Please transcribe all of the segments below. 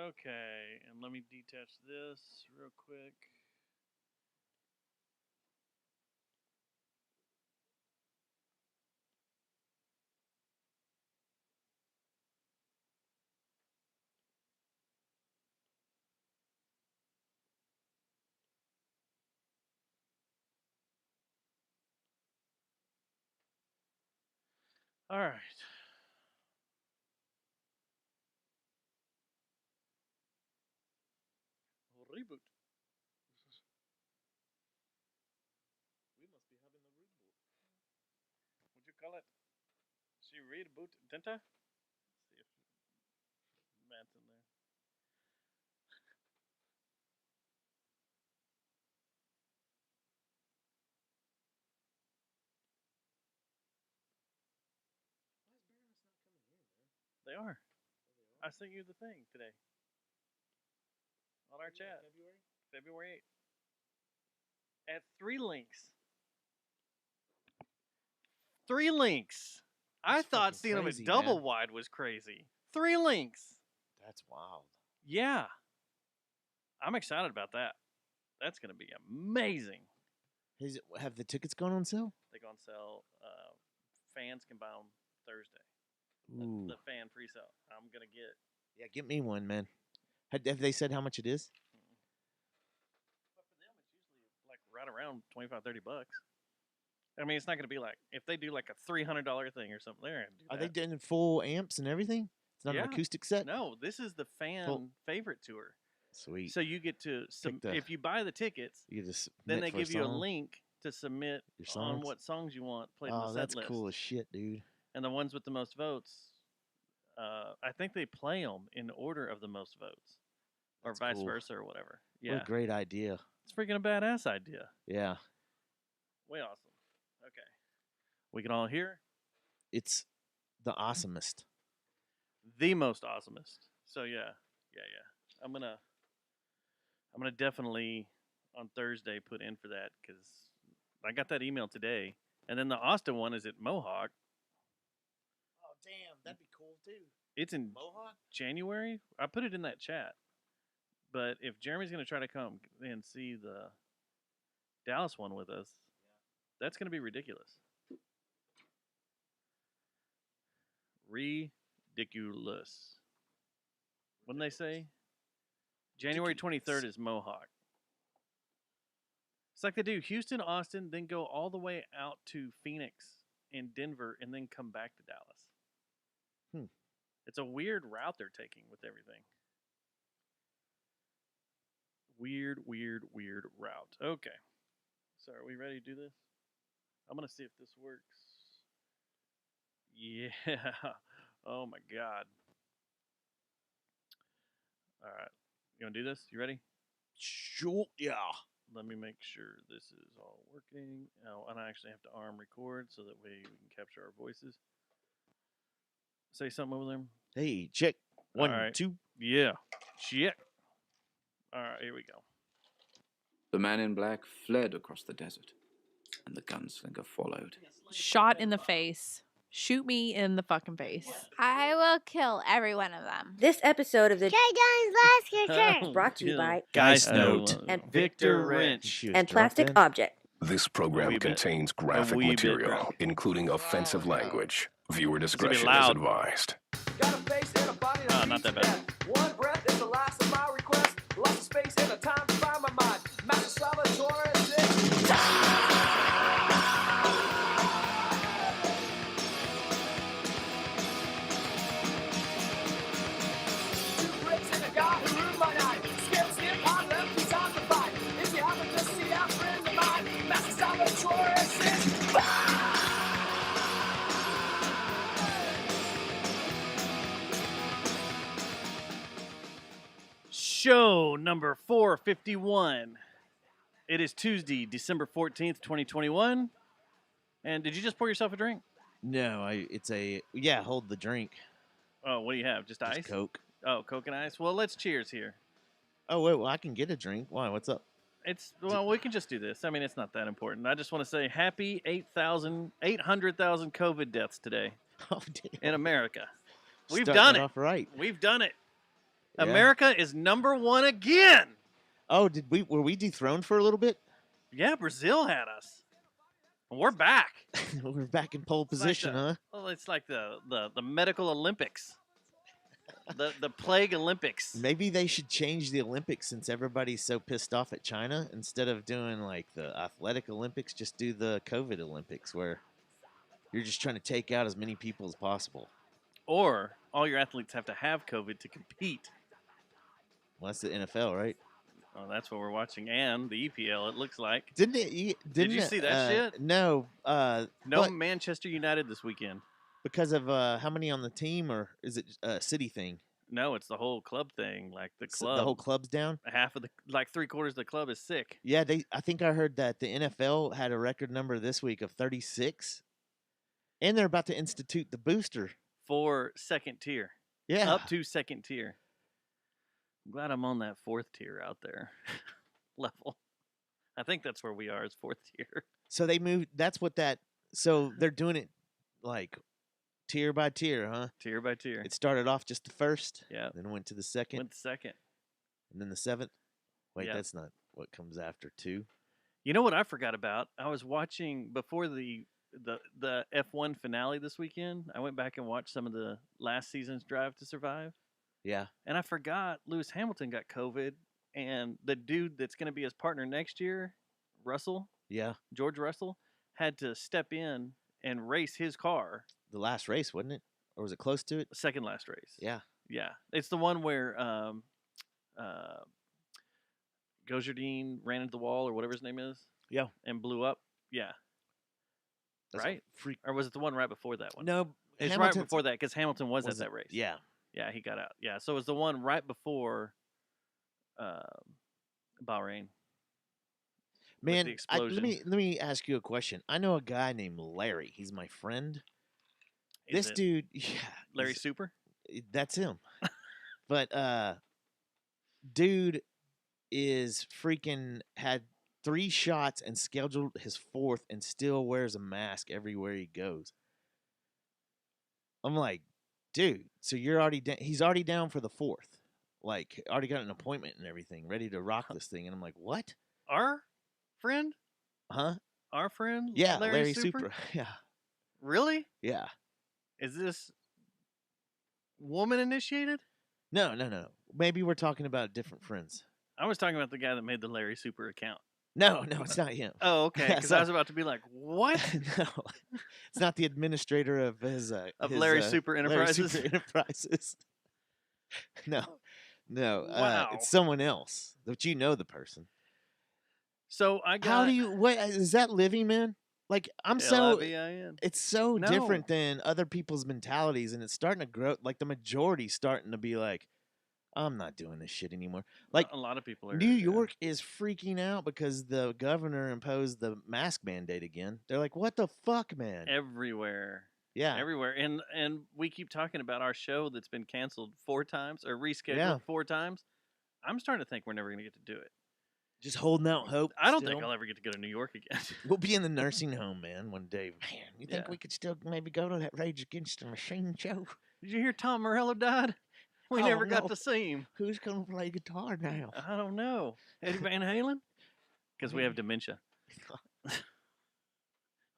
Okay, and let me detach this real quick. All right. Reboot. We must be having a reboot. What'd you call it? She reboot Denta? See if Matt's in there. They are. I sent you the thing today on our chat. February 8th. At 3 links. 3 links. I thought seeing them at double wide was crazy. 3 links. That's wild. Yeah. I'm excited about that. That's going to be amazing. Have the tickets gone on sale? They go on sale. Fans can buy them Thursday. Ooh. The fan pre-sale. I'm going to get. Yeah, get me one, man. Have they said how much it is? But for them, it's usually like right around $25-$30. I mean, it's not going to be like if they do like a $300 thing or something. They're going to do Are that. they doing full amps and everything? It's not an acoustic set? No, this is the fan favorite tour. Sweet. So you get to if you buy the tickets, then they give you a link to submit on what songs you want played in the set list. Oh, that's cool as shit, dude. And the ones with the most votes, I think they play them in order of the most votes, or vice versa, or whatever. Yeah, what a great idea. It's freaking a badass idea. Yeah. Way awesome. Okay, we can all hear. It's the awesomest. The most awesomest. So yeah. I'm gonna definitely on Thursday put in for that because I got that email today, and then the Austin one is at Mohawk. Oh damn, that'd be cool too. It's in Mohawk? January. I put it in that chat, but if Jeremy's gonna try to come and see the Dallas one with us, that's gonna be ridiculous. Ridiculous. Wouldn't they say? January 23rd is Mohawk. It's like they do Houston, Austin, then go all the way out to Phoenix and Denver, and then come back to Dallas. It's a weird route they're taking with everything. Weird route. Okay. So are we ready to do this? I'm going to see if this works. Yeah. Oh, my God. All right. You want to do this? You ready? Sure. Yeah. Let me make sure this is all working. Oh, and I actually have to arm record so that way we can capture our voices. Say something over there. Hey, check. 1, 2. Yeah. Check. All right, here we go. The man in black fled across the desert, and the gunslinger followed. Shot in the face. Shoot me in the fucking face. I will kill every one of them. This episode of the Last Your Turn brought to you by Geist Note and Victor Wrench and Plastic Object. This program contains graphic material, including offensive language. Viewer discretion is advised. Not that bad. One breath is the last of my request. Lots of space and the time to find my mind. Master Salvatore Show number 451. It is Tuesday, December 14th, 2021. And did you just pour yourself a drink? No, hold the drink. Oh, what do you have? Just ice? Coke. Oh, Coke and ice? Well, let's cheers here. Oh, wait, well, I can get a drink. Why? What's up? We can just do this. I mean, it's not that important. I just want to say happy 800,000 COVID deaths today Oh, damn. in America. We've Starting done it. Off right. We've done it. Yeah. America is #1 again. Oh, were we dethroned for a little bit? Yeah, Brazil had us. We're back. We're back in pole It's position, like huh? Well, it's like the medical Olympics. The plague Olympics. Maybe they should change the Olympics since everybody's so pissed off at China. Instead of doing like the athletic Olympics, just do the COVID Olympics where you're just trying to take out as many people as possible. Or all your athletes have to have COVID to compete. Well, that's the NFL, right? Oh, that's what we're watching. And the EPL, it looks like. Did you see that shit? No. No Manchester United this weekend. Because of how many on the team, or is it a city thing? No, it's the whole club thing. Like the club. The whole club's down? Half of like 3/4 of the club is sick. Yeah, I think I heard that the NFL had a record number this week of 36. And they're about to institute the booster. For second tier. Yeah. Up to second tier. I'm glad I'm on that 4th tier out there level. I think that's where we are, is 4th tier. So they moved. So they're doing it like tier by tier, huh? Tier by tier. It started off just the first. Yeah. Then went to the second. Went the second. And then the 7th. Wait, Yeah. that's not what comes after 2. You know what I forgot about? I was watching before the F1 finale this weekend. I went back and watched some of the last season's Drive to Survive. Yeah. And I forgot Lewis Hamilton got COVID, and the dude that's going to be his partner next year, Russell, Yeah. George Russell, had to step in and race his car. The last race, wasn't it? Or was it close to it? The second last race. Yeah. Yeah. It's the one where Gojardine ran into the wall or whatever his name is. Yeah. And blew up. Yeah. That's right? Freak. Or was it the one right before that one? No. It's right before that because Hamilton was at it? that race. Yeah. Yeah, he got out. Yeah, so it was the one right before Bahrain. Man, the explosion. let me ask you a question. I know a guy named Larry. He's my friend. Is This it dude, yeah, Larry Super? that's him. But dude is freaking had 3 shots and scheduled his 4th and still wears a mask everywhere he goes. I'm like, dude, so you're already he's already down for the 4th. Like, already got an appointment and everything, ready to rock this thing. And I'm like, what? Our friend? Huh? Our friend? Yeah, Larry Super? Yeah. Really? Yeah. Is this woman initiated? No. Maybe we're talking about different friends. I was talking about the guy that made the Larry Super account. No, it's not him. Oh, okay. Because I was about to be like, what? No, it's not the administrator of his Larry Super Enterprises. Larry Super Enterprises. No. Wow. It's someone else. But you know the person. So I got. How do you? What is that living, man? Like I'm so. L-I-V-I-N. It's so No. different than other people's mentalities, and it's starting to grow. Like the majority's starting to be like, I'm not doing this shit anymore. Like a lot of people are. New York is freaking out because the governor imposed the mask mandate again. They're like, what the fuck, man? Everywhere. Yeah. Everywhere. And we keep talking about our show that's been canceled 4 times or rescheduled 4 times. I'm starting to think we're never going to get to do it. Just holding out hope. I don't think I'll ever get to go to New York again. We'll be in the nursing home, man, one day. Man, you think Yeah. we could still maybe go to that Rage Against the Machine show? Did you hear Tom Morello died? We Oh, never got no. to see him. Who's going to play guitar now? I don't know. Eddie Van Halen? Because we have dementia.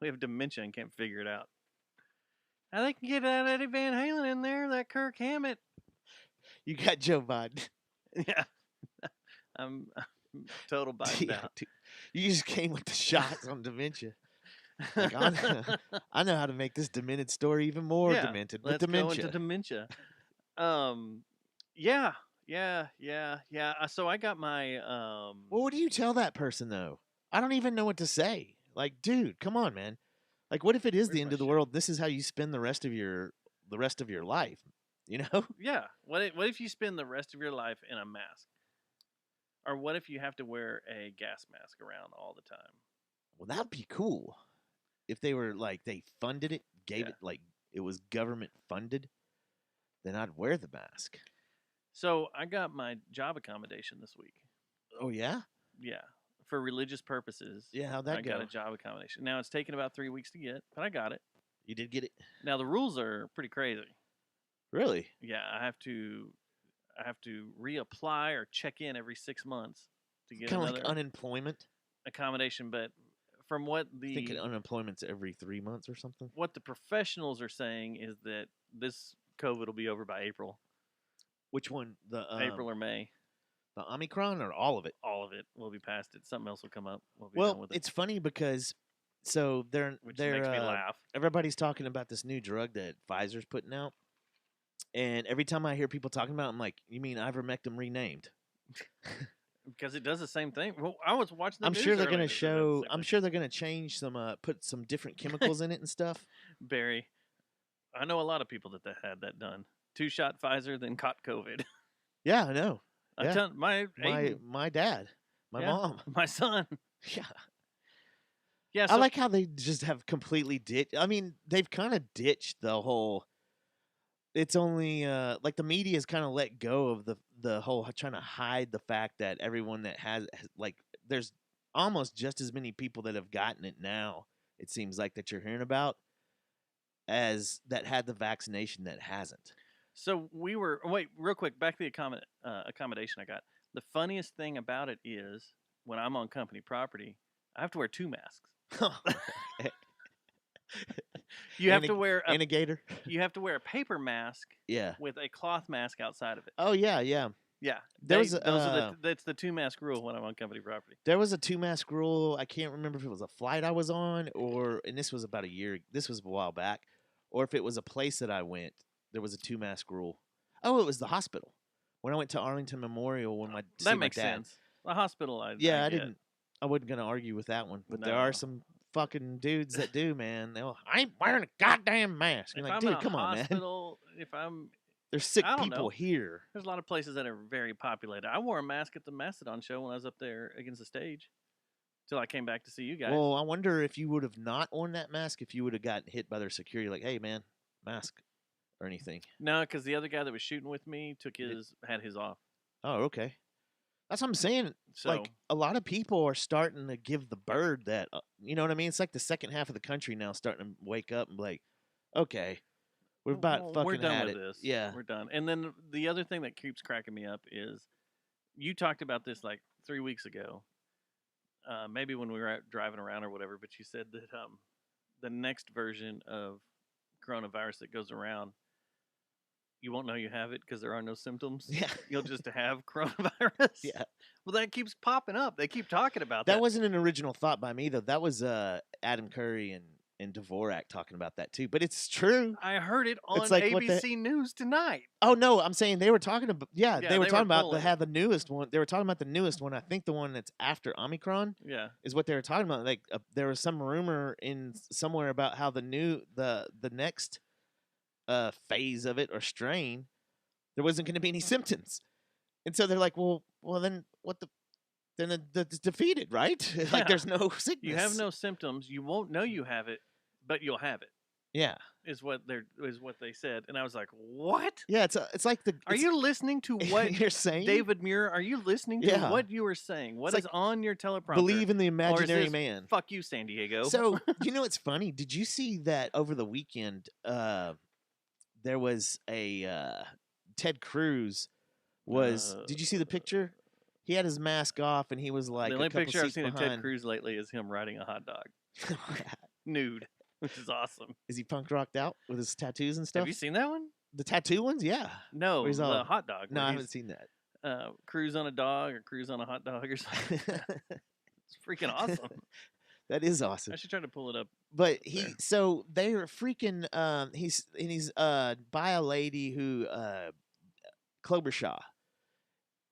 We have dementia and can't figure it out. They can get that Eddie Van Halen in there, that Kirk Hammett. You got Joe Biden. Yeah. I'm total Biden Yeah, out. dude. You just came with the shots on dementia. Like, I know how to make this demented story even more demented with Let's dementia. go into dementia. Yeah. So I got my Well, what do you tell that person though? I don't even know what to say. Like, dude, come on, man. Like, what if it is the end of the world? This is how you spend the rest of your life. You know? Yeah. What if you spend the rest of your life in a mask? Or what if you have to wear a gas mask around all the time? Well, that'd be cool. If they were like they funded it, gave it like it was government funded, then I'd wear the mask. So I got my job accommodation this week. Oh yeah? Yeah. For religious purposes. Yeah, how'd that I go? got a job accommodation. Now it's taken about 3 weeks to get, but I got it. You did get it? Now the rules are pretty crazy. Really? Yeah, I have to I have to reapply or check in every 6 months to get Kind of another like unemployment. accommodation. But from what I think unemployment's every 3 months or something. what the professionals are saying is that this COVID will be over by April. Which one? The April or May. The Omicron or all of it? All of it will be past it. Something else will come up. We'll be done with it. It's funny because Which makes me laugh. Everybody's talking about this new drug that Pfizer's putting out, and every time I hear people talking about it, I'm like, you mean ivermectin renamed? Because it does the same thing. Well, I was watching the I'm news sure they're earlier, going to it does the show. same I'm thing. sure they're going to change some, put some different chemicals in it and stuff. Barry, I know a lot of people that had that done. 2-shot Pfizer, then caught COVID. Yeah, I know. I tell my dad, my mom, my son. Yeah. Yeah, I like how they just have completely ditched. I mean, they've kind of ditched the whole. It's only like the media has kind of let go of the whole trying to hide the fact that everyone that has like there's almost just as many people that have gotten it now. It seems like that you're hearing about as that had the vaccination that hasn't. So we were wait real quick back to the accommodation I got. The funniest thing about it is when I'm on company property, I have to wear 2 masks. You have to wear a gator. You have to wear a paper mask. Yeah. With a cloth mask outside of it. Oh yeah, yeah. Yeah. That's the 2 mask rule when I'm on company property. There was a 2 mask rule. I can't remember if it was a flight I was on and this was about a year. This was a while back, or if it was a place that I went. There was a 2 mask rule. Oh, it was the hospital when I went to Arlington Memorial when that makes sense. The hospital, I didn't. I wasn't gonna argue with that one, but there are some fucking dudes that do, man. I ain't wearing a goddamn mask. You're like, dude, come on, man. There's sick people here. There's a lot of places that are very populated. I wore a mask at the Mastodon show when I was up there against the stage till I came back to see you guys. Well, I wonder if you would have not worn that mask if you would have gotten hit by their security. Like, hey, man, mask or anything. No, because the other guy that was shooting with me had his off. Oh, okay. That's what I'm saying. So, like, a lot of people are starting to give the bird that, you know what I mean? It's like the second half of the country now starting to wake up and be like, okay, we're about fucking we're done with this. Yeah. We're done. And then the other thing that keeps cracking me up is you talked about this like 3 weeks ago, maybe when we were out driving around or whatever, but you said that the next version of coronavirus that goes around, you won't know you have it because there are no symptoms. Yeah. You'll just have coronavirus. Yeah. Well, that keeps popping up. They keep talking about that. That wasn't an original thought by me, though. That was Adam Curry and Dvorak talking about that, too. But it's true. I heard it on like ABC News tonight. Oh, no. I'm saying they were talking about, they were talking about the newest one. They were talking about the newest one. I think the one that's after Omicron is what they were talking about. Like there was some rumor in somewhere about how the next phase of it or strain, there wasn't going to be any symptoms. And so they're like, well, then what then it's defeated, right? Like there's no sickness. You have no symptoms. You won't know you have it, but you'll have it. Yeah. Is what they said. And I was like, what? Yeah, it's like Are you listening to what you're saying? David Muir, are you listening to what you were saying? What is on your teleprompter? Believe in the imaginary man. Fuck you, San Diego. So, you know what's funny? Did you see that over the weekend there was a Ted Cruz did you see the picture? He had his mask off and he was like the only a couple picture I've seen behind. of Ted Cruz lately is him riding a hot dog. Nude, which is awesome. Is he punk rocked out with his tattoos and stuff? Have you seen that one? The tattoo ones? Yeah. No, the hot dog. No, I haven't seen that. Cruise on a dog or cruise on a hot dog or something. It's freaking awesome. That is awesome. I should try to pull it up. But so they were freaking he's by a lady who Klobuchar,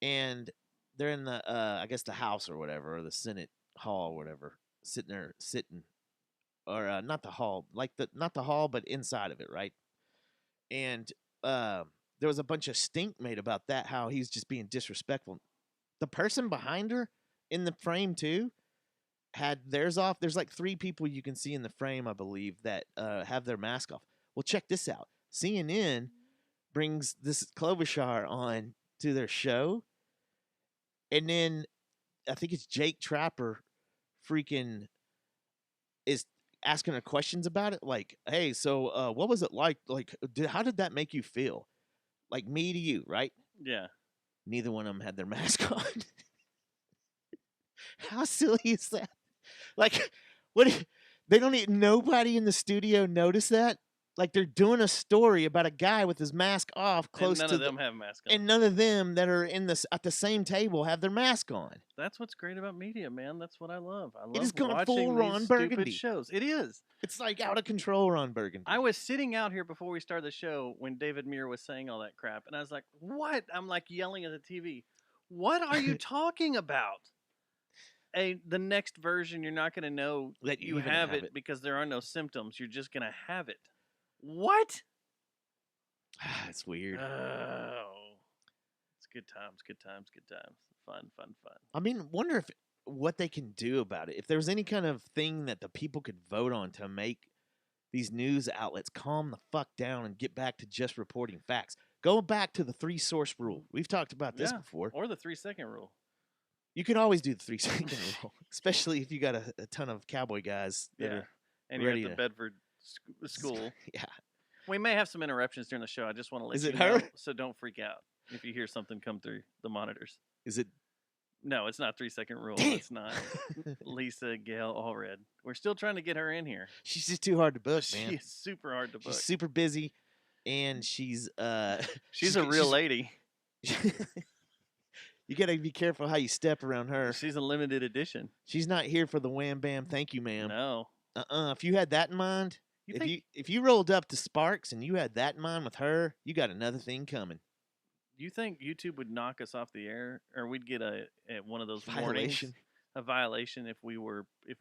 and they're in the I guess the House or whatever, or the Senate hall or whatever, sitting or not the hall, like not the hall but inside of it, right? And there was a bunch of stink made about that, how he's just being disrespectful. The person behind her in the frame too had theirs off. There's like 3 people you can see in the frame, I believe, that have their mask off. Well, check this out. CNN brings this Klobuchar on to their show, and then I think it's Jake Trapper freaking is asking her questions about it. Like, hey, so what was it like? Like, how did that make you feel? Like me to you, right? Yeah. Neither one of them had their mask on. How silly is that? Like, what? They don't even, nobody in the studio notice that? Like, they're doing a story about a guy with his mask off close and none to of them have masks on. and none of them that are in this at the same table have their mask on. That's what's great about media, man. That's what I love. I love It has gone watching full Ron these Burgundy. stupid shows. It is. It's like out of control, Ron Burgundy. I was sitting out here before we started the show when David Muir was saying all that crap, and I was like, "What?" I'm like yelling at the TV. What are you talking about? The next version, you're not going to know that you have it because there are no symptoms. You're just going to have it. What? It's weird. Oh, it's good times, good times, good times. Fun. I mean, wonder if what they can do about it. If there's any kind of thing that the people could vote on to make these news outlets calm the fuck down and get back to just reporting facts. Go back to the 3-source rule. We've talked about this before. Or the 3-second rule. You can always do the 3-second rule, especially if you got a ton of cowboy guys that are and ready you're at the Bedford school. Yeah. We may have some interruptions during the show. I just want to let Is you it know, her? so don't freak out if you hear something come through the monitors. Is it? No, it's not 3-second rule. Damn. It's not. Lisa Gail Allred. We're still trying to get her in here. She's just too hard to book, man. She's super hard to book. She's super busy, and she's she's a real lady. You gotta be careful how you step around her. She's a limited edition. She's not here for the wham bam. Thank you, ma'am. No. If you had that in mind, if you rolled up to Sparks and you had that in mind with her, you got another thing coming. Do you think YouTube would knock us off the air, or we'd get one of those Violation. warnings, a violation if we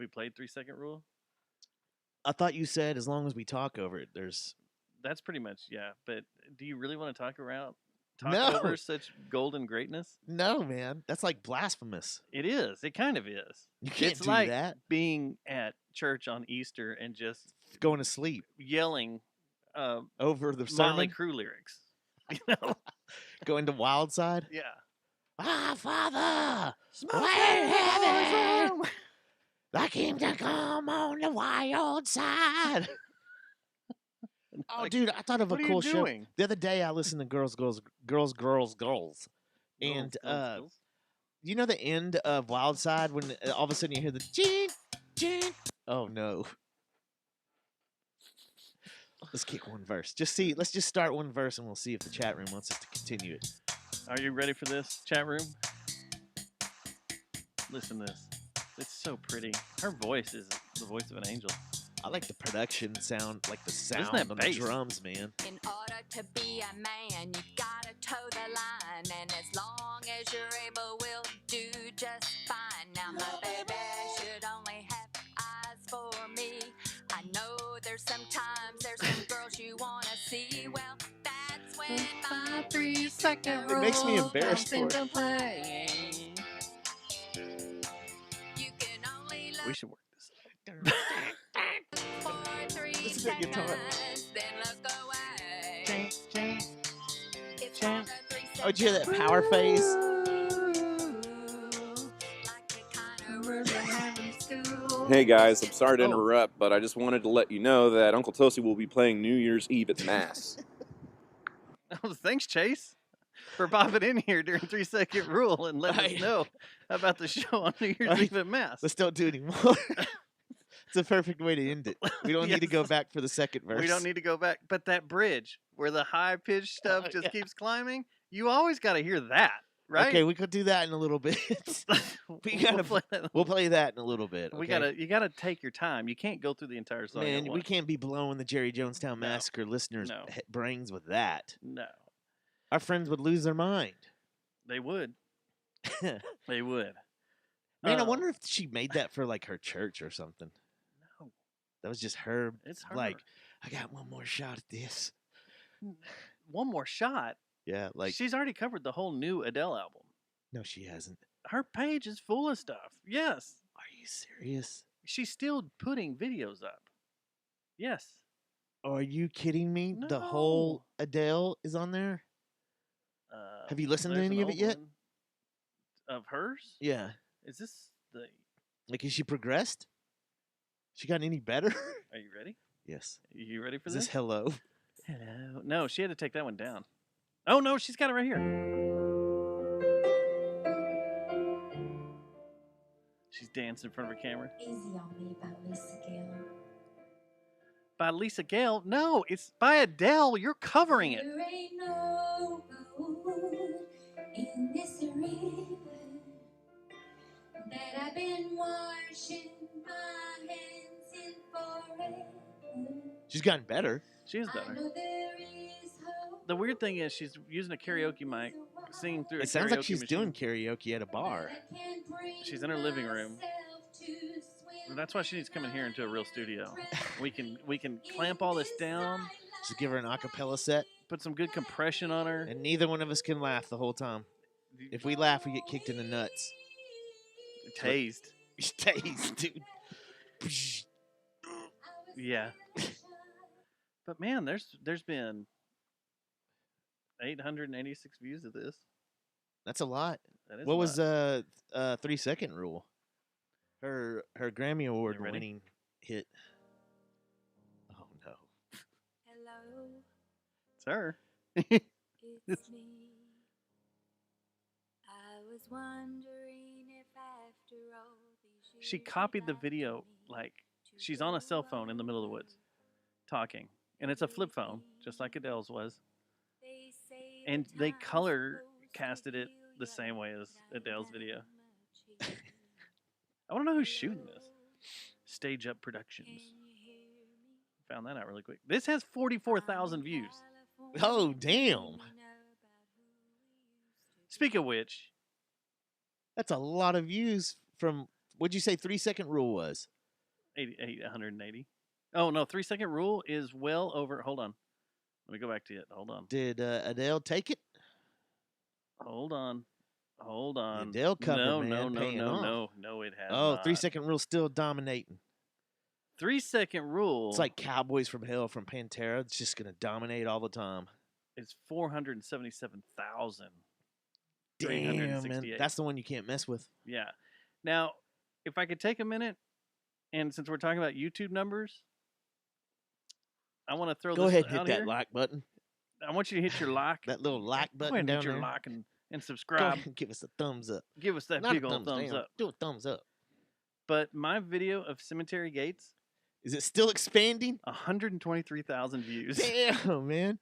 played 3-second rule? I thought you said as long as we talk over it, there's. That's pretty much But do you really want to talk No. over such golden greatness? No, man, that's like blasphemous. It is. It kind of is. You can't it's do like that. being at church on Easter and just Going to sleep yelling over the Motley sermon. Crue lyrics. You know? Going to Wild Side. Yeah. Ah, Father, where in heaven, thy kingdom come on the wild side. Oh, dude, I thought of a what are cool you show. doing? The other day, I listened to Girls. And Girls. you know the end of Wild Side when all of a sudden you hear the ching, ching. Oh, no. Let's kick one verse. Let's just start one verse and we'll see if the chat room wants us to continue it. Are you ready for this, chat room? Listen to this. It's so pretty. Her voice is the voice of an angel. I like the production sound, like the sound that on bass? the drums, man. In order to be a man, you gotta toe the line. And as long as you're able, we'll do just fine. Now, my baby should only have eyes for me. I know there's some girls you wanna see. Well, that's when my 3-second rule It makes me embarrassed for comes it. into play. You can only We look should work this out. for 3 Listen to that guitar. seconds, then look away. It's called a 3-second Oh, did you hear that power phase? like it kinda really happens to. Hey guys, I'm sorry to Oh. interrupt, but I just wanted to let you know that Uncle Tosi will be playing New Year's Eve at Mass. Oh, thanks, Chase, for popping in here during 3-second rule and letting us know about the show on New Year's Eve at Mass. Let's don't do it anymore. It's a perfect way to end it. We don't need to go Yes. back for the second verse. We don't need to go back. But that bridge where the high-pitched stuff just yeah. keeps climbing, you always got to hear that, right? Okay, we could do that in a little bit. we gotta, play that. we'll play that in a little bit. Okay? You gotta take your time. You can't go through the entire song. Man, at we once. can't be blowing the Jerry Jonestown No. Massacre listeners' No. brains with that. No, Our friends would lose their mind. they would. They would. Man, I wonder if she made that for like her church or something. No, That was just her. it's her. Like, I got one more shot at this. One more shot. Yeah, like She's already covered the whole new Adele album. no, she hasn't. Her page is full of stuff. Yes, Are you serious? she's still putting videos up. Yes. Are you kidding me? The whole No. Adele is on there. Have you listened to There's any an of it old yet? one of hers? Yeah. Is this the? Like, has she progressed? She gotten any better? Are you ready? Yes. You ready for Is this? this hello? Hello. No, she had to take that one down. Oh no, she's got it right here. She's dancing in front of her camera. Easy on Me by Lisa Gale. By Lisa Gale? No, it's by Adele. You're covering it. There ain't no road in this river that I've been washing my hands in forever. She's gotten better. She is better. I know there is hope. The weird thing is she's using a karaoke mic, singing through a It sounds like karaoke she's machine. doing karaoke at a bar. She's in her living room. And that's why she needs to come in here into a real studio. We can clamp all this down. Just give her an acapella set. Put some good compression on her. And neither one of us can laugh the whole time. If we laugh, we get kicked in the nuts. Tased. Tased, dude. Yeah. But man, there's been 886 views of this. That's a lot. That is What a was lot. 3 Second Rule? Her Grammy Award ready? winning hit. Oh no. Hello, It's her. it's me. I was wondering if after all these years She copied the you'd video like me like to she's on a go cell phone in the middle of the woods talking. And it's a flip phone, just like Adele's was. They say And the they time's color supposed to casted it heal the ya same way as down Adele's that video. much here. I want to know who's shooting this. Stage Up Productions. Can you hear me? Found that out really quick. This has 44,000 views. Oh, damn. Speak of which, That's a lot of views from, what'd you say 3 Second Rule was? 180. Oh, no, 3 Second Rule is well over. Hold on. Let me go back to it. Hold on. Did Adele take it? Hold on. Hold on. Adele cover, no, man, no, no, paying no, off. no, it has Oh, not. 3 Second Rule still dominating. 3 Second Rule. It's like Cowboys from Hell from Pantera. It's just going to dominate all the time. It's 477,000. Damn, man. 368. That's the one you can't mess with. Yeah. Now, if I could take a minute, and since we're talking about YouTube numbers, I want to throw Go this ahead and hit out that here. like button. I want you to hit your like. That little like Go button ahead and down hit your there. like and Go subscribe. ahead and give us a thumbs up. Give us that Not big a old thumbs down. up. Do a thumbs up. But my video of Cemetery Gates, Is it still expanding? 123,000 views. Damn, man.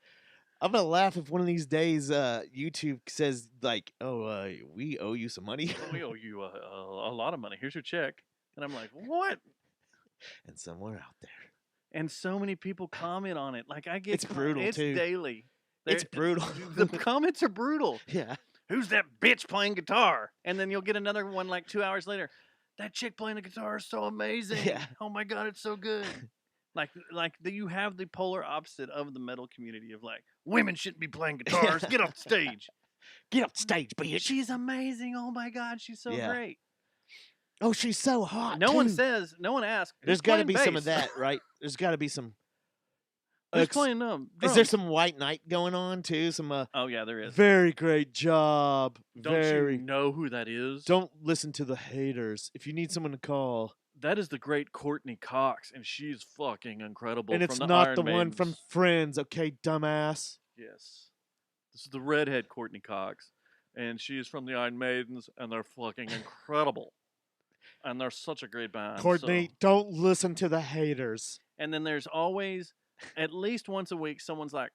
I'm going to laugh if one of these days YouTube says, like, oh, we owe you some money. We owe you a lot of money. Here's your check. And I'm like, what? And somewhere out there. And so many people comment on it. Like I get It's brutal, it's too. daily. It's brutal. The comments are brutal. Yeah. Who's that bitch playing guitar? And then you'll get another one like 2 hours later. That chick playing the guitar is so amazing. Yeah. Oh my god, it's so good. You have the polar opposite of the metal community of like, women shouldn't be playing guitars. Get off the stage. Get off the stage, bitch. She's amazing. Oh my god, she's so Yeah. great. Oh, she's so hot. No one too. no one asks. There's who's got to playing be some of bass? that, right? There's got to be some. Who's Ex- playing Is there drums? some white knight going on too? Some Oh yeah, there is. very great job. Don't very. you know who that is? Don't listen to the haters. If you need someone to call, That is the great Courtney Cox, and she's fucking incredible. and from it's the not Iron the one from Maidens. Friends, okay, dumbass. Yes, this is the redhead Courtney Cox, and she's from the Iron Maidens, and they're fucking incredible, and they're such a great band. Courtney, so- don't listen to the haters. And then there's always, at least once a week, someone's like,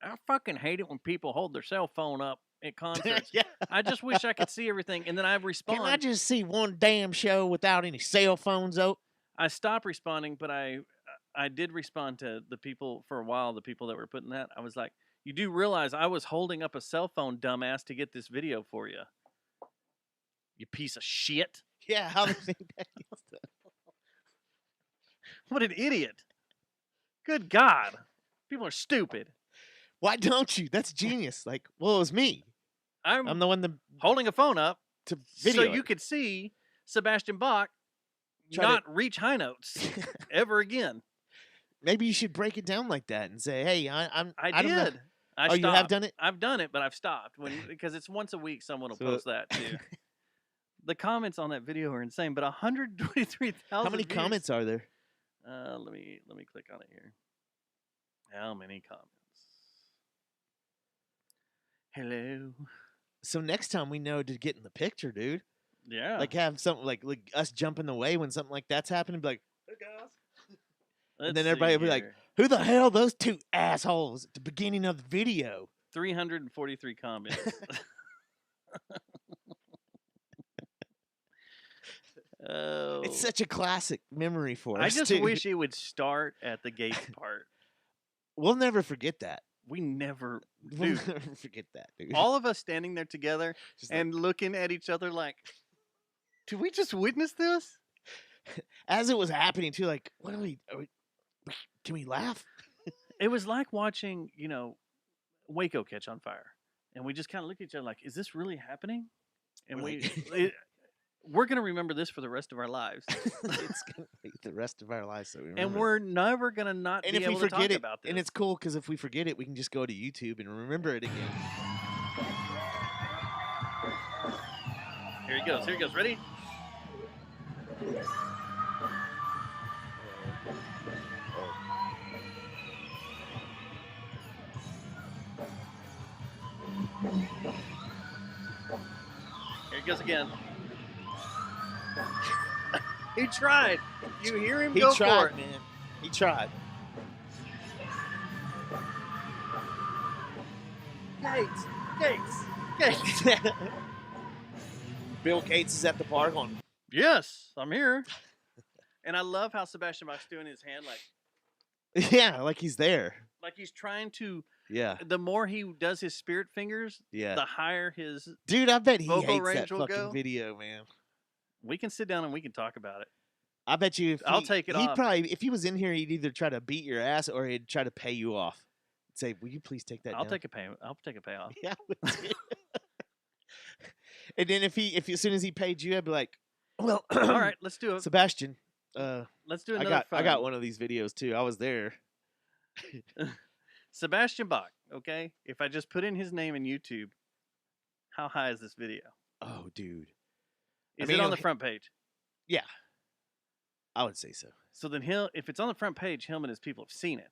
"I fucking hate it when people hold their cell phone up at concerts. Yeah. I just wish I could see everything." And then I respond. Can I just see one damn show without any cell phones out? I stopped responding, but I did respond to the people for a while, the people that were putting that. I was like, you do realize I was holding up a cell phone, dumbass, to get this video for you. You piece of shit. Yeah, how do they think that is? What an idiot. Good God. People are stupid. Why don't you? That's genius. Like, well, it was me. I'm I'm the one that holding a phone up to so video. you could see Sebastian Bach Try to- not reach high notes ever again. Maybe you should break it down like that and say, "Hey, I don't know." did. I Oh, you have stopped. done it? I've done it, but I've stopped because it's once a week. Someone will So- post that too. The comments on that video are insane, but 123,000. How many views. comments are there? Let me click on it here. How many comments? Hello. So next time we know to get in the picture, dude. Yeah. Like have something like us jump in the way when something like that's happening. Be like, hey guys. And then everybody will be like, who the hell are those two assholes at the beginning of the video? 343 comments. Oh. It's such a classic memory for us. I just too. wish it would start at the Gates part. We'll never forget that. We never, We'll dude. never forget that, dude. All of us standing there together Just and looking at each other like, did we just witness this? As it was happening too, like, what are we can we laugh? It was like watching, Waco catch on fire. And we just kind of looked at each other like, is this really happening? And we're going to remember this for the rest of our lives. It's going to be the rest of our lives. So and we're never going to not and be if able we to forget talk it, about this. and it's cool because if we forget it, we can just go to YouTube and remember it again. Here he goes. Here he goes. Ready? Here he goes again. He tried. You hear him He go tried, for it. man. He tried. Gates. Bill Gates is at the park on. Yes, I'm here. And I love how Sebastian Bach's doing his hand Yeah, like he's there. like he's trying to. Yeah. The more he does his spirit fingers, Yeah. the higher his. Dude, I bet he vocal hates range that will fucking go. video, man. We can sit down and we can talk about it. I bet you if I'll take it he'd off. probably, if he was in here, he'd either try to beat your ass or he'd try to pay you off. Say, will you please take that I'll down? take a pay. I'll take a payoff. Yeah. I would too. And then if as soon as he paid you, I'd be like, well, All right, let's do it. Sebastian, Let's do I another. got one of these videos too. I was there. Sebastian Bach. Okay, if I just put in his name in YouTube, how high is this video? Oh, dude. Is mean, it on the okay. front page? Yeah. I would say so. So then if it's on the front page, him and his people have seen it.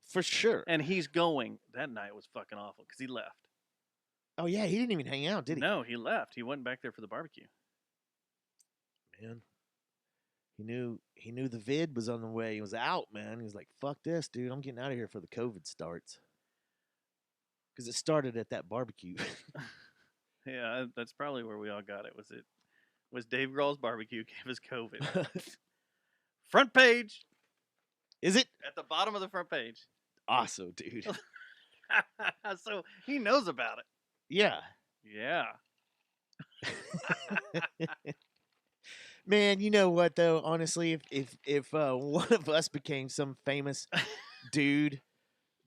For sure. And he's going, that night was fucking awful because he left. Oh yeah, he didn't even hang out, did he? No, he left. He went back there for the barbecue. Man. He knew the vid was on the way. He was out, man. He was like, fuck this, dude. I'm getting out of here before the COVID starts. Because it started at that barbecue. Yeah, that's probably where we all got it. Was Dave Grohl's barbecue gave us COVID. Front page. Is it? At the bottom of the front page. Awesome, dude. So he knows about it. Yeah. Yeah. Man, you know what though? Honestly, if one of us became some famous dude,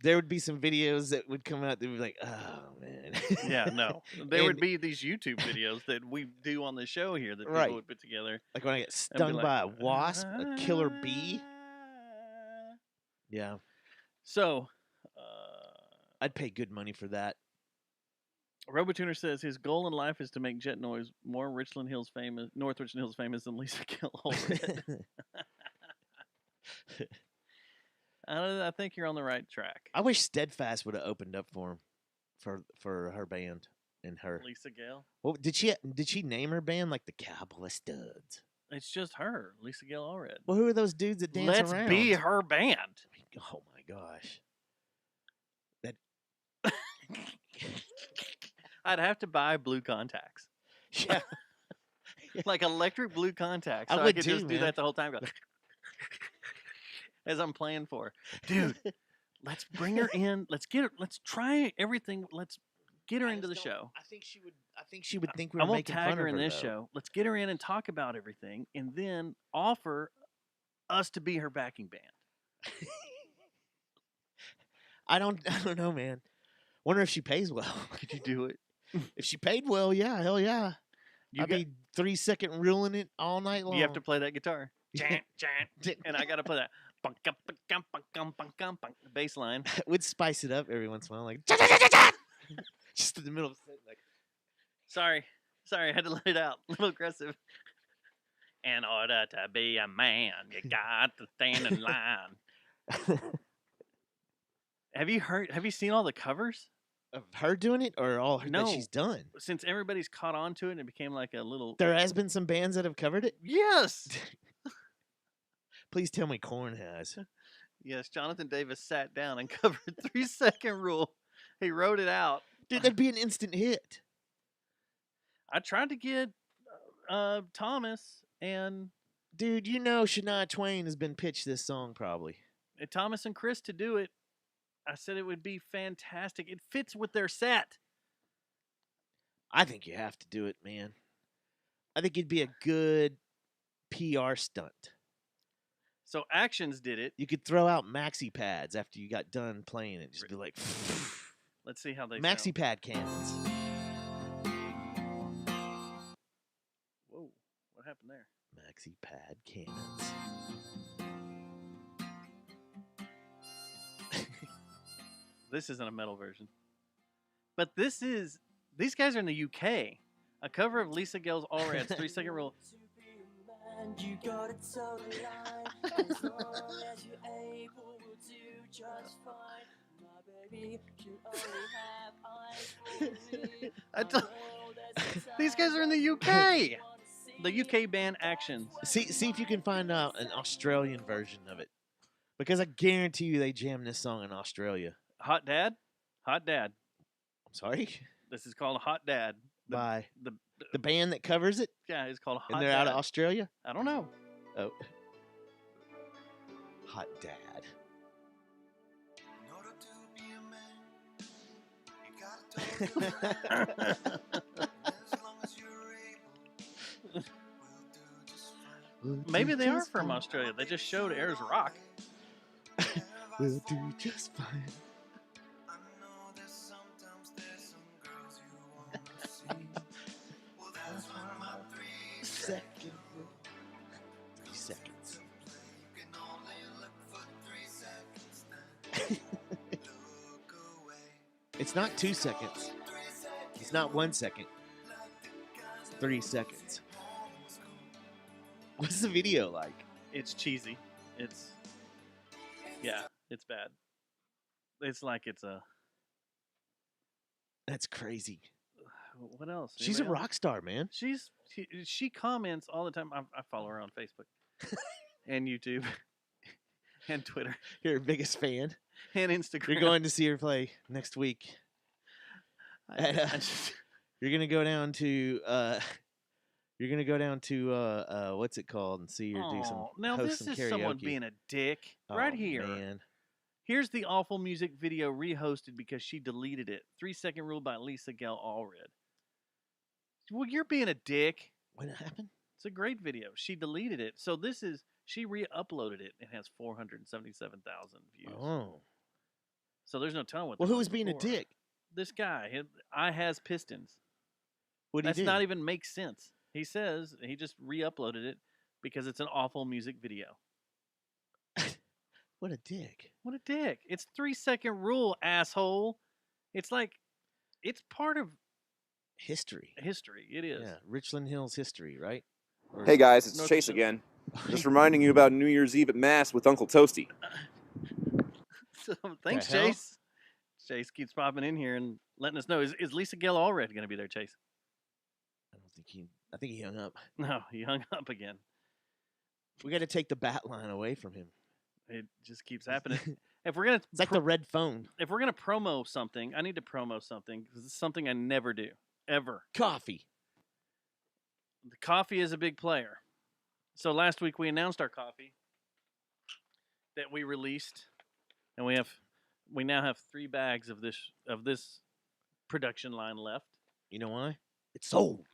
there would be some videos that would come out that would be like, oh man. Yeah, no. There would be these YouTube videos that we do on the show here that people would put together. Like when I get stung by a wasp, a killer bee. Yeah. So, I'd pay good money for that. RoboTuner says his goal in life is to make Jet Noise more North Richland Hills famous than Lisa Gilholm. I think you're on the right track. I wish Steadfast would have opened up for him, for her band and her. Lisa Gale. Well, did she name her band like the Cowboy Studs? It's just her, Lisa Gale Allred. Well, who are those dudes that dance Let's around? be her band. Oh my gosh. That I'd have to buy blue contacts. Yeah. Like electric blue contacts. I So I would could too, just do man. that the whole time. Go, as I'm playing for her. Dude, let's bring her in. Let's try everything. Let's get her into the show. I think she would think we were I won't making tag fun her of in this though. show. Let's get her in and talk about everything and then offer us to be her backing band. I don't know, man. Wonder if she pays well. Could you do it? If she paid well, yeah, hell yeah. You I'd be 3-second reeling it all night long. You have to play that guitar. And I got to play that bass line. We'd spice it up every once in a while, like just in the middle of the like. Sorry, I had to let it out. A little aggressive. In order to be a man, you got to stand in line. Have you seen all the covers? Of her doing it, or all No. that she's done? Since everybody's caught on to it and it became like a little... There has been some bands that have covered it? Yes! Please tell me Korn has. Yes, Jonathan Davis sat down and covered 3 Second Rule. He wrote it out. Dude, that'd be an instant hit. I tried to get Thomas and... Dude, you know Shania Twain has been pitched this song probably. Thomas and Chris to do it. I said it would be fantastic. It fits with their set. I think you have to do it, man. I think it'd be a good PR stunt. So Actions did it. You could throw out maxi pads after you got done playing it. Just be like, let's see how they maxi sound. pad cannons. Whoa, what happened there? Maxi pad cannons. This isn't a metal version. But this is... These guys are in the UK. A cover of Lisa Gale's All Red's 3 Second Rule. You got it so line. As long as you're able to just fine. My baby should only have eyes for me. These guys are in the UK. The UK band Actions. See if you can find out an Australian version of it. Because I guarantee you they jammed this song in Australia. Hot Dad? Hot Dad. I'm sorry? This is called Hot Dad. By the band that covers it? Yeah, it's called Hot Dad. And they're out of Australia? I don't know. Oh. Hot Dad. Maybe they are from Australia. They just showed Ayers Rock. We'll do just fine. Second. 3 seconds. It's not 2 seconds. It's not 1 second. It's 3 seconds. What's the video like? It's cheesy. It's... Yeah, it's bad. It's like it's a... That's crazy. What else? She's a Anybody else? rock star, man. She comments all the time. I follow her on Facebook and YouTube and Twitter. You're her biggest fan. And Instagram. You're going to see her play next week. You're gonna go down to what's it called and see her do some. Now host this some is karaoke. someone being a dick right here. Man. Here's the awful music video rehosted because she deleted it. 3 Second Rule by Lisa Gale Allred. Well, you're being a dick. What happened? It's a great video. She deleted it. So she re-uploaded it and has 477,000 views. Oh. So there's no telling what. Well, who was being a dick? This guy. I has Pistons. What did he do? That's not even make sense. He says he just re-uploaded it because it's an awful music video. What a dick. What a dick. It's 3 Second Rule, asshole. It's like, it's part of history. History, it is. Yeah, Richland Hills history, right? Or Hey guys, it's Chase again. Just reminding you about New Year's Eve at Mass with Uncle Toasty. So, thanks, The hell? Chase. Chase keeps popping in here and letting us know. Is Lisa Gale Allred going to be there, Chase? I think he hung up. No, he hung up again. We got to take the bat line away from him. It just keeps happening. If we're gonna, It's like the red phone. If we're gonna promo something, I need to promo something because it's something I never do, ever. Coffee. The coffee is a big player. So last week we announced our coffee that we released, and we now have 3 bags of this production line left. You know why? It's sold.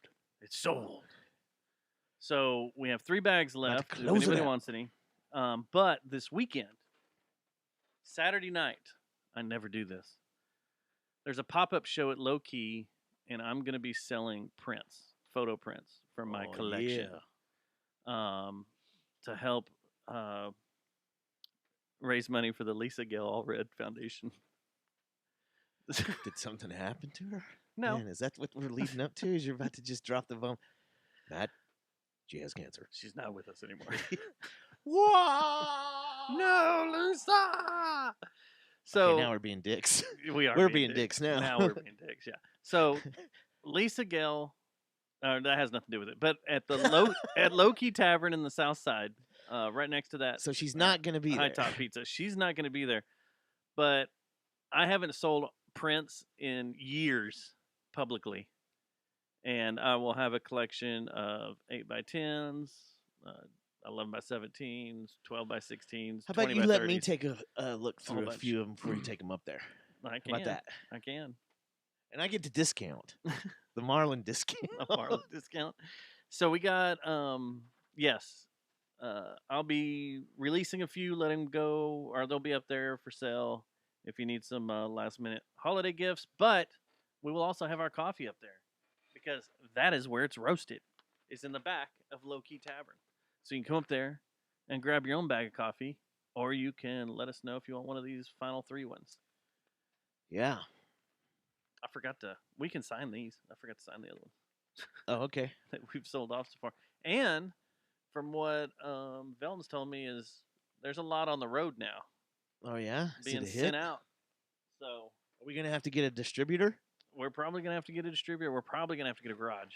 It's sold. So we have 3 bags left. If close it anybody out. wants any. But this weekend, Saturday night, I never do this. There's a pop-up show at Low Key, and I'm going to be selling prints, photo prints from my collection, to help raise money for the Lisa Gale Allred Foundation. Did something happen to her? No. Man, is that what we're leading up to? Is you're about to just drop the bomb? Matt, she has cancer. She's not with us anymore. Whoa! No, Lisa! So okay, now we're being dicks. We are. We're being dicks now. Now we're being dicks. Yeah. So Lisa Gale, that has nothing to do with it. But at the at Low Key Tavern in the South Side, right next to that. So she's not going to be High there. Top Pizza. She's not going to be there. But I haven't sold prints in years publicly, and I will have a collection of 8x10s, 11x17s, 12x16s. How about you let me 20x30s. take a look through a bunch. few of them before you take them up there? I can. How about that? I can. And I get to discount. The Marlin discount. A Marlin discount. So we got yes. I'll be releasing a few, let them go, or they'll be up there for sale if you need some last minute holiday gifts. But we will also have our coffee up there because that is where it's roasted. It's in the back of Low Key Tavern. So you can come up there and grab your own bag of coffee, or you can let us know if you want one of these final 3 ones. Yeah. We can sign these. I forgot to sign the other ones. Oh, okay. That we've sold off so far. And from what Velton's told me is there's a lot on the road now Oh, yeah? Is it being a hit? sent out. So Are we going to have to get a distributor? we're probably going to have to get a distributor. We're probably going to have to get a garage.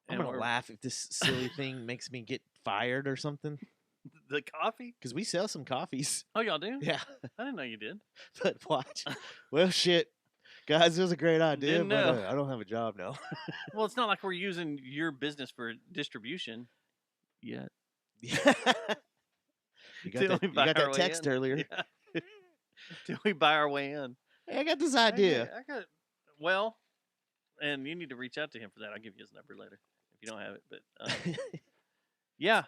I'm And going to laugh if this silly thing makes me get fired or something. The coffee? Because we sell some coffees. Oh, y'all do? Yeah. I didn't know you did. But watch. Well, shit. Guys, it was a great idea, Didn't but know. I don't have a job now. Well, it's not like we're using your business for distribution yet. You Till got we that, buy you got our that way text in. earlier. Yeah. Till we buy our way in. Hey, I got this idea. Well, and you need to reach out to him for that. I'll give you his number later if you don't have it. But yeah,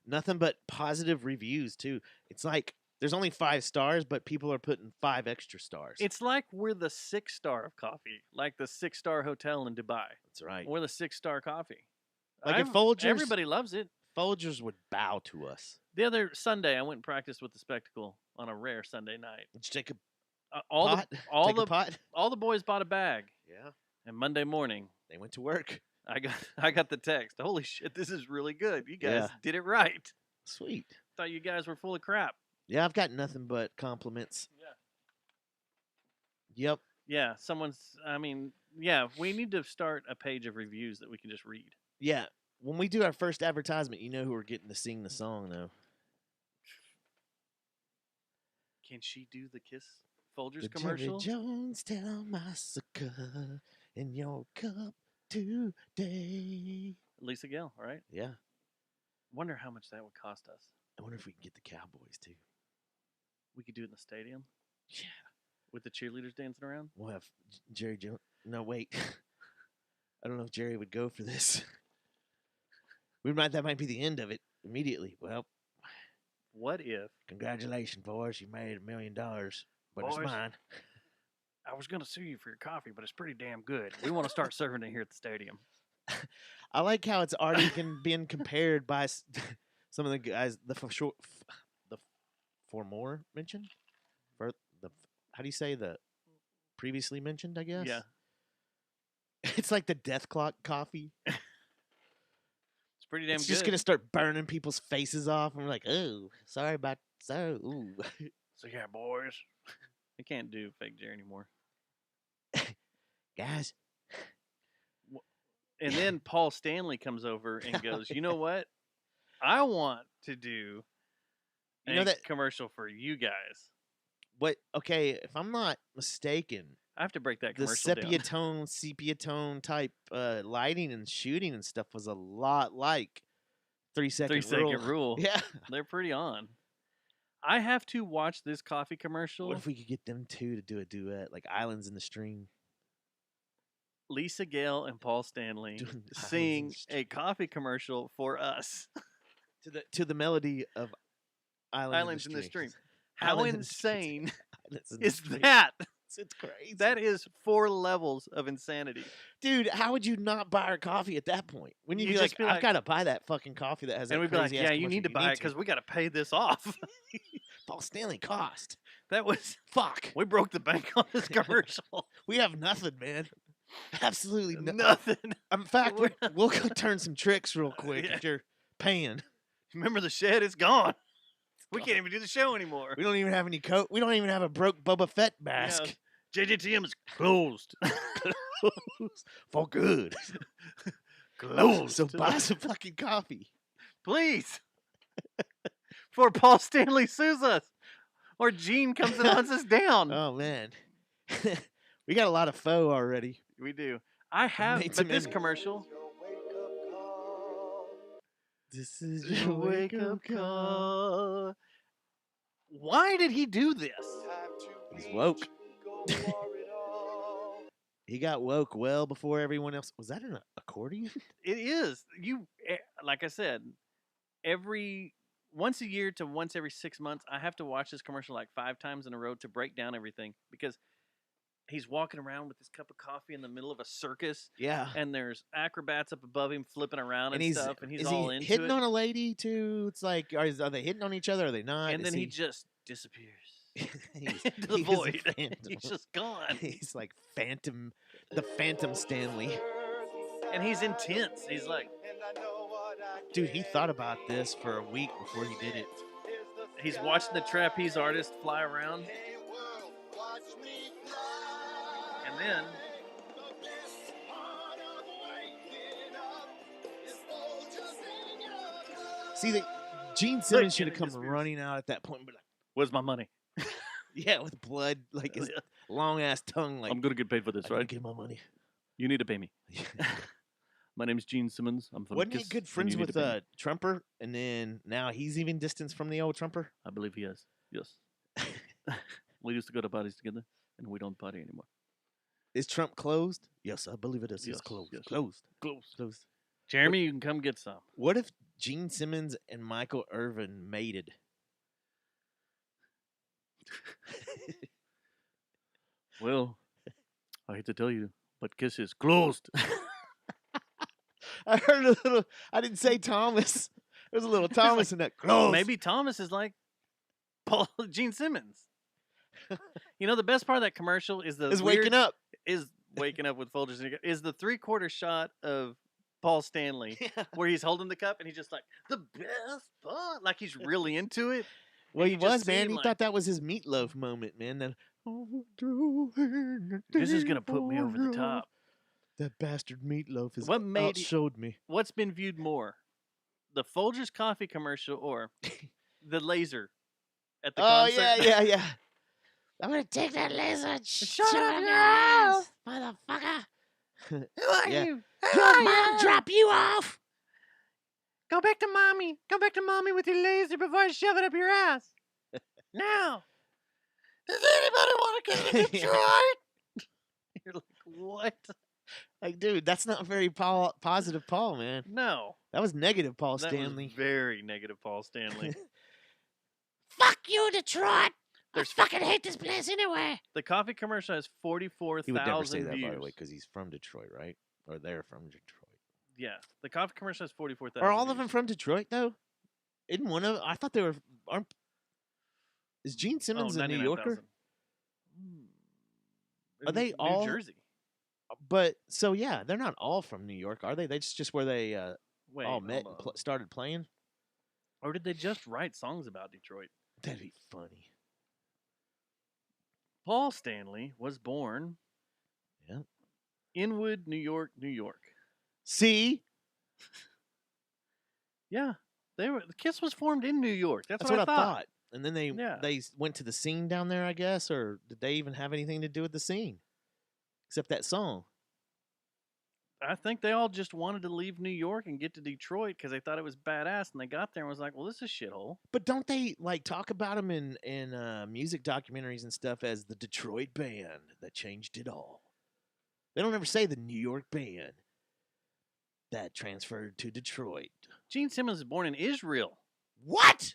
Nothing but positive reviews, too. It's like there's only 5 stars, but people are putting 5 extra stars. it's like we're the 6-star of coffee, like the 6-star hotel in Dubai. That's right. We're the 6-star coffee. Like if Folgers, everybody loves it. Folgers would bow to us. The other Sunday, I went and practiced with the Spectacle on a rare Sunday night. Did you take a All pot? Take a pot? all the boys bought a bag, Yeah. and Monday morning They went to work. I got the text. Holy shit, this is really good. You guys Yeah. did it right. Sweet. Thought you guys were full of crap. Yeah, I've got nothing but compliments. Yeah. Yep. Yeah, we need to start a page of reviews that we can just read. Yeah. When we do our first advertisement, you know who we're getting to sing the song, though. Can she do the Kiss Folgers The commercial? Jerry Jones tell massacre in your cup today. Lisa Gale, right? Yeah. Wonder how much that would cost us. I wonder if we can get the Cowboys, too. We could do it in the stadium Yeah. with the cheerleaders dancing around. We'll have Jerry Jones. No, wait. I don't know if Jerry would go for this. That might be the end of it immediately. Well, What if congratulations, boys. You made $1 million, but it's Boys. mine. I was going to sue you for your coffee, but it's pretty damn good. We want to start serving it here at the stadium. I like how it's already been compared by some of the guys. The for more mentioned, for the how do you say the previously mentioned? I guess. Yeah. It's like the death clock coffee. It's pretty damn It's good. just gonna start burning people's faces off, and we're like, oh, sorry about so. Ooh. So yeah, boys. I can't do fake Jerry anymore. Guys. And then Paul Stanley comes over and goes, you know what? I want to do a commercial for you guys. What? Okay, if I'm not mistaken, I have to break that the commercial sepia tone type lighting and shooting and stuff was a lot like 3 second 3 second rule. Yeah. They're pretty on. I have to watch this coffee commercial. What if we could get them two to do a duet, like Islands in the Stream? Lisa Gale and Paul Stanley Doing sing a coffee commercial for us. to the melody of Islands in the Stream. How Islands in the Stream. insane Islands in the is Stream. that? It's crazy. That is 4 levels of insanity. Dude, how would you not buy our coffee at that point? When you'd be like, I've got to buy that fucking coffee that has that and we'd be like, crazy yeah, ass you need to commercial. buy it because we got to pay this off. Paul Stanley cost. That was fuck. We broke the bank on this commercial. We have nothing, man. Absolutely nothing. In fact, we'll go turn some tricks real quick if you're paying. Remember the shed? It's gone. We can't even do the show anymore. We don't even have any coat. We don't even have a broke Boba Fett mask. Yeah, JJTM is closed. Closed for good. Closed. So buy some fucking coffee. Please. Before Paul Stanley sues us. Or Gene comes and hunts us down. Oh, man. We got a lot of faux already. We do. I have, but this commercial. This is your wake-up call. Why did he do this? He's woke. He got woke well before everyone else. Was that an accordion? It is. Like I said, once a year to once every 6 months, I have to watch this commercial like 5 times in a row to break down everything because he's walking around with his cup of coffee in the middle of a circus. Yeah. And there's acrobats up above him flipping around and stuff. And he's is all he into hitting it. on a lady too? It's like, are they hitting on each other? Or are they not? And then he just disappears he's, into the void. He's just gone. He's like the Phantom Stanley. And he's intense. He's like, dude, he thought about this for a week before he did it. He's watching the trapeze artist fly around. And then see, Gene Simmons should have come running out at that point and be like, "Where's my money?" Yeah, with blood, like his long ass tongue. Like, I'm gonna get paid for this, right? Give my money. You need to pay me. My name's Gene Simmons. I'm from Wasn't Kiss, he good and friends you need with to pay me. Trumper? And then now he's even distanced from the old Trumper? I believe he is. Yes. We used to go to parties together, and we don't party anymore. Is Trump closed? Yes, I believe it is. Yes, It's closed. yes. Closed. Close. Closed. Jeremy, you can come get some. What if Gene Simmons and Michael Irvin mated? Well, I hate to tell you, but Kiss is closed. I heard a little. I didn't say Thomas. There's a little Thomas in that. Closed. Maybe Thomas is like Gene Simmons. You know, the best part of that commercial is waking up. Is waking up with Folgers. Is the 3/4 shot of Paul Stanley where he's holding the cup and he's just like, the best part. Like he's really into it. Well, he was, man. seem He like- thought that was his Meatloaf moment, man. Then This is gonna put me over the top. That bastard Meatloaf has What made outshowed me. What's been viewed more, the Folgers coffee commercial or the laser at the concert? yeah. I'm gonna take that laser and Shut shove up it up your your ass. ass, motherfucker. Who are Yeah. you? Your mom drop you off. Go back to mommy. Go back to mommy with your laser before I shove it up your ass. Now. Does anybody want to go to Detroit? You're like, what? Like, dude, that's not very positive Paul, man. No. That was negative Paul That Stanley. was very negative Paul Stanley. Fuck you, Detroit. There's I fucking hate this place anyway. The coffee commercial has 44,000 He would never say that, views. by the way, because he's from Detroit, right? Or they're from Detroit. Yeah. The coffee commercial has 44,000 Are all of views. them from Detroit, though? Isn't one of... I thought they were... Aren't... Is Gene Simmons a New Yorker? 99,000. Are they New all... Jersey. But, so yeah, they're not all from New York, are they? That's just where they Wait, all met hold and on. started playing? Or did they just write songs about Detroit? That'd be funny. Paul Stanley was born Inwood, New York, New York. See? Yeah. The Kiss was formed in New York. That's That's what what I thought. And then they went to the scene down there, I guess, or did they even have anything to do with the scene? Except that song. I think they all just wanted to leave New York and get to Detroit because they thought it was badass, and they got there and was like, "Well, this is shithole." But don't they like talk about them in music documentaries and stuff as the Detroit band that changed it all? They don't ever say the New York band that transferred to Detroit. Gene Simmons was born in Israel. What?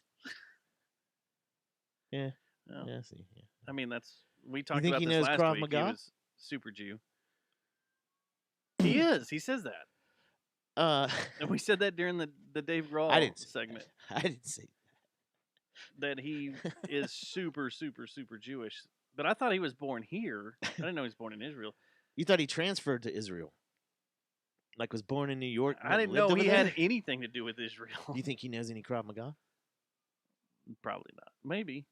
Yeah. Oh. Yeah. See. Yeah. I mean, we talked think about he this knows last Krav week. Maga? He was super Jew. He is. He says that. And we said that during the Dave Grohl segment. I didn't say that he is super, super, super Jewish. But I thought he was born here. I didn't know he was born in Israel. You thought he transferred to Israel? Like was born in New York? I didn't know he had anything to do with Israel. Do you think he knows any Krav Maga? Probably not. Maybe.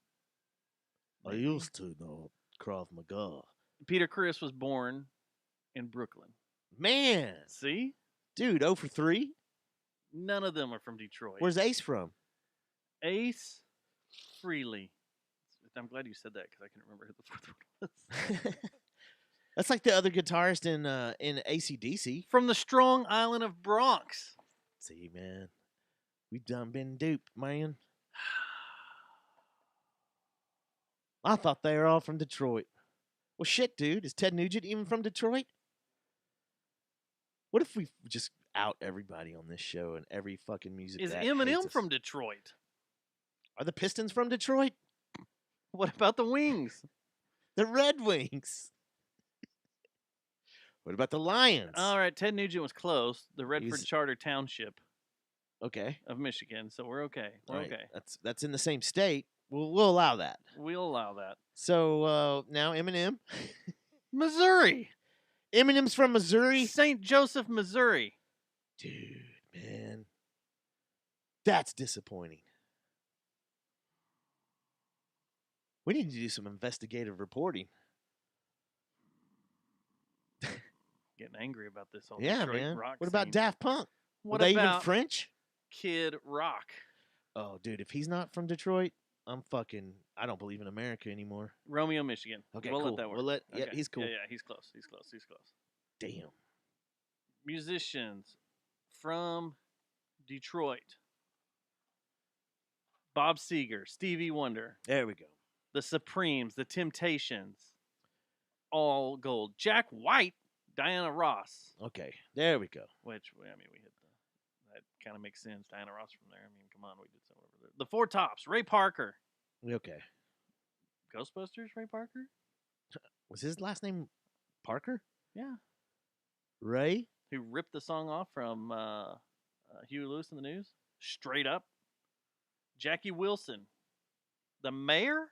I used to know Krav Maga. Peter Criss was born in Brooklyn. Man. See? Dude, 0 for 3? None of them are from Detroit. Where's Ace from? Ace Frehley. I'm glad you said that because I couldn't remember who the fourth one was. That's like the other guitarist in AC/DC. From the strong island of Bronx. See, man. We done been duped, man. I thought they were all from Detroit. Well, shit, dude. Is Ted Nugent even from Detroit? What if we just out everybody on this show and every fucking music? Is that Eminem hates us? from Detroit? Are the Pistons from Detroit? What about the Wings? The Red Wings. What about the Lions? All right, Ted Nugent was close. The Redford He's- Charter Township Okay. of Michigan, so we're okay. We're All right. okay. That's in the same state. We'll allow that. We'll allow that. So now Eminem. Missouri. Eminem's from Missouri. St. Joseph, Missouri. Dude, man. That's disappointing. We need to do some investigative reporting. Getting angry about this whole Yeah, Detroit man. rock What about scene. Daft Punk? What Were they about even French? Kid Rock? Oh, dude, if he's not from Detroit, I don't believe in America anymore. Romeo, Michigan. Okay, we'll cool. let that work. We'll yeah, Okay. he's cool. Yeah, he's close. He's close. He's close. Damn. Musicians from Detroit. Bob Seger, Stevie Wonder, There we go. the Supremes, the Temptations, all gold. Jack White, Diana Ross, Okay, there we go. which, I mean, we hit that kind of makes sense. Diana Ross from there. I mean, come on, we did some over there. The Four Tops, Ray Parker. Okay. Ghostbusters, Ray Parker? Was his last name Parker? Yeah. Ray? Who ripped the song off from Huey Lewis in the News? Straight up. Jackie Wilson, the mayor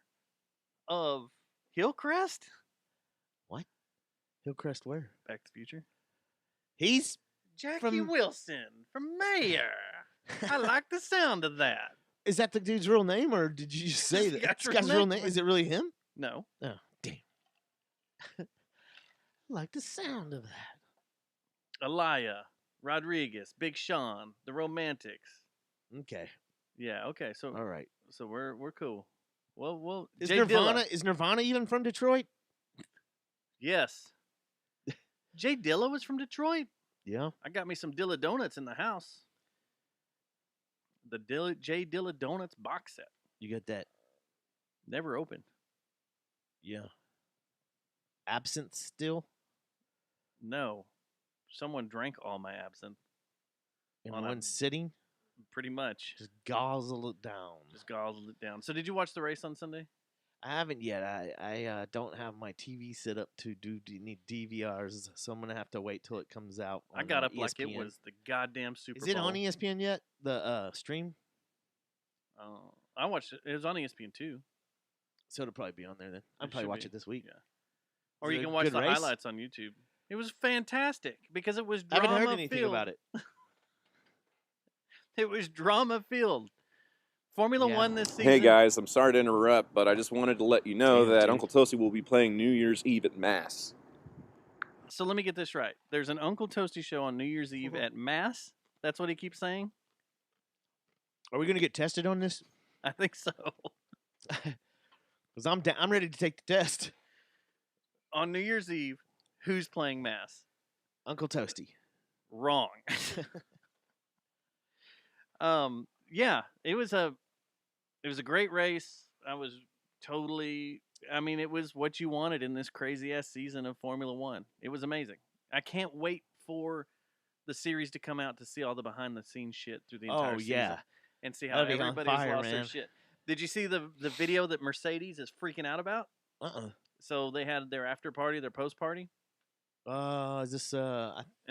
of Hillcrest? What? Hillcrest where? Back to the Future. He's Jackie from- Wilson from Mayor. I like the sound of that. Is that the dude's real name, or did you just say That's the that? guy's This guy's real real name? name. Is it really him? No. Oh, damn. I like the sound of that. Aliyah, Rodriguez, Big Sean, The Romantics. Okay. Yeah, okay. So All right. so we're cool. Well, Is Jay Nirvana Dilla. is Nirvana even from Detroit? Yes. Jay Dilla was from Detroit. Yeah. I got me some Dilla donuts in the house. The Jay Dilla Donuts box set. You got that. Never opened. Yeah. Absinthe still No. Someone drank all my absinthe. in On one a- sitting. Pretty much. Just guzzle it down. Just guzzled it down. So did you watch the race on Sunday? I haven't yet. I don't have my TV set up to do need DVRs, so I'm gonna have to wait till it comes out. I on, got up like ESPN. it was the goddamn Super Is it Bowl. on ESPN yet? The stream. I watched it. It was on ESPN too. So it'll probably be on there then. I'll It probably should watch be. it this week. Yeah. Or Is you it a can watch good the race? highlights on YouTube. It was fantastic because it was I drama haven't heard anything filled. about it. It was drama filled. Formula Yeah. One this season. Hey guys, I'm sorry to interrupt, but I just wanted to let you know Damn, that dude. Uncle Toasty will be playing New Year's Eve at Mass. So let me get this right. There's an Uncle Toasty show on New Year's Eve at Mass. That's what he keeps saying. Are we gonna get tested on this? I think so. Because I'm ready to take the test. On New Year's Eve, who's playing Mass? Uncle Toasty. Wrong. Yeah, it was a great race. I was totally, I mean, it was what you wanted in this crazy ass season of Formula One. It was amazing. I can't wait for the series to come out to see all the behind the scenes shit through the entire Oh season. yeah. And see how That'd be on everybody's fire, lost their man. shit. Did you see the video that Mercedes is freaking out about? So they had their after party, their post party Is this in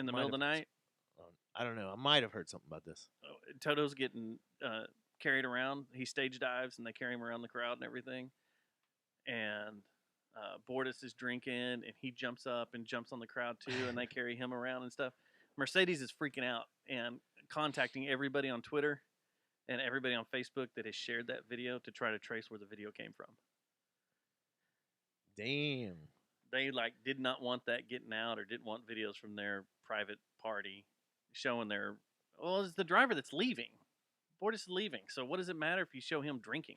the middle of the night. I don't know. I might have heard something about this. Toto's getting carried around. He stage dives and they carry him around the crowd and everything. And Bordas is drinking and he jumps up and jumps on the crowd too, and they carry him around and stuff. Mercedes is freaking out and contacting everybody on Twitter and everybody on Facebook that has shared that video to try to trace where the video came from. Damn. They did not want that getting out, or didn't want videos from their private party showing their. Well, it's the driver that's leaving. Bortis is leaving. So what does it matter if you show him drinking?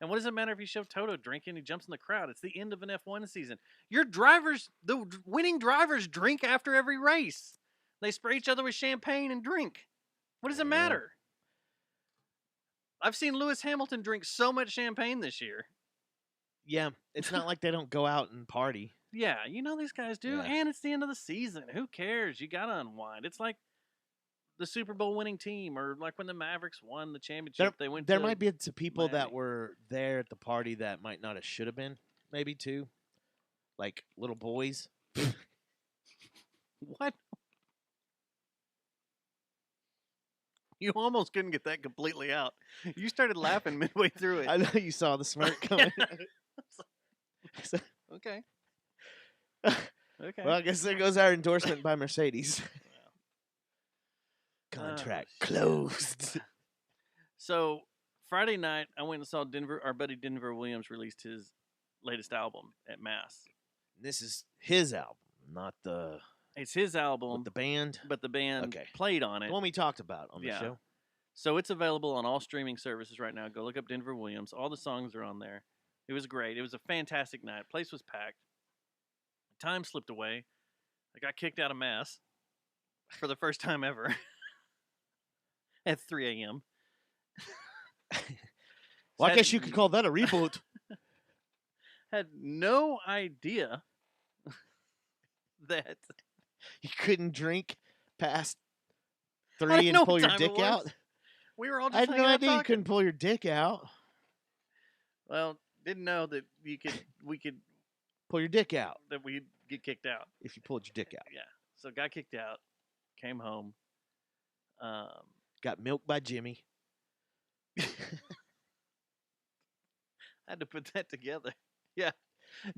And what does it matter if you show Toto drinking? He jumps in the crowd. It's the end of an F1 season. Your drivers, the winning drivers, drink after every race. They spray each other with champagne and drink. What does it matter? I've seen Lewis Hamilton drink so much champagne this year. Yeah, it's not like they don't go out and party. Yeah, these guys do. Yeah. And it's the end of the season. Who cares? You got to unwind. It's like the Super Bowl winning team, or like when the Mavericks won the championship. There might be some people Miami. that were there at the party that might not have should have been, maybe too. Like little boys. What? You almost couldn't get that completely out. You started laughing midway through it. I know you saw the smirk coming. Okay. Okay. Well, I guess there goes our endorsement by Mercedes. Contract closed. So Friday night, I went and saw our buddy Denver Williams released his latest album at Mass. This is his album, not the. It's his album. With the band? But the band played on it. The one we talked about on the show. So it's available on all streaming services right now. Go look up Denver Williams. All the songs are on there. It was great. It was a fantastic night. Place was packed. Time slipped away. I got kicked out of Mass for the first time ever at 3 a.m. Well, I guess you could call that a reboot. Had no idea that you couldn't drink past 3 and pull your dick out. We were all just I had no idea talking. you couldn't pull your dick out. Well, didn't know that we could pull your dick out. That we'd get kicked out if you pulled your dick out. Yeah. So got kicked out. Came home. Got milked by Jimmy. I had to put that together. Yeah.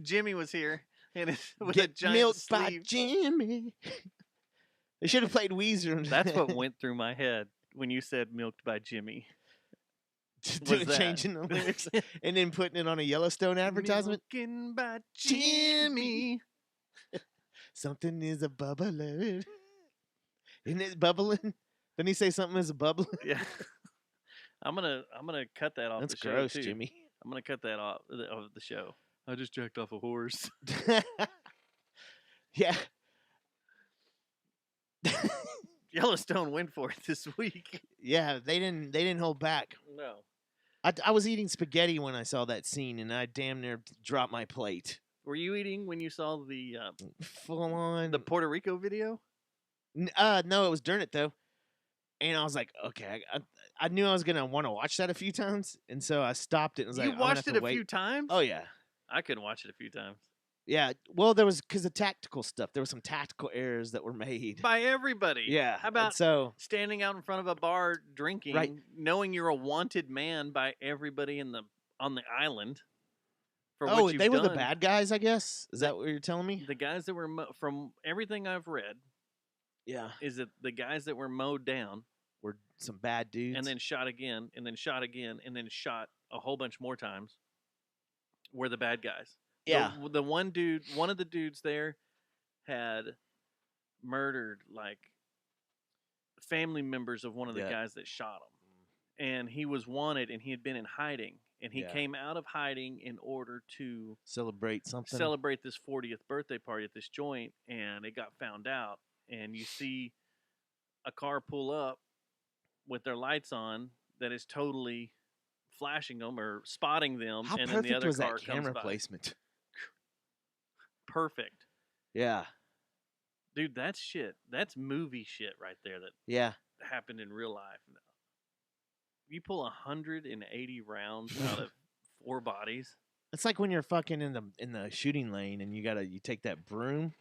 Jimmy was here and with a giant milked sleeve. by Jimmy. They should have played Weezer. That's what went through my head when you said milked by Jimmy. Changing the lyrics and then putting it on a Yellowstone advertisement. Milking by Jimmy. Something is a bubbling. Isn't it bubbling? Didn't he say something is a bubbling? Yeah. I'm gonna cut that off. That's the show gross, too. Jimmy. I'm gonna cut that off of the show. I just jacked off a horse. Yeah. Yellowstone went for it this week. Yeah, they didn't hold back. No. I was eating spaghetti when I saw that scene, and I damn near dropped my plate. Were you eating when you saw the full on the Puerto Rico video? No, it was during it though, and I was like, okay, I knew I was gonna want to watch that a few times, and so I stopped it. And was You like, watched it a few times? Oh yeah, I couldn't watch it a few times. Yeah, well, there was because of tactical stuff. There were some tactical errors that were made by everybody. Yeah, how about standing out in front of a bar drinking, right, knowing you're a wanted man by everybody on the island? For oh, what you've they were the done. bad guys, I guess. Is that what you're telling me? The guys that were from everything I've read, yeah, is that the guys that were mowed down were some bad dudes, and then shot again, and then shot again, and then shot a whole bunch more times. Were the bad guys. Yeah. The one of the dudes there had murdered like family members of one of the guys that shot him. And he was wanted and he had been in hiding. And he came out of hiding in order to celebrate something. Celebrate this 40th birthday party at this joint. And it got found out. And you see a car pull up with their lights on that is totally flashing them or spotting them. How and perfect then the other was car that camera comes by. placement? Perfect. Yeah. Dude, that's shit. That's movie shit right there that happened in real life. You pull 180 rounds out of 4 bodies. It's like when you're fucking in the shooting lane and you take that broom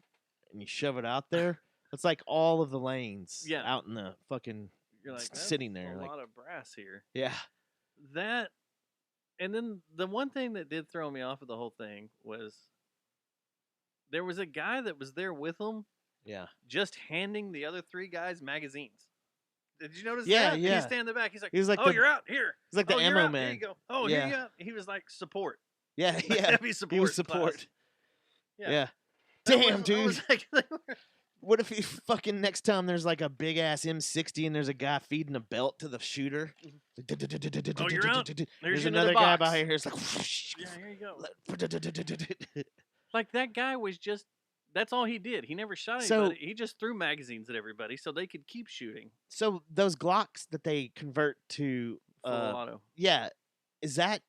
and you shove it out there. It's like all of the lanes out in the fucking You're like, that's sitting there. A like, lot of brass here. Yeah. That, and then the one thing that did throw me off of the whole thing was there was a guy that was there with them. Yeah. Just handing the other 3 guys magazines. Did you notice Yeah, that? yeah. He's standing in the back. He's like, He was like oh, the- you're out here. He's like the oh, you're ammo out. man. Here you go. Oh, Yeah. here you go. He was like support. Yeah, yeah. Heavy support. He was class. support. Yeah. Yeah. That Damn, was- dude. I was like, What if he fucking next time there's like a big ass M60 and there's a guy feeding a belt to the shooter? oh, you're out. There's your another box. guy behind here. It's like, Yeah, here you go. Like that guy was just. That's all he did. He never shot So- anybody. He just threw magazines at everybody so they could keep shooting. So those Glocks that they convert to, Full auto. yeah, is that?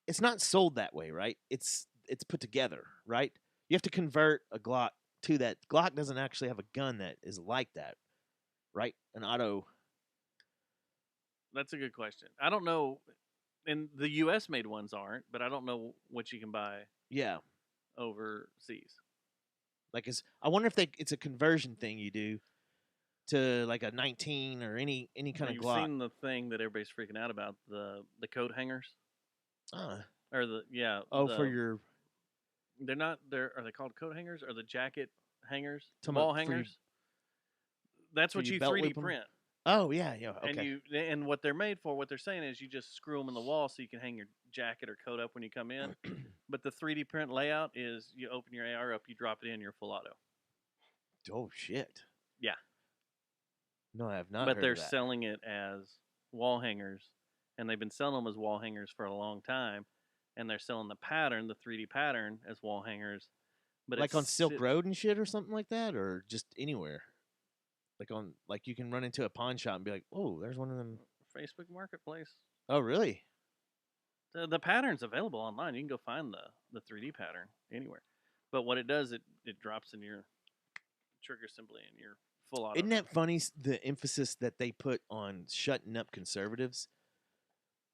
It's not sold that way, right? It's put together, right? You have to convert a Glock to that. Glock doesn't actually have a gun that is like that, right? An auto. That's a good question. I don't know. And the U.S. made ones aren't, but I don't know what you can buy Yeah, overseas. like I wonder if it's a conversion thing you do to like a 19 or any kind Well, of you've Glock. seen the thing that everybody's freaking out about the coat hangers Uh, or the for your they're not are they called coat hangers or the jacket hangers Talking ball about for your- hangers? That's for what your you belt 3D loop 'em? print. oh yeah okay. And what they're made for, what they're saying is you just screw them in the wall so you can hang your jacket or coat up when you come in. But the 3D print layout is you open your AR up, you drop it in, you're full auto. Oh shit. Yeah. No, I have not. But heard they're of that. selling it as wall hangers, and they've been selling them as wall hangers for a long time. And they're selling the pattern, the 3D pattern, as wall hangers. But like it on Silk sits- Road and shit or something like that, or just anywhere. Like you can run into a pawn shop and be like, "Oh, there's one of them." Facebook Marketplace. Oh, really? The pattern's available online. You can go find the 3D pattern anywhere. But what it does, it drops in your trigger assembly and your full auto. Isn't that funny? The emphasis that they put on shutting up conservatives,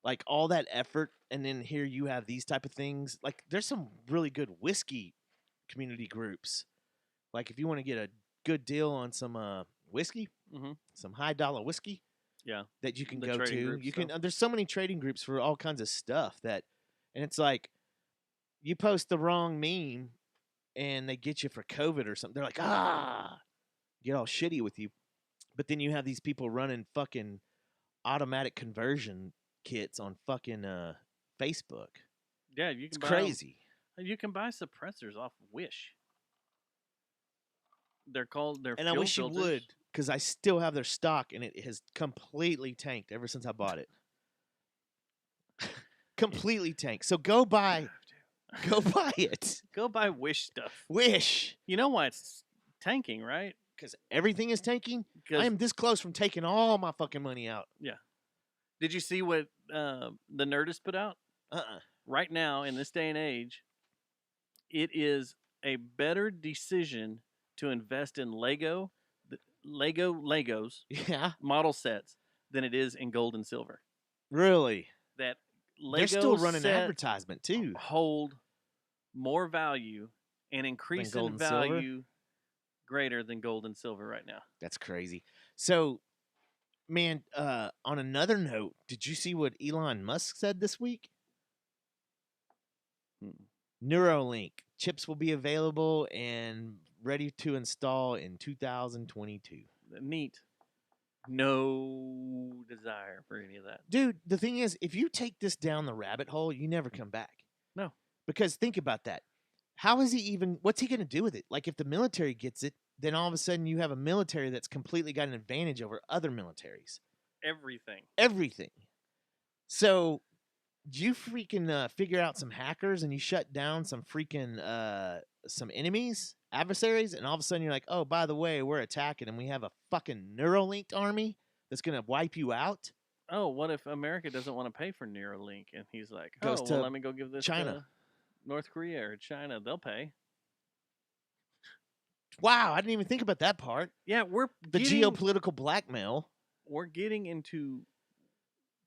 like all that effort, and then here you have these type of things. Like there's some really good whiskey community groups. Like if you want to get a good deal on some whiskey, Mhm. some high dollar whiskey, Yeah. that you can The go trading to. groups You can. stuff. There's so many trading groups for all kinds of stuff and it's like you post the wrong meme and they get you for COVID or something. They're like, get all shitty with you. But then you have these people running fucking automatic conversion kits on fucking Facebook. Yeah, you can It's buy 'em- crazy. You can buy suppressors off Wish. They're And I fuel wish filters. you would, because I still have their stock and it has completely tanked ever since I bought it. Completely tanked. So go buy it. Go buy Wish stuff. Wish. You know why it's tanking, right? Because everything is tanking. I am this close from taking all my fucking money out. Yeah. Did you see what the Nerdist put out? Right now, in this day and age, it is a better decision to invest in Legos Yeah. model sets than it is in gold and silver. Really? That Lego They're still running sets advertisement too. hold more value and increase gold in and silver? value greater than gold and silver right now. That's crazy. So, man, on another note, did you see what Elon Musk said this week? Neuralink chips will be available and ready to install in 2022. Neat. No desire for any of that. Dude, the thing is, if you take this down the rabbit hole, you never come back. No. Because think about that. How is he even, what's he going to do with it? Like if the military gets it, then all of a sudden you have a military that's completely got an advantage over other militaries. Everything. So you freaking figure out some hackers and you shut down some freaking some enemies, adversaries, and all of a sudden you're like, oh, by the way, we're attacking and we have a fucking Neuralinked army that's gonna wipe you out. Oh, what if America doesn't want to pay for Neuralink? And he's like, Goes to let me go give this China. to North Korea or China. They'll pay. Wow, I didn't even think about that part. Yeah, The geopolitical blackmail. We're getting into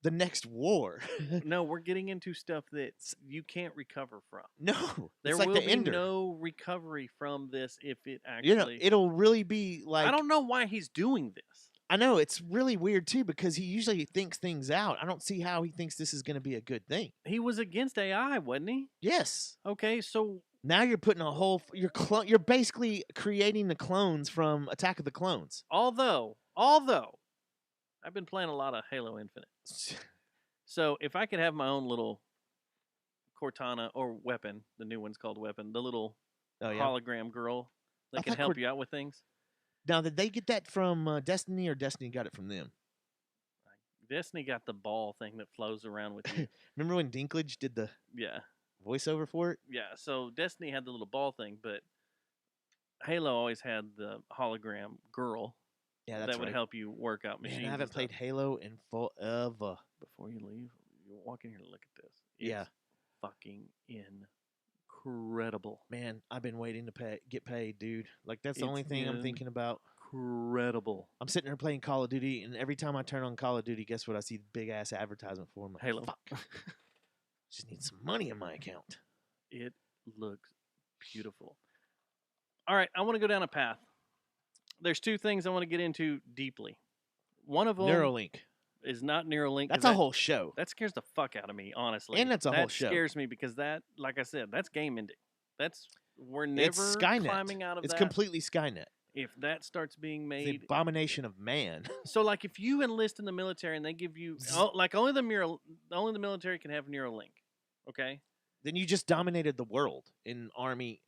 the next war. No, we're getting into stuff that you can't recover from. No, There it's like will the be Ender. no recovery from this if it actually. You know, it'll really be like. I don't know why he's doing this. I know it's really weird too because he usually thinks things out. I don't see how he thinks this is going to be a good thing. He was against AI, wasn't he? Yes. Okay, so now you're putting a whole. You're basically creating the clones from Attack of the Clones. although I've been playing a lot of Halo Infinite. So if I could have my own little Cortana or weapon, the new one's called weapon, the little hologram girl that can help you out with things. Now, did they get that from Destiny, or Destiny got it from them? Destiny got the ball thing that flows around with you. Remember when Dinklage did the voiceover for it? Yeah, so Destiny had the little ball thing, but Halo always had the hologram girl that would help you work out machines. Man, I haven't played Halo in forever. Before you leave, you walk in here to look at this. It's fucking incredible. Man, I've been waiting to get paid, dude. Like, that's the only thing I'm thinking about. Incredible. I'm sitting there playing Call of Duty, and every time I turn on Call of Duty, guess what? I see the big-ass advertisement for them. Like, Halo. Fuck. Just need some money in my account. It looks beautiful. All right, I want to go down a path. There's two things I want to get into deeply. One of them Neuralink is not Neuralink. That's a whole show. That scares the fuck out of me, honestly. And that's a whole show. That scares me because that, like I said, that's game ending. We're never It's Skynet. climbing out of It's that. completely Skynet. If that starts being made, the abomination of man. So, like, if you enlist in the military and they give you, only the military can have Neuralink, okay? Then you just dominated the world in Army.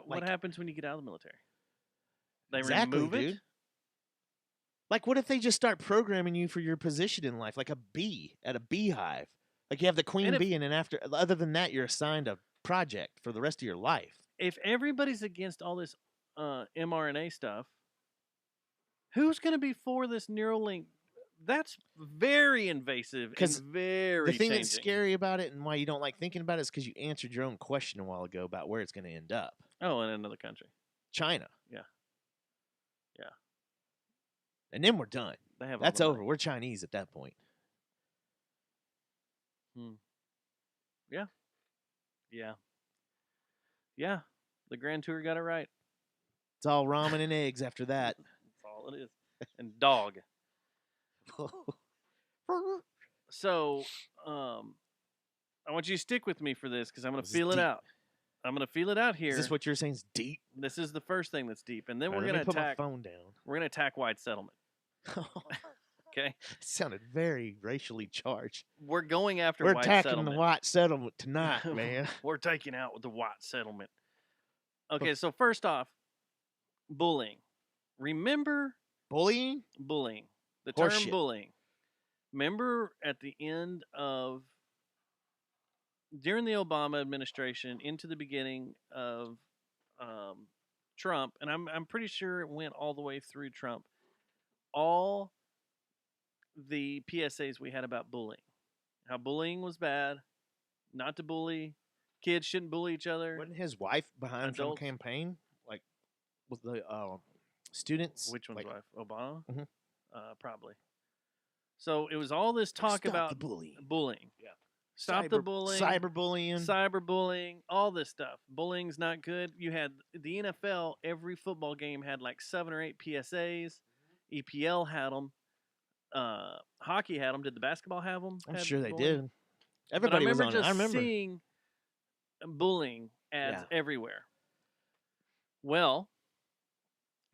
What happens when you get out of the military? They remove it? Dude. Like, what if they just start programming you for your position in life, like a bee at a beehive? Like, you have the queen bee, and then other than that, you're assigned a project for the rest of your life. If everybody's against all this mRNA stuff, who's going to be for this Neuralink? That's very invasive and very the thing changing. that's scary about it and why you don't like thinking about it is because you answered your own question a while ago about where it's going to end up. Oh, in another country. China. Yeah. And then we're done. That's the over. money. We're Chinese at that point. Yeah. The Grand Tour got it right. It's all ramen and eggs after that. That's all it is. And dog. So, I want you to stick with me for this because I'm going to feel it out. I'm going to feel it out here. Is this what you're saying is deep? This is the first thing that's deep, and then we're Let going me to put attack. my phone down. We're going to attack white settlement. Okay. It sounded very racially charged. We're going after We're white attacking settlement. the white settlement tonight, man. We're taking out the white settlement. Okay, so first off, bullying. Remember bullying? Bullying. The term Horseshit. bullying. Remember at the end of during the Obama administration into the beginning of Trump, and I'm pretty sure it went all the way through Trump. All the PSAs we had about bullying, how bullying was bad, not to bully, kids shouldn't bully each other. Wasn't his wife behind some campaign? Like, with the students? Which one's wife? Obama? Mhm. Probably. So it was all this talk about the bullying. Yeah. Stop the bullying. Cyberbullying. Cyberbullying. All this stuff. Bullying's not good. You had the NFL, every football game had like 7 or 8 PSAs. EPL had them. Hockey had them. Did the basketball have them? I'm sure they bullying? did. Everybody was on it. I remember seeing bullying ads everywhere. Well,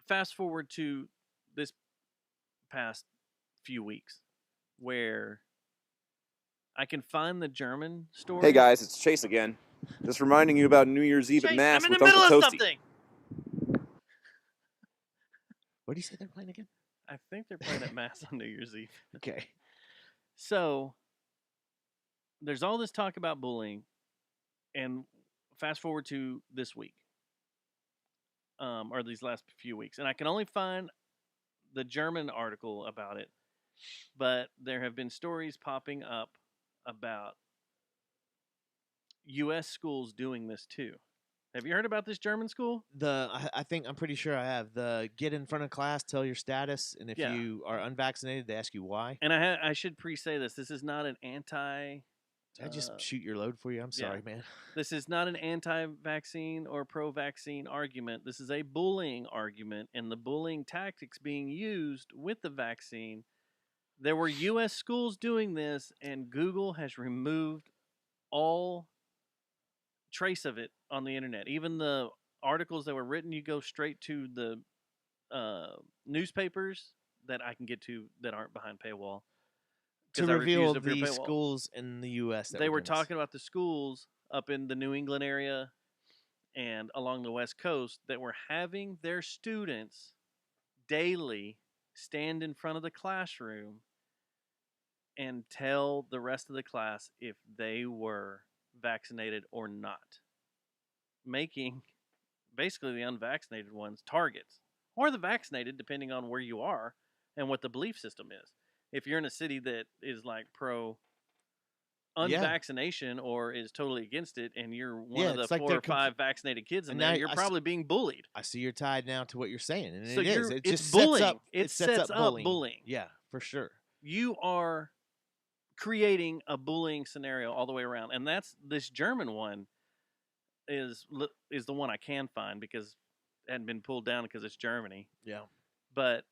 fast forward to this past few weeks where I can find the German story. Hey guys, it's Chase again. Just reminding you about New Year's Eve at Mass I'm in with the middle Uncle of Toasty. something. What do you say they're playing again? I think they're playing at Mass on New Year's Eve. Okay. So there's all this talk about bullying, and fast forward to this week, or these last few weeks, and I can only find the German article about it, but there have been stories popping up about U.S. schools doing this too. Have you heard about this German school? I'm pretty sure I have. The get in front of class, tell your status, and if you are unvaccinated, they ask you why. And I should pre-say this. This is not an anti... Did I just shoot your load for you? I'm sorry, man. This is not an anti-vaccine or pro-vaccine argument. This is a bullying argument, and the bullying tactics being used with the vaccine. There were U.S. schools doing this, and Google has removed all trace of it on the internet. Even the articles that were written, you go straight to the newspapers. that I can get to that aren't behind paywall. To 'Cause I refuse reveal to appear the paywall. schools in the U.S. that They were doing this. talking about the schools up in the New England area and along the West Coast that were having their students daily stand in front of the classroom and tell the rest of the class if they were vaccinated or not, making basically the unvaccinated ones targets, or the vaccinated, depending on where you are and what the belief system is. If you're in a city that is like pro unvaccination or is totally against it, and you're one of the it's like 4 or 5 vaccinated kids in and there, now you're probably being bullied. I see you're tied now to what you're saying, and So it is. It it's just bullying. sets up. It sets up bullying. Yeah, for sure. You are creating a bullying scenario all the way around, and that's this German one is the one I can find because it hadn't been pulled down because it's Germany. Yeah. But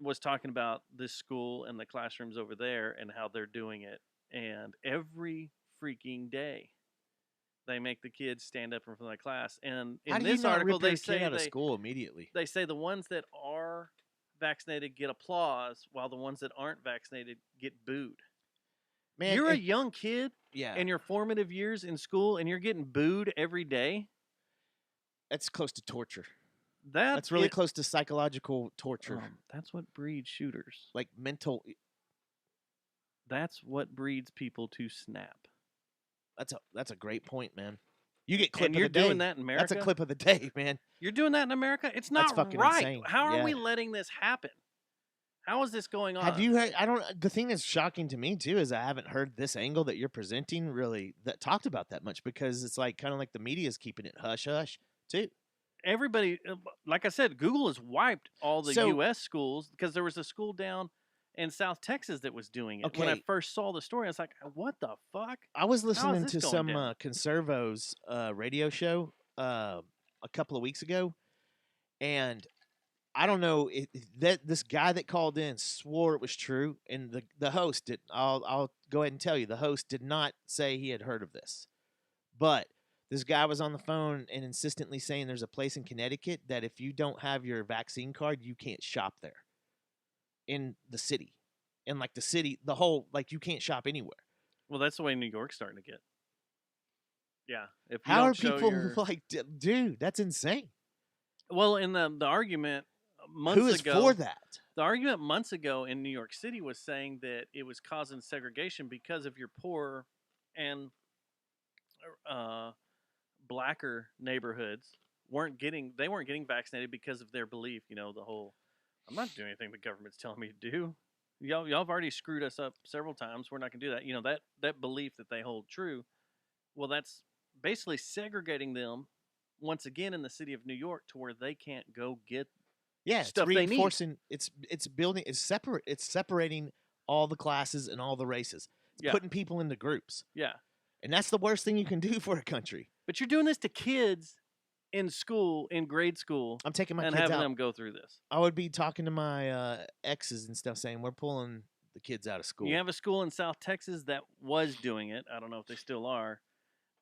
was talking about this school and the classrooms over there and how they're doing it, and every freaking day they make the kids stand up in front of the class. And How in do you this not article, rip your they kid say out of school immediately? They say the ones that are vaccinated get applause, while the ones that aren't vaccinated get booed. Man, you're a young kid, yeah, in your formative years in school, and you're getting booed every day. That's close to torture. That's really close to psychological torture. That's what breeds shooters. Like mental. That's what breeds people to snap. That's a great point, man. You get clip and of you're the day. doing that in America. That's a clip of the day, man. You're doing that in America. It's not fucking right. insane. How are Yeah. we letting this happen? How is this going on? Have you heard? I don't. The thing that's shocking to me too is I haven't heard this angle that you're presenting really that talked about that much, because it's like kind of like the media's keeping it hush hush too. Everybody, like I said, Google has wiped all the So- U.S. schools because there was a school down in South Texas that was doing it. When I Okay. first saw the story, I was like, "What the fuck?" I was How listening is to this some going down? Conservos radio show a couple of weeks ago, and I don't know that this guy that called in swore it was true, and the host did. I'll go ahead and tell you, the host did not say he had heard of this, but this guy was on the phone and insistently saying there's a place in Connecticut that if you don't have your vaccine card, you can't shop there in the city, and like the city, the whole like you can't shop anywhere. Well, that's the way New York's starting to get. Yeah. If you How don't are show people your- like, dude? That's insane. Well, in the argument months Who is ago, for that? The argument months ago in New York City was saying that it was causing segregation because of your poor and blacker neighborhoods weren't getting vaccinated because of their belief. You know, the whole I'm not doing anything the government's telling me to do. Y'all have already screwed us up several times. We're not gonna do that. You know, that belief that they hold true. Well, that's basically segregating them once again in the city of New York to where they can't go get Yeah, it's stuff they need. reinforcing. It's building. It's separate. It's separating all the classes and all the races. It's Yeah. putting people into groups. Yeah. And that's the worst thing you can do for a country. But you're doing this to kids in school, in grade school. I'm taking my and kids having out. them go through this. I would be talking to my exes and stuff, saying we're pulling the kids out of school. You have a school in South Texas that was doing it. I don't know if they still are,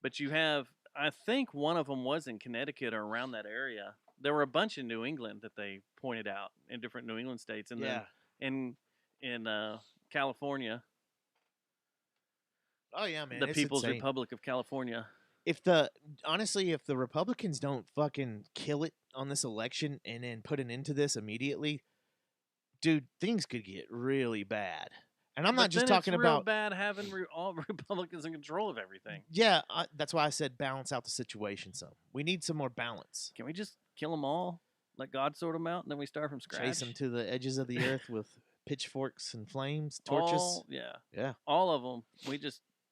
but you have. I think one of them was in Connecticut or around that area. There were a bunch in New England that they pointed out in different New England states, and Yeah. then in California, Oh yeah, man. the it's People's insane. Republic of California. If honestly, if the Republicans don't fucking kill it on this election and then put an end to this immediately, dude, things could get really bad. And I'm But not just then talking it's real about bad having all Republicans in control of everything. Yeah, that's why I said balance out the situation some. We need some more balance. Can we just kill them all? Let God sort them out, and then we start from scratch. Chase them to the edges of the earth with pitchforks and flames, torches. Yeah. All of them.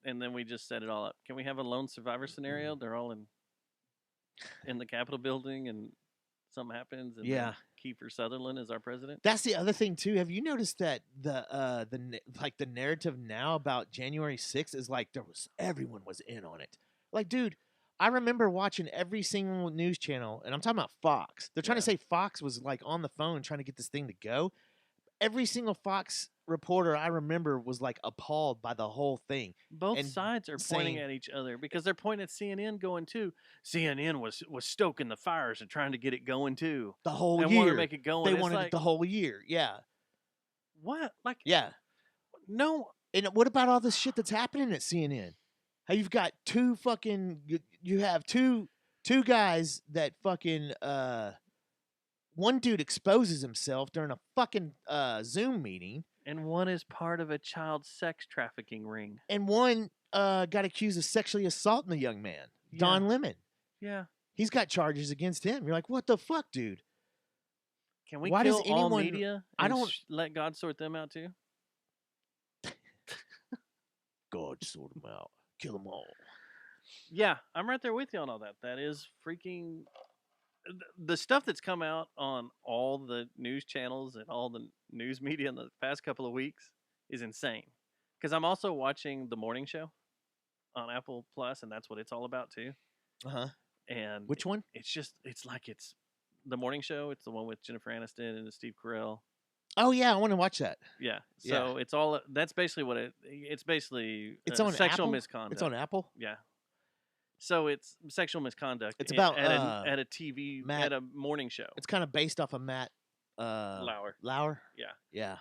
And then we just set it all up. Can we have a lone survivor scenario? They're all in the Capitol building, and something happens. And Yeah. then Kiefer Sutherland is our president. That's the other thing too. Have you noticed that the narrative now about January 6th is like everyone was in on it. Like, dude, I remember watching every single news channel, and I'm talking about Fox. They're trying to say Fox was like on the phone trying to get this thing to go. every single Fox reporter I remember was like appalled by the whole thing. Both and sides are pointing saying- at each other because they're pointing at CNN going too. CNN was stoking the fires and trying to get it going too. The whole and year. wanted to make it going. They It's wanted like, it the whole year. Yeah. what? Like, Yeah. no. And what about all this shit that's happening at CNN? How you've got two fucking you have two guys that fucking one dude exposes himself during a fucking Zoom meeting, And one is part of a child sex trafficking ring. and one got accused of sexually assaulting a young man, Don Lemon. Yeah. He's got charges against him. You're like, what the fuck, dude? Can we Why kill does all anyone- media? I and don't- let God sort them out too. God sort them out, kill them all. Yeah, I'm right there with you on all that. That is freaking the stuff that's come out on all the news channels and all the news media in the past couple of weeks is insane. Because I'm also watching the morning show on Apple Plus, and that's what it's all about too. And Which one? It's like it's the morning show. It's the one with Jennifer Aniston and Steve Carell. Oh yeah, I want to watch that. Yeah. So it's all. That's basically what it's basically. It's on sexual Apple? misconduct. It's on Apple. Yeah. So it's sexual misconduct. It's about at a TV Matt- at a morning show. It's kind of based off of Matt Lauer. Lauer. Yeah. Yeah.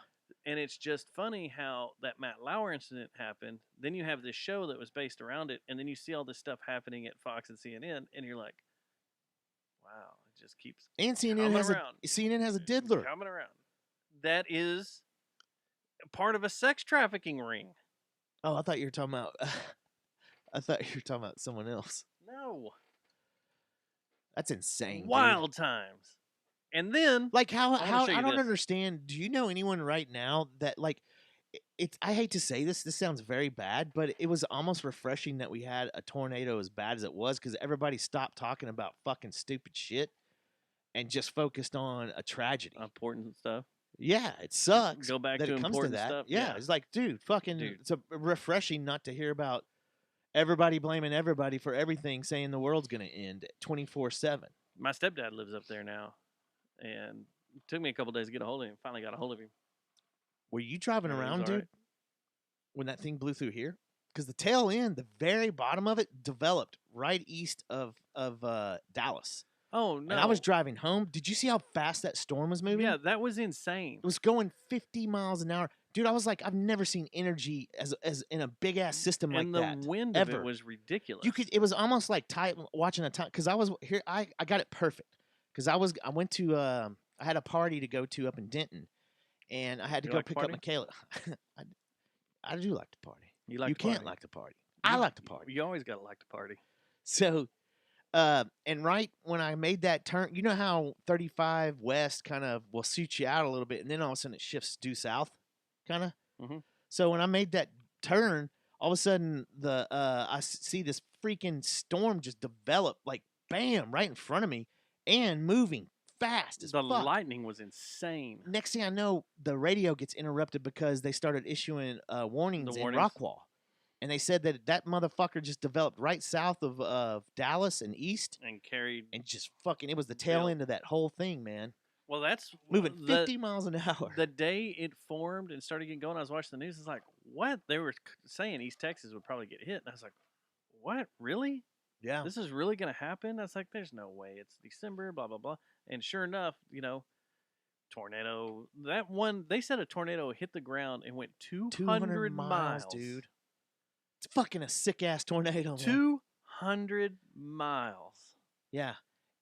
And it's just funny how that Matt Lauer incident happened. Then you have this show that was based around it, and then you see all this stuff happening at Fox and CNN, and you're like, wow, it just keeps And CNN coming has around. CNN has a diddler. Coming around. That is part of a sex trafficking ring. Oh, I thought you were talking about. I thought you were talking about someone else. No. That's insane. dude. Wild times. And then Like how wanna show you I don't this. understand. Do you know anyone right now that like it's I hate to say this, this sounds very bad, but it was almost refreshing that we had a tornado as bad as it was because everybody stopped talking about fucking stupid shit and just focused on a tragedy. Important stuff. Yeah, it sucks. Go back that to it comes to important that. stuff, Yeah, yeah. it's like, dude, fucking Dude. it's a refreshing not to hear about everybody blaming everybody for everything, saying the world's gonna end 24/7. My stepdad lives up there now. And it took me a couple days to get a hold of him. Finally got a hold of him. Were you driving Yeah, he was around, all dude, right. when that thing blew through here? Because the tail end, the very bottom of it, developed right east of Dallas. Oh no! And I was driving home. Did you see how fast that storm was moving? Yeah, that was insane. It was going 50 miles an hour. Dude, I was like, I've never seen energy as in a big ass system and like the that. wind ever. of it was ridiculous. You could. It was almost like watching a time. Because I was here. I got it perfect. Because I went to. I had a party to go to up in Denton, and I had to You go like to pick up party? Michaela. I do like to party. You like You to can't party. like to party. I like to party. You always gotta like to party. So, and right when I made that turn, you know how 35 West kind of will suit you out a little bit, and then all of a sudden it shifts due south, kind of. Mhm. So when I made that turn, all of a sudden I see this freaking storm just develop, like bam, right in front of me, and moving fast as The fuck. lightning was insane. Next thing I know, the radio gets interrupted because they started issuing warnings in warnings. Rockwall. And they said that motherfucker just developed right south of Dallas and east And carried. and just fucking, it was the tail Built. end of that whole thing, man. Well, that's Moving the- 50 miles an hour. The day it formed and started getting going, I was watching the news. It's like, what? They were saying East Texas would probably get hit. And I was like, what? Really? Yeah. This is really going to happen? I was like, there's no way. It's December, blah, blah, blah. And sure enough, tornado. That one, they said a tornado hit the ground and went 200 miles. dude. It's fucking a sick ass tornado, man. 200 miles. Yeah.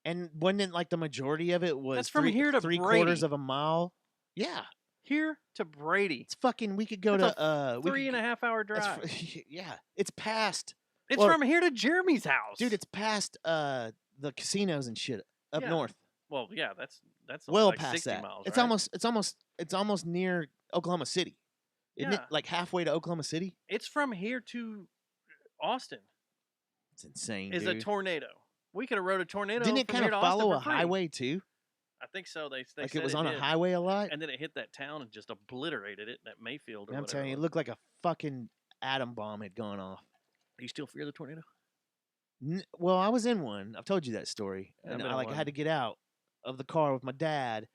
And wasn't it like the majority of it was That's from here to three Brady. quarters of a mile? Yeah. Here to Brady. It's fucking, we could go That's to, we Three could and a half hour that's drive. yeah. It's past. It's well, from here to Jeremy's house. Dude, it's past the casinos and shit up Yeah. north. Well, yeah, that's only Well like past 60 that. miles, It's right? almost near Oklahoma City. Isn't it Yeah. like halfway to Oklahoma City? It's from here to Austin. It's insane, Is dude. a tornado. We could have rode a tornado. Didn't it from kind here of to Austin follow a for free. highway too? I think so. They Like said it was on a did. highway a lot? and then it hit that town and just obliterated it. That Mayfield. Or I'm whatever telling you, it looked like a fucking atom bomb had gone off. Do you still fear the tornado? Well, I was in one. I've told you that story. Yeah, I've And been I in like one. had to get out of the car with my dad.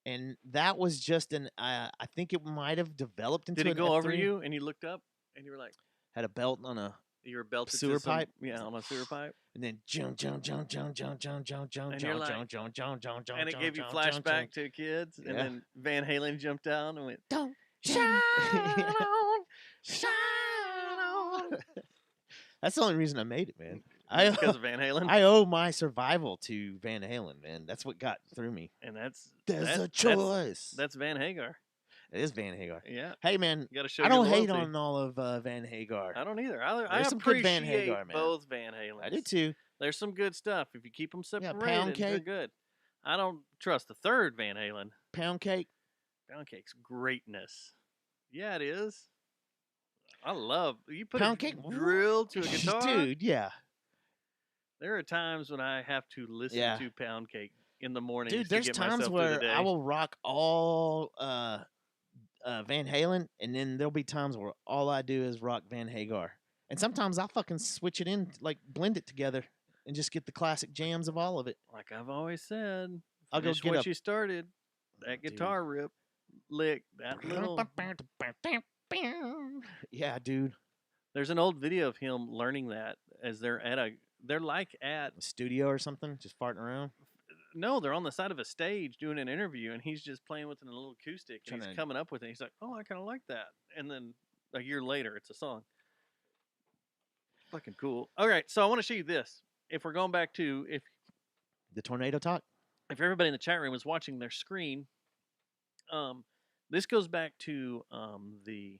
and that was just an. I think it might have developed into. Did it an go F3. over you and you looked up and you were like, Had a belt on a you were belted sewer to some, pipe? Yeah, on a sewer pipe. And then and And it gave you flashback to kids. And then Van Halen jumped down and went, Don't shine on, shine on. That's the only reason I made it, man. Because of Van Halen. I owe my survival to Van Halen, man. That's what got through me. And there's a choice. That's Van Hagar. It is Van Hagar. Yeah. Hey, man. You gotta show I don't your hate loyalty. on all of Van Hagar. I don't either. I There's some good appreciate Van Hagar, man. both Van Halen. I do too. There's some good stuff. If you keep them separated, Pound they're Cake. good. I don't trust the third Van Halen. Pound Cake. Pound Cake's greatness. Yeah, it is. I love you put Pound a Cake drill to a guitar, dude. Yeah, there are times when I have to listen to Pound Cake in the morning. dude. There's times where I will rock all Van Halen, and then there'll be times where all I do is rock Van Hagar, and sometimes I'll fucking switch it in, like blend it together, and just get the classic jams of all of it. Like I've always said, I'll go finish get what you started. That guitar lick, that little. Yeah, dude. There's an old video of him learning that as they're at a studio or something, just farting around. No, they're on the side of a stage doing an interview, and he's just playing with a little acoustic, and he's coming up with it. He's like, "Oh, I kind of like that," and then a year later, it's a song. Fucking cool. All right, so I want to show you this. If we're going back to the tornado talk, if everybody in the chat room is watching their screen, this goes back to the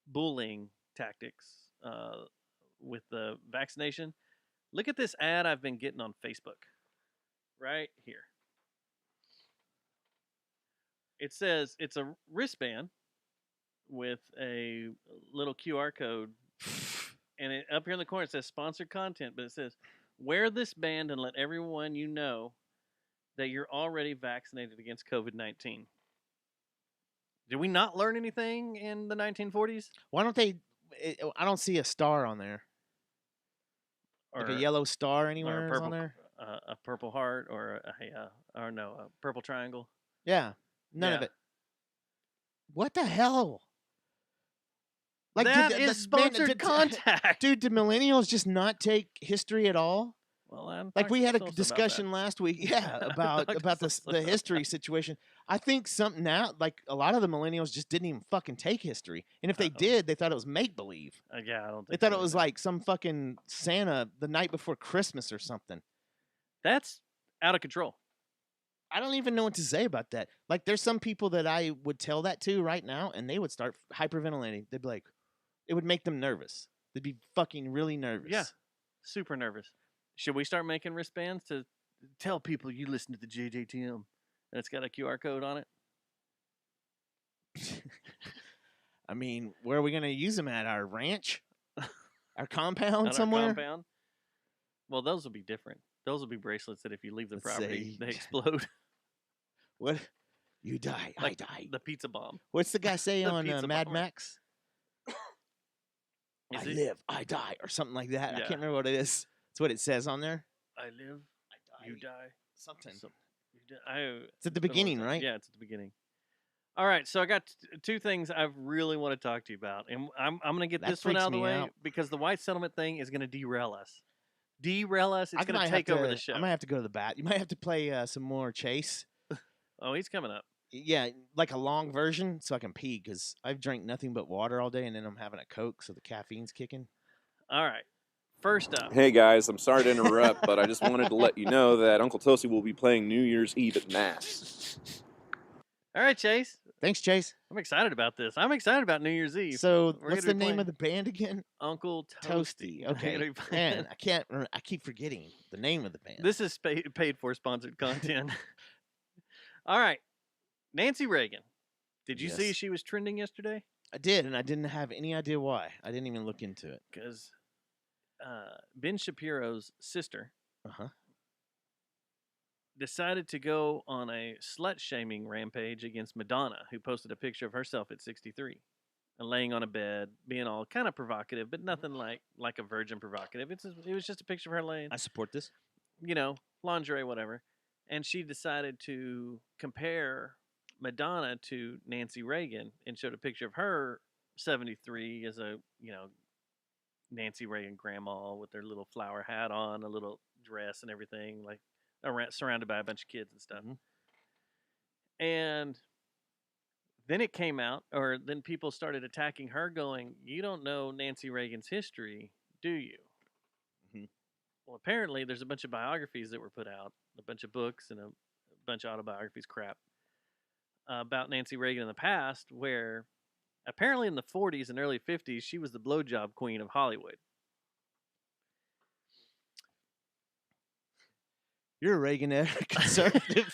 bullying tactics with the vaccination. Look at this ad I've been getting on Facebook. Right here. It says it's a wristband with a little QR code. And up here in the corner it says sponsored content, but it says, wear this band and let everyone you know that you're already vaccinated against COVID-19. Did we not learn anything in the 1940s? Why don't they? I don't see a star on there. Like a yellow star anywhere purple, on there. A purple heart or a purple triangle. Yeah, none of it. What the hell? Like that is sponsored contact, dude. Did millennials just not take history at all? Well, like we had a discussion last week, about the history situation. I think something now, like a lot of the millennials just didn't even fucking take history, and if they did, they thought it was make believe. Yeah, I don't. They thought it was like some fucking Santa the night before Christmas or something. That's out of control. I don't even know what to say about that. Like, there's some people that I would tell that to right now, and they would start hyperventilating. They'd be like, it would make them nervous. They'd be fucking really nervous. Yeah, super nervous. Should we start making wristbands to tell people you listen to the JJTM and it's got a QR code on it? I mean, where are we going to use them at? Our ranch? Our compound At somewhere? Our compound? Well, those will be different. Those will be bracelets that if you leave the property, they explode. What? You die, like I die. The pizza bomb. What's the guy say on Mad Max? I live, I die, or something like that. Yeah. I can't remember what it is. That's what it says on there. I live, I die, you die. Something. It's at the beginning, right? Yeah, it's at the beginning. All right, so I got two things I really want to talk to you about, and I'm going to get this one out of the way because the white settlement thing is going to derail us. It's going to take over the show. I might have to go to the bat. You might have to play some more Chase. Oh, he's coming up. Yeah, like a long version so I can pee because I've drank nothing but water all day and then I'm having a Coke so the caffeine's kicking. All right. First up. Hey guys, I'm sorry to interrupt, but I just wanted to let you know that Uncle Toasty will be playing New Year's Eve at Mass. All right, Chase. Thanks, Chase. I'm excited about this. I'm excited about New Year's Eve. So, what's the name of the band again? Uncle Toasty. Okay. Man, I keep forgetting the name of the band. This is paid for sponsored content. All right. Nancy Reagan. Did you see she was trending yesterday? I did, and I didn't have any idea why. I didn't even look into it. Because Ben Shapiro's sister decided to go on a slut-shaming rampage against Madonna, who posted a picture of herself at 63 and laying on a bed, being all kind of provocative, but nothing like a virgin provocative. It was just a picture of her laying. I support this. You know, lingerie, whatever. And she decided to compare Madonna to Nancy Reagan and showed a picture of her 73 as a, Nancy Reagan grandma with her little flower hat on, a little dress and everything, like surrounded by a bunch of kids and stuff. And then it came out, or then people started attacking her going, you don't know Nancy Reagan's history, do you? Well, apparently there's a bunch of biographies that were put out, a bunch of books and a bunch of autobiographies crap about Nancy Reagan in the past, where apparently in the 40s and early 50s, she was the blowjob queen of Hollywood. You're a Reagan conservative.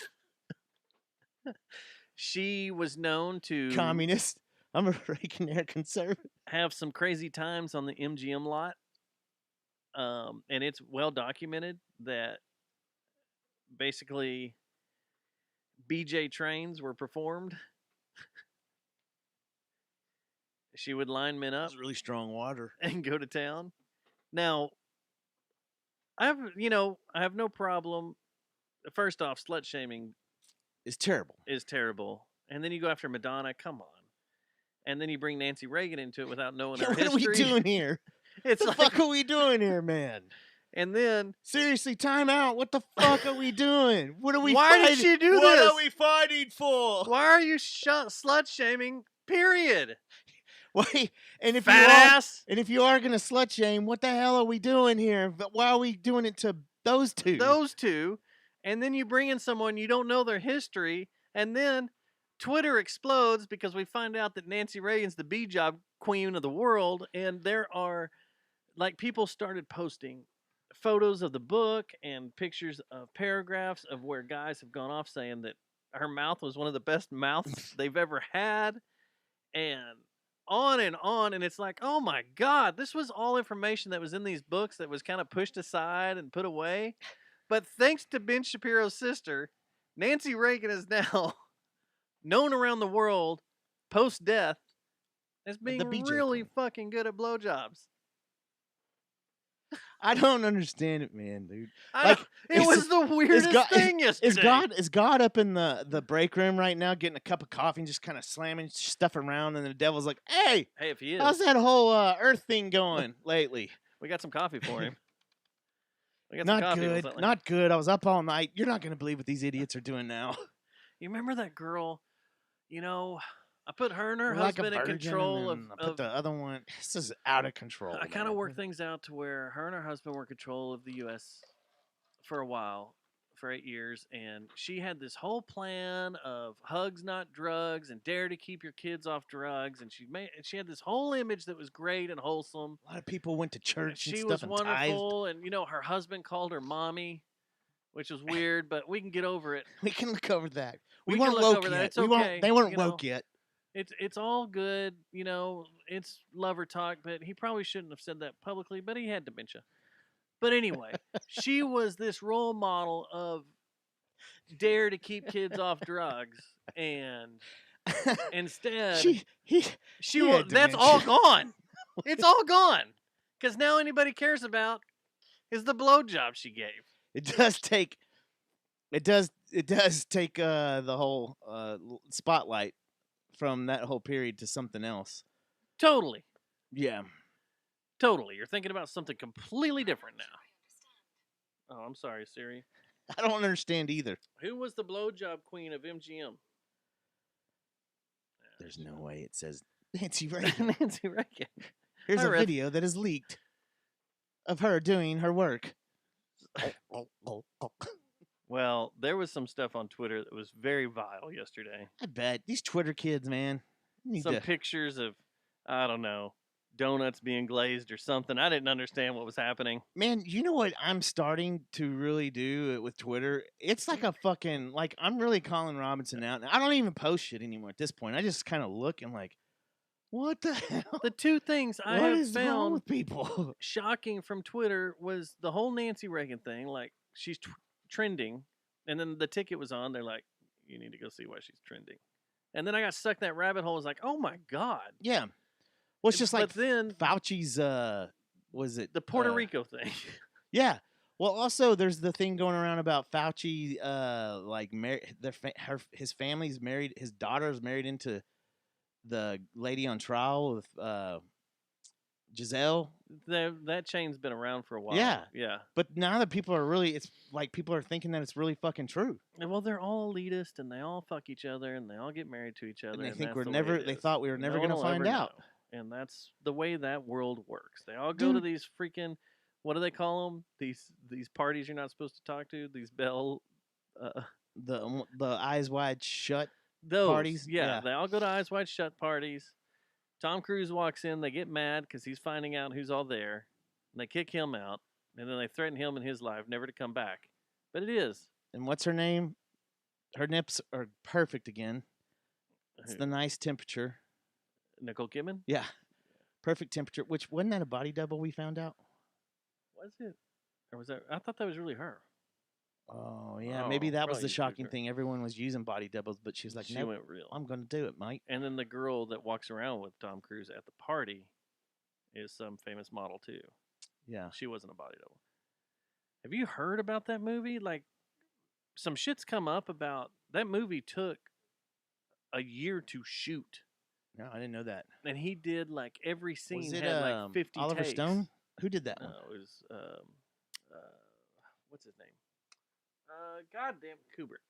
She was known to... Communist. I'm a Reagan conservative. Have some crazy times on the MGM lot. And it's well documented that basically BJ trains were performed. She would line men up. That's really strong water. And go to town. Now, I have no problem. First off, slut shaming is terrible. And then you go after Madonna. Come on. And then you bring Nancy Reagan into it without knowing her history. What are we doing here? It's what the fuck are we doing here, man? And then seriously, time out. What the fuck are we doing? What are we? Why did she do this? What are we fighting for? Why are you slut shaming? Period. Wait, and if fat ass. And if you are gonna slut shame, what the hell are we doing here? Why are we doing it to those two? Those two, and then you bring in someone you don't know their history, and then Twitter explodes because we find out that Nancy Reagan's the B-job queen of the world, and there are, people started posting photos of the book and pictures of paragraphs of where guys have gone off saying that her mouth was one of the best mouths they've ever had, and on, and it's like, oh my God, this was all information that was in these books that was kind of pushed aside and put away. But thanks to Ben Shapiro's sister, Nancy Reagan is now known around the world post-death as being really fucking good at blowjobs. I don't understand it, man, dude. It was the weirdest thing yesterday. Is God up in the break room right now getting a cup of coffee and just kind of slamming stuff around, and the devil's like, hey, if he is. How's that whole Earth thing going lately? We got some coffee for him. Not good. I was up all night. You're not going to believe what these idiots are doing now. You remember that girl? I put her and her husband in control of... I put the other one... This is out of control. I kind of worked things out to where her and her husband were in control of the U.S. for a while, for 8 years, and she had this whole plan of hugs, not drugs, and dare to keep your kids off drugs, and she had this whole image that was great and wholesome. A lot of people went to church and she stuff. Was wonderful, and her husband called her mommy, which was weird, but we can get over it. We can look over that. We weren't woke yet. It's okay. They weren't woke yet. It's all good, it's lover talk, but he probably shouldn't have said that publicly, but he had dementia. But anyway, she was this role model of dare to keep kids off drugs, and instead that's all gone. It's all gone. Because now anybody cares about is the blowjob she gave. It does take the whole spotlight from that whole period to something else. Totally. Yeah. Totally. You're thinking about something completely different now. Oh, I'm sorry, Siri. I don't understand either. Who was the blowjob queen of MGM? There's no way it says Nancy Reagan. Nancy Reagan. Here's a video that is leaked of her doing her work. Well, there was some stuff on Twitter that was very vile yesterday. I bet. These Twitter kids, man. Some pictures of, I don't know, donuts being glazed or something. I didn't understand what was happening. Man, you know what I'm starting to really do with Twitter? It's like a fucking, I'm really calling Robinson out. I don't even post shit anymore at this point. I just kind of look and what the hell? The two things I have found with people shocking from Twitter was the whole Nancy Reagan thing. She's trending, and then the ticket was on. They're like, you need to go see why she's trending. And then I got stuck in that rabbit hole. I was like, oh my God. Yeah. Well, it's just but then Fauci's, was it? The Puerto Rico thing. Yeah. Well, also there's the thing going around about Fauci, like his family's married, his daughter's married into the lady on trial with Giselle. That chain's been around for a while. Yeah, yeah. But now that people are really, it's like people are thinking that it's really fucking true. And, well, they're all elitist, and they all fuck each other, and they all get married to each other. And they think that's we're the never. way it They is. thought we were never No going to one will find ever out. know. And that's the way that world works. They all go to these freaking, what do they call them? These parties you're not supposed to talk to. These bell. The eyes wide shut Those parties. Yeah, they all go to eyes wide shut parties. Tom Cruise walks in. They get mad because he's finding out who's all there. And they kick him out, and then they threaten him and his life never to come back. But it is. And what's her name? Her nips are perfect again. It's the nice temperature. Nicole Kidman? Yeah. Perfect temperature. Which, wasn't that a body double we found out? Was it? Or was that? I thought that was really her. Oh, yeah. Maybe that was probably the used shocking her. thing. Everyone was using body doubles, but she was like, She no, went real. I'm going to do it, mate. And then the girl that walks around with Tom Cruise at the party is some famous model, too. Yeah. She wasn't a body double. Have you heard about that movie? Like, some shit's come up about that movie took a year to shoot. No, I didn't know that. And he did, like, every scene Was it had, like, 50 Oliver takes. Stone? Who did that No, one? it was, what's his name? Goddamn Kubrick.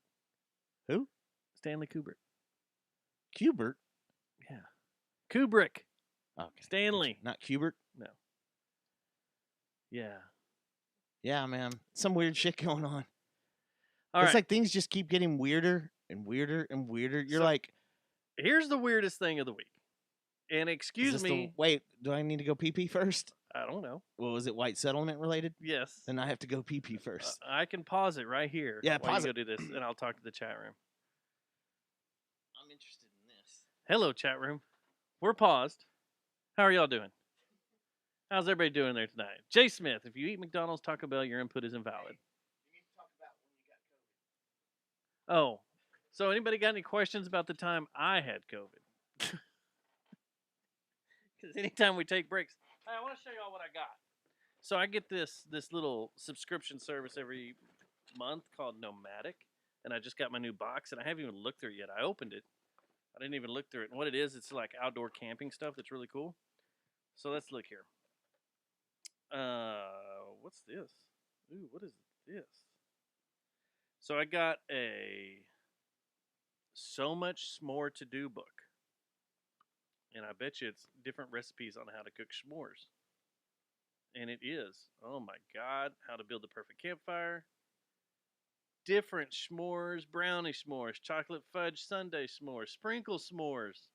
Who? Stanley Kubrick. Kubert? Yeah. Kubrick. Okay. Stanley. Not Kubert? No. Yeah. Yeah, man. Some weird shit going on. All it's right. like things just keep getting weirder and weirder and weirder. You're So, like, here's the weirdest thing of the week. And is excuse this me. wait, do I need to go pee pee first? I don't know. Well, was it white settlement related? Yes. Then I have to go pee pee first. I can pause it right here. Yeah, while pause you it. go do this, and I'll talk to the chat room. I'm interested in this. Hello, chat room. We're paused. How are y'all doing? How's everybody doing there tonight? Jay Smith, if you eat McDonald's, Taco Bell, your input is invalid. Oh, so anybody got any questions about the time I had COVID? Because anytime we take breaks, hey, I want to show y'all what I got. So I get this little subscription service every month called Nomadic, and I just got my new box, and I haven't even looked through it yet. I opened it. I didn't even look through it. And what it is, it's like outdoor camping stuff that's really cool. So let's look here. What's this? Ooh, what is this? So I got a So Much S'more to Do book. And I bet you it's different recipes on how to cook s'mores. And it is. Oh my God. How to build the perfect campfire. Different s'mores. Brownie s'mores. Chocolate fudge sundae s'mores. Sprinkle s'mores.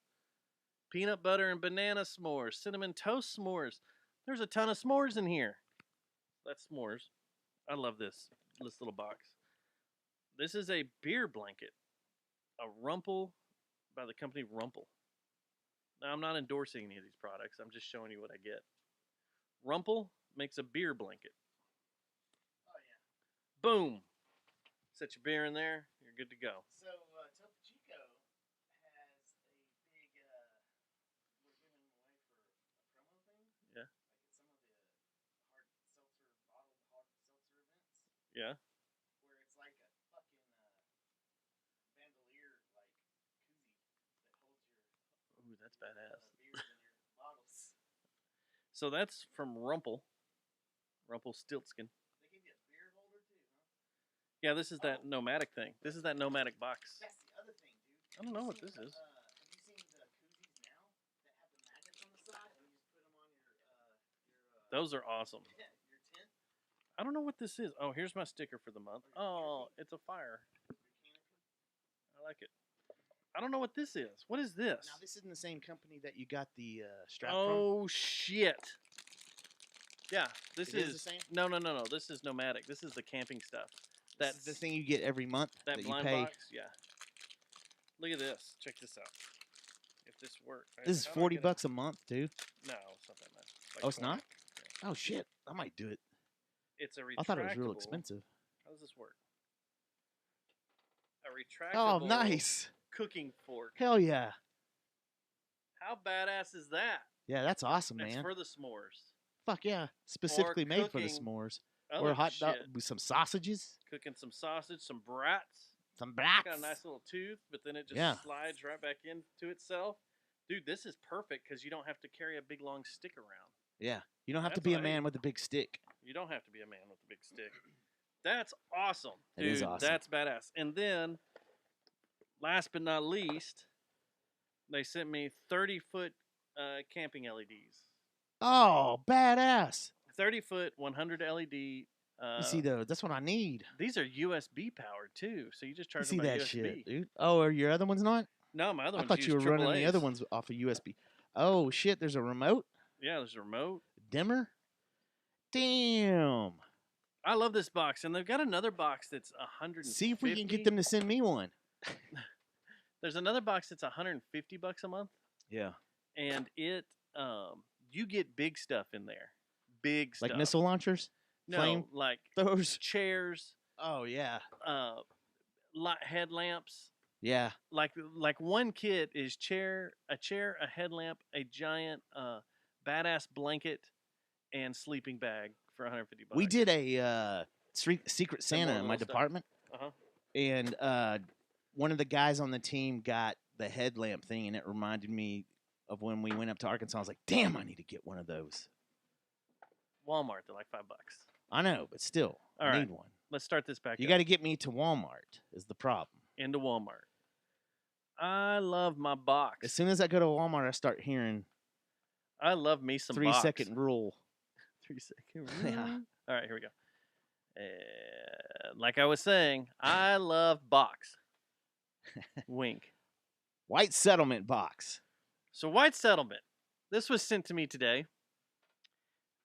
Peanut butter and banana s'mores. Cinnamon toast s'mores. There's a ton of s'mores in here. That's s'mores. I love this little box. This is a beer blanket. A Rumple by the company Rumple. Now, I'm not endorsing any of these products. I'm just showing you what I get. Rumple makes a beer blanket. Oh, yeah. Boom. Set your beer in there. You're good to go. So, Topo Chico has a big, we're giving them away for a promo thing. Yeah. Like at some of the bottled hard seltzer events. Yeah. Where it's like a fucking bandolier, like koozie that holds your Ooh, that's badass. beers in your bottles. So that's from Rumple. Rumpelstiltskin. They give you a beer holder too, huh? Yeah, this is that nomadic thing. This is that nomadic box. That's the other thing, dude. I don't know what this is. Have you seen the koozies now that have the magnets on the side and you just put them on your Those are awesome. yeah, your tent? I don't know what this is. Oh, here's my sticker for the month. Oh, it's a fire. I like it. I don't know what this is. What is this? Now this isn't the same company that you got the strap from. Oh, shit. Yeah, this It is is the same? No. This is nomadic. This is the camping stuff. That's That's the thing you get every month that that you blind pay. box. Yeah. Look at this. Check this out. If this works. This is How do I get it? $40 a month, dude. No, it's not that much. Like Oh, it's 20. not? Oh shit! I might do it. It's a retractable. I thought it was real expensive. How does this work? A retractable. Oh, nice! Cooking fork. Hell yeah! How badass is that? Yeah, that's awesome, It's man. for the s'mores. Fuck yeah! Specifically made for the cooking. s'mores. Oh, or a hot dog shit. with some sausages. Cooking some sausage, some brats. Some brats. Got a nice little tooth, but then it just Yeah. slides right back into itself. Dude, this is perfect because you don't have to carry a big long stick around. Yeah. You don't have to That's be a what I man hate. with a big stick. You don't have to be a man with a big stick. That's awesome. It Dude, is awesome. that's badass. And then, last but not least, they sent me 30-foot camping LEDs. Oh, badass. 30-foot, 100 LED. You see those? That's what I need. These are USB powered too, so you just You charge see them by that USB. shit, dude? Oh, are your other ones not? No, my other I ones thought you were use running the AAAs. other ones off of USB. Oh, shit. There's a remote? Yeah, there's a remote. Dimmer? Damn. I love this box, and they've got another box that's 150. See if we can get them to send me one. There's another box that's $150 a month, Yeah. and it you get big stuff in there. Big stuff. Like missile launchers? No, Flame like throwers? chairs, Oh, yeah. headlamps. Yeah. Like one kit is a chair, a headlamp, a giant badass blanket, and sleeping bag for $150. We did a Secret Santa in my department. Uh-huh. And one of the guys on the team got the headlamp thing, and it reminded me of when we went up to Arkansas. I was like, damn, I need to get one of those. Walmart, they're like $5. I know, but still, All I right. need one. Let's start this back You up. got to get me to Walmart is the problem. Into Walmart. I love my box. As soon as I go to Walmart, I start hearing I love me some 3 box. second rule. 3 second Yeah. rule. All right, here we go. Like I was saying, I love box. Wink. White settlement box. So White Settlement. This was sent to me today.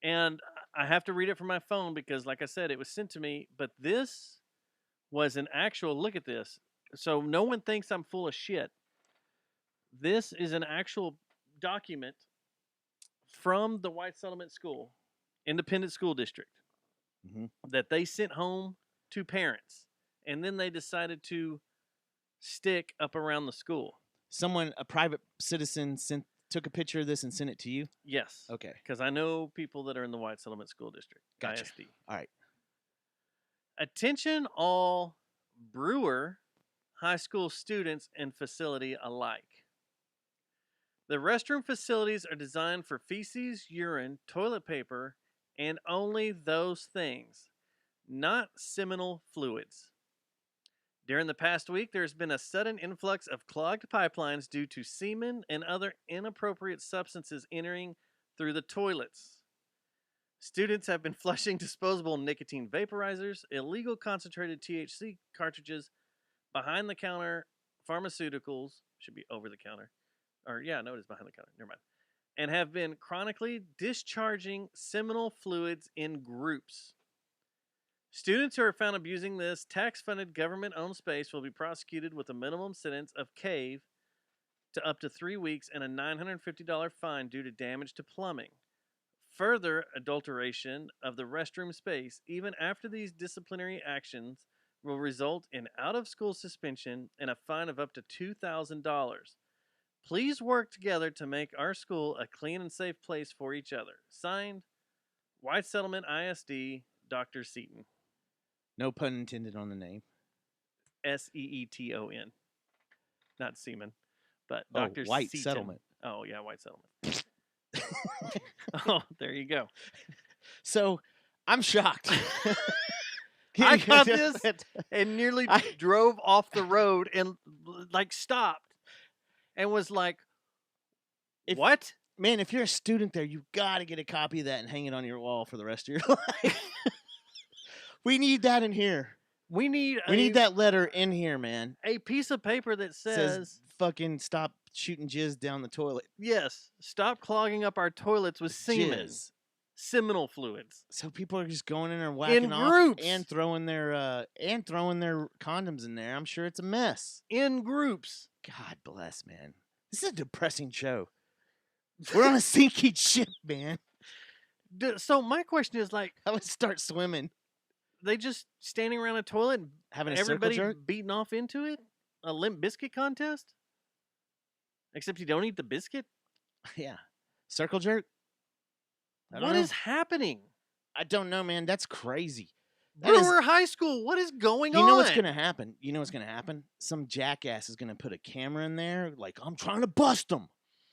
And I have to read it from my phone because, like I said, it was sent to me. But this was an actual, look at this. So no one thinks I'm full of shit. This is an actual document from the White Settlement School, independent school district, that they sent home to parents. And then they decided to stick up around the school. Someone, a private citizen, took a picture of this and sent it to you? Yes. Okay. Because I know people that are in the White Settlement School District. Gotcha. ISD. All right. Attention all Brewer high school students and facility alike. The restroom facilities are designed for feces, urine, toilet paper, and only those things, not seminal fluids. During the past week, there has been a sudden influx of clogged pipelines due to semen and other inappropriate substances entering through the toilets. Students have been flushing disposable nicotine vaporizers, illegal concentrated THC cartridges, behind-the-counter pharmaceuticals, should be over-the-counter, or yeah, no, it is behind-the-counter, never mind, and have been chronically discharging seminal fluids in groups. Students who are found abusing this tax-funded government-owned space will be prosecuted with a minimum sentence of cave to up to 3 weeks and a $950 fine due to damage to plumbing. Further adulteration of the restroom space, even after these disciplinary actions, will result in out-of-school suspension and a fine of up to $2,000. Please work together to make our school a clean and safe place for each other. Signed, White Settlement ISD, Dr. Seaton. No pun intended on the name. Seeton. Not Seaman, but Oh, Dr. White Seaton. Settlement. Oh, yeah, White Settlement. Oh, there you go. So, I'm shocked. I got this and nearly drove off the road and like stopped and was like, what? Man, if you're a student there, you've got to get a copy of that and hang it on your wall for the rest of your life. We need that in here. We need that letter in here, man. A piece of paper that says fucking stop shooting jizz down the toilet. Yes, stop clogging up our toilets with semen. Jizz. Seminal fluids. So people are just going in there whacking in off groups and throwing their condoms in there. I'm sure it's a mess. In groups. God bless, man. This is a depressing show. We're on a sinking ship, man. So my question is like, I would start swimming. They just standing around a toilet and having everybody circle jerk? beating off into it? A Limp Biscuit contest? Except you don't eat the biscuit? Yeah. Circle jerk? What is happening? I don't know, man. That's crazy. That is, Brewer High School. What is going on? you know what's gonna happen? You know what's gonna happen? Some jackass is gonna put a camera in there, like, I'm trying to bust them.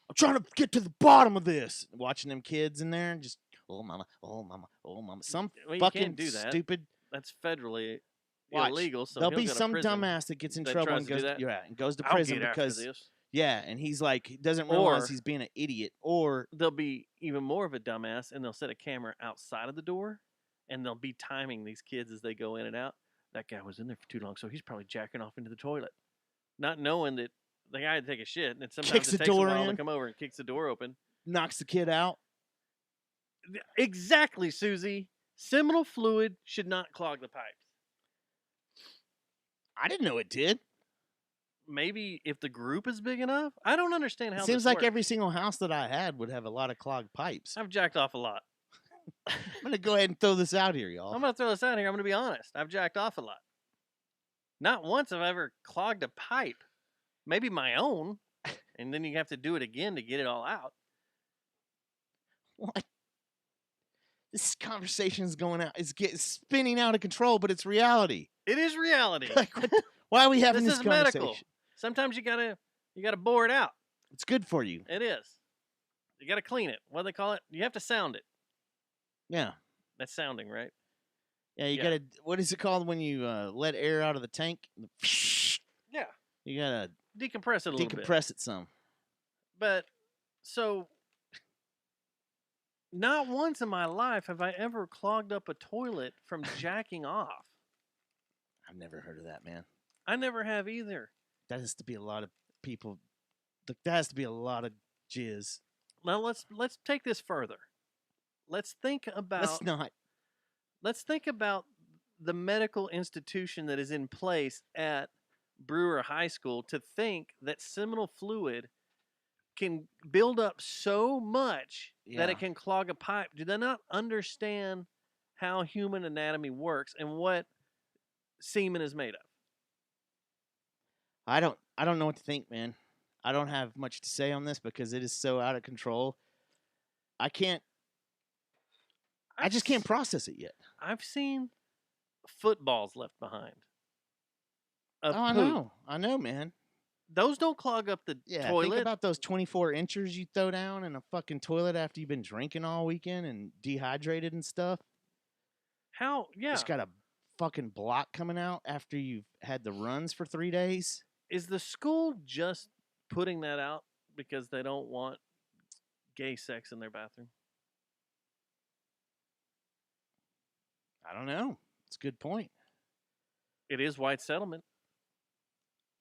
I'm trying to get to the bottom of this. Watching them kids in there, and just oh mama, oh mama, oh mama. Some Well, you fucking can't do that. stupid. That's federally Watch. illegal. So There'll he'll be go to some prison dumbass that gets in that trouble tries and to do goes, that. yeah, and goes to I'll prison get after because this. yeah, and he's like doesn't realize Or- he's being an idiot. Or They'll be even more of a dumbass, and they'll set a camera outside of the door, and they'll be timing these kids as they go in and out. That guy was in there for too long, so he's probably jacking off into the toilet, not knowing that the guy had to take a shit, and sometimes Kicks it the takes a door while in. to come over and kicks the door open. knocks the kid out. Exactly, Susie. Seminal fluid should not clog the pipes. I didn't know it did. Maybe if the group is big enough. I don't understand how It seems this like works. every single house that I had would have a lot of clogged pipes. I've jacked off a lot. I'm gonna go ahead and throw this out here, y'all. I'm going to throw this out here. I'm going to be honest. I've jacked off a lot. Not once have I ever clogged a pipe. Maybe my own. And then you have to do it again to get it all out. What? This conversation's going out. It's spinning out of control, but it's reality. It is reality. Like, what, why are we having This this is conversation? medical. Sometimes you gotta bore it out. It's good for you. It is. You gotta clean it. What do they call it? You have to sound it. Yeah. That's sounding, right? Yeah, you Yeah. gotta. What is it called when you let air out of the tank? Yeah. You gotta Decompress it a little bit. decompress it some. But so not once in my life have I ever clogged up a toilet from jacking off. I've never heard of that, man. I never have either. That has to be a lot of people. That has to be a lot of jizz. Now let's take this further. Let's think about Let's not. let's think about the medical institution that is in place at Brewer High School to think that seminal fluid can build up so much that Yeah. it can clog a pipe. Do they not understand how human anatomy works and what semen is made of? I don't know what to think, man. I don't have much to say on this because it is so out of control. I just can't process it yet. I've seen footballs left behind. Of I poop. know, man. Those don't clog up the Yeah, toilet. think about those 24 inchers you throw down in a fucking toilet after you've been drinking all weekend and dehydrated and stuff. How? Yeah. Just got a fucking block coming out after you've had the runs for 3 days. Is the school just putting that out because they don't want gay sex in their bathroom? I don't know. It's a good point. It is white settlement.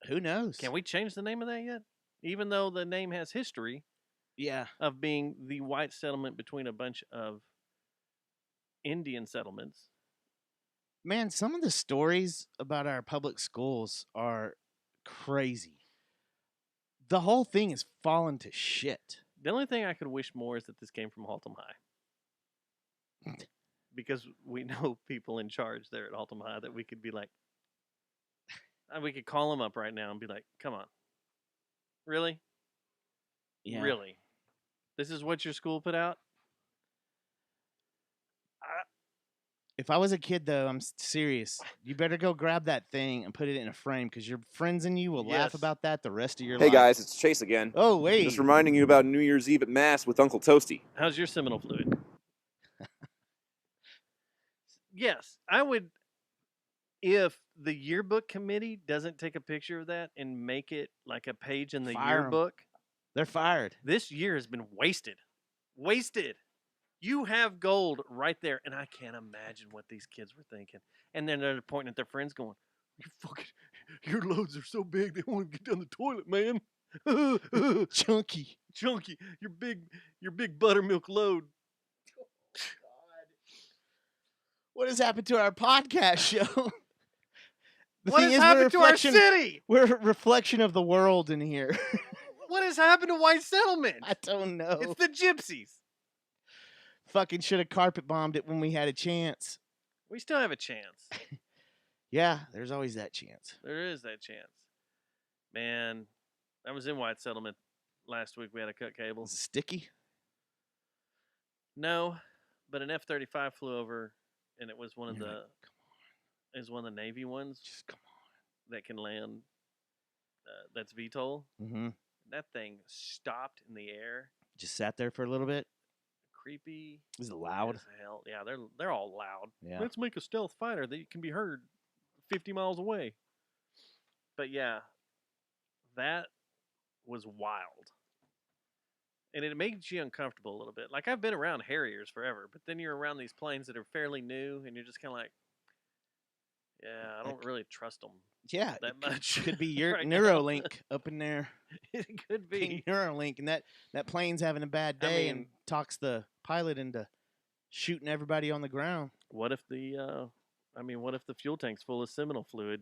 Who knows? Can we change the name of that yet? Even though the name has history Yeah. of being the white settlement between a bunch of Indian settlements. Man, some of the stories about our public schools are crazy. The whole thing is fallen to shit. The only thing I could wish more is that this came from Haltom High. Because we know people in charge there at Haltom High that we could be like, we could call them up right now and be like, come on. Really? Yeah. Really? This is what your school put out? If I was a kid, though, I'm serious. You better go grab that thing and put it in a frame because your friends and you will laugh Yes. about that the rest of your Hey life. guys, it's Chase again. Oh, wait. Just reminding you about New Year's Eve at Mass with Uncle Toasty. How's your seminal fluid? Yes, I would. If the yearbook committee doesn't take a picture of that and make it like a page in the Fire 'em. yearbook, They're fired. this year has been wasted. Wasted. You have gold right there, and I can't imagine what these kids were thinking. And then they're pointing at their friends, going, your loads are so big they won't even get down the toilet, man. Chunky. Chunky, your big buttermilk load. What has happened to our podcast show? What has happened to our city? We're a reflection of the world in here. What has happened to white settlement? I don't know. It's the gypsies. Fucking should have carpet bombed it when we had a chance. We still have a chance. Yeah, there's always that chance. There is that chance. Man, I was in white settlement last week. We had to cut cable. Is it sticky? No, but an F-35 flew over, and it was one of You're the like, it was one of the Navy ones just come that can land. That's VTOL. on. Mm-hmm. That thing stopped in the air. Just sat there for a little bit. Creepy. Was it loud? As hell. Yeah, they're all loud. Yeah. Let's make a stealth fighter that can be heard 50 miles away. But yeah, that was wild. And it makes you uncomfortable a little bit. Like, I've been around Harriers forever, but then you're around these planes that are fairly new, and you're just kind of like, yeah, I don't really trust them. Yeah, that much. Could be your right Neuralink up in there. It could be Neuralink, and that plane's having a bad day and talks the pilot into shooting everybody on the ground. What if the fuel tank's full of seminal fluid?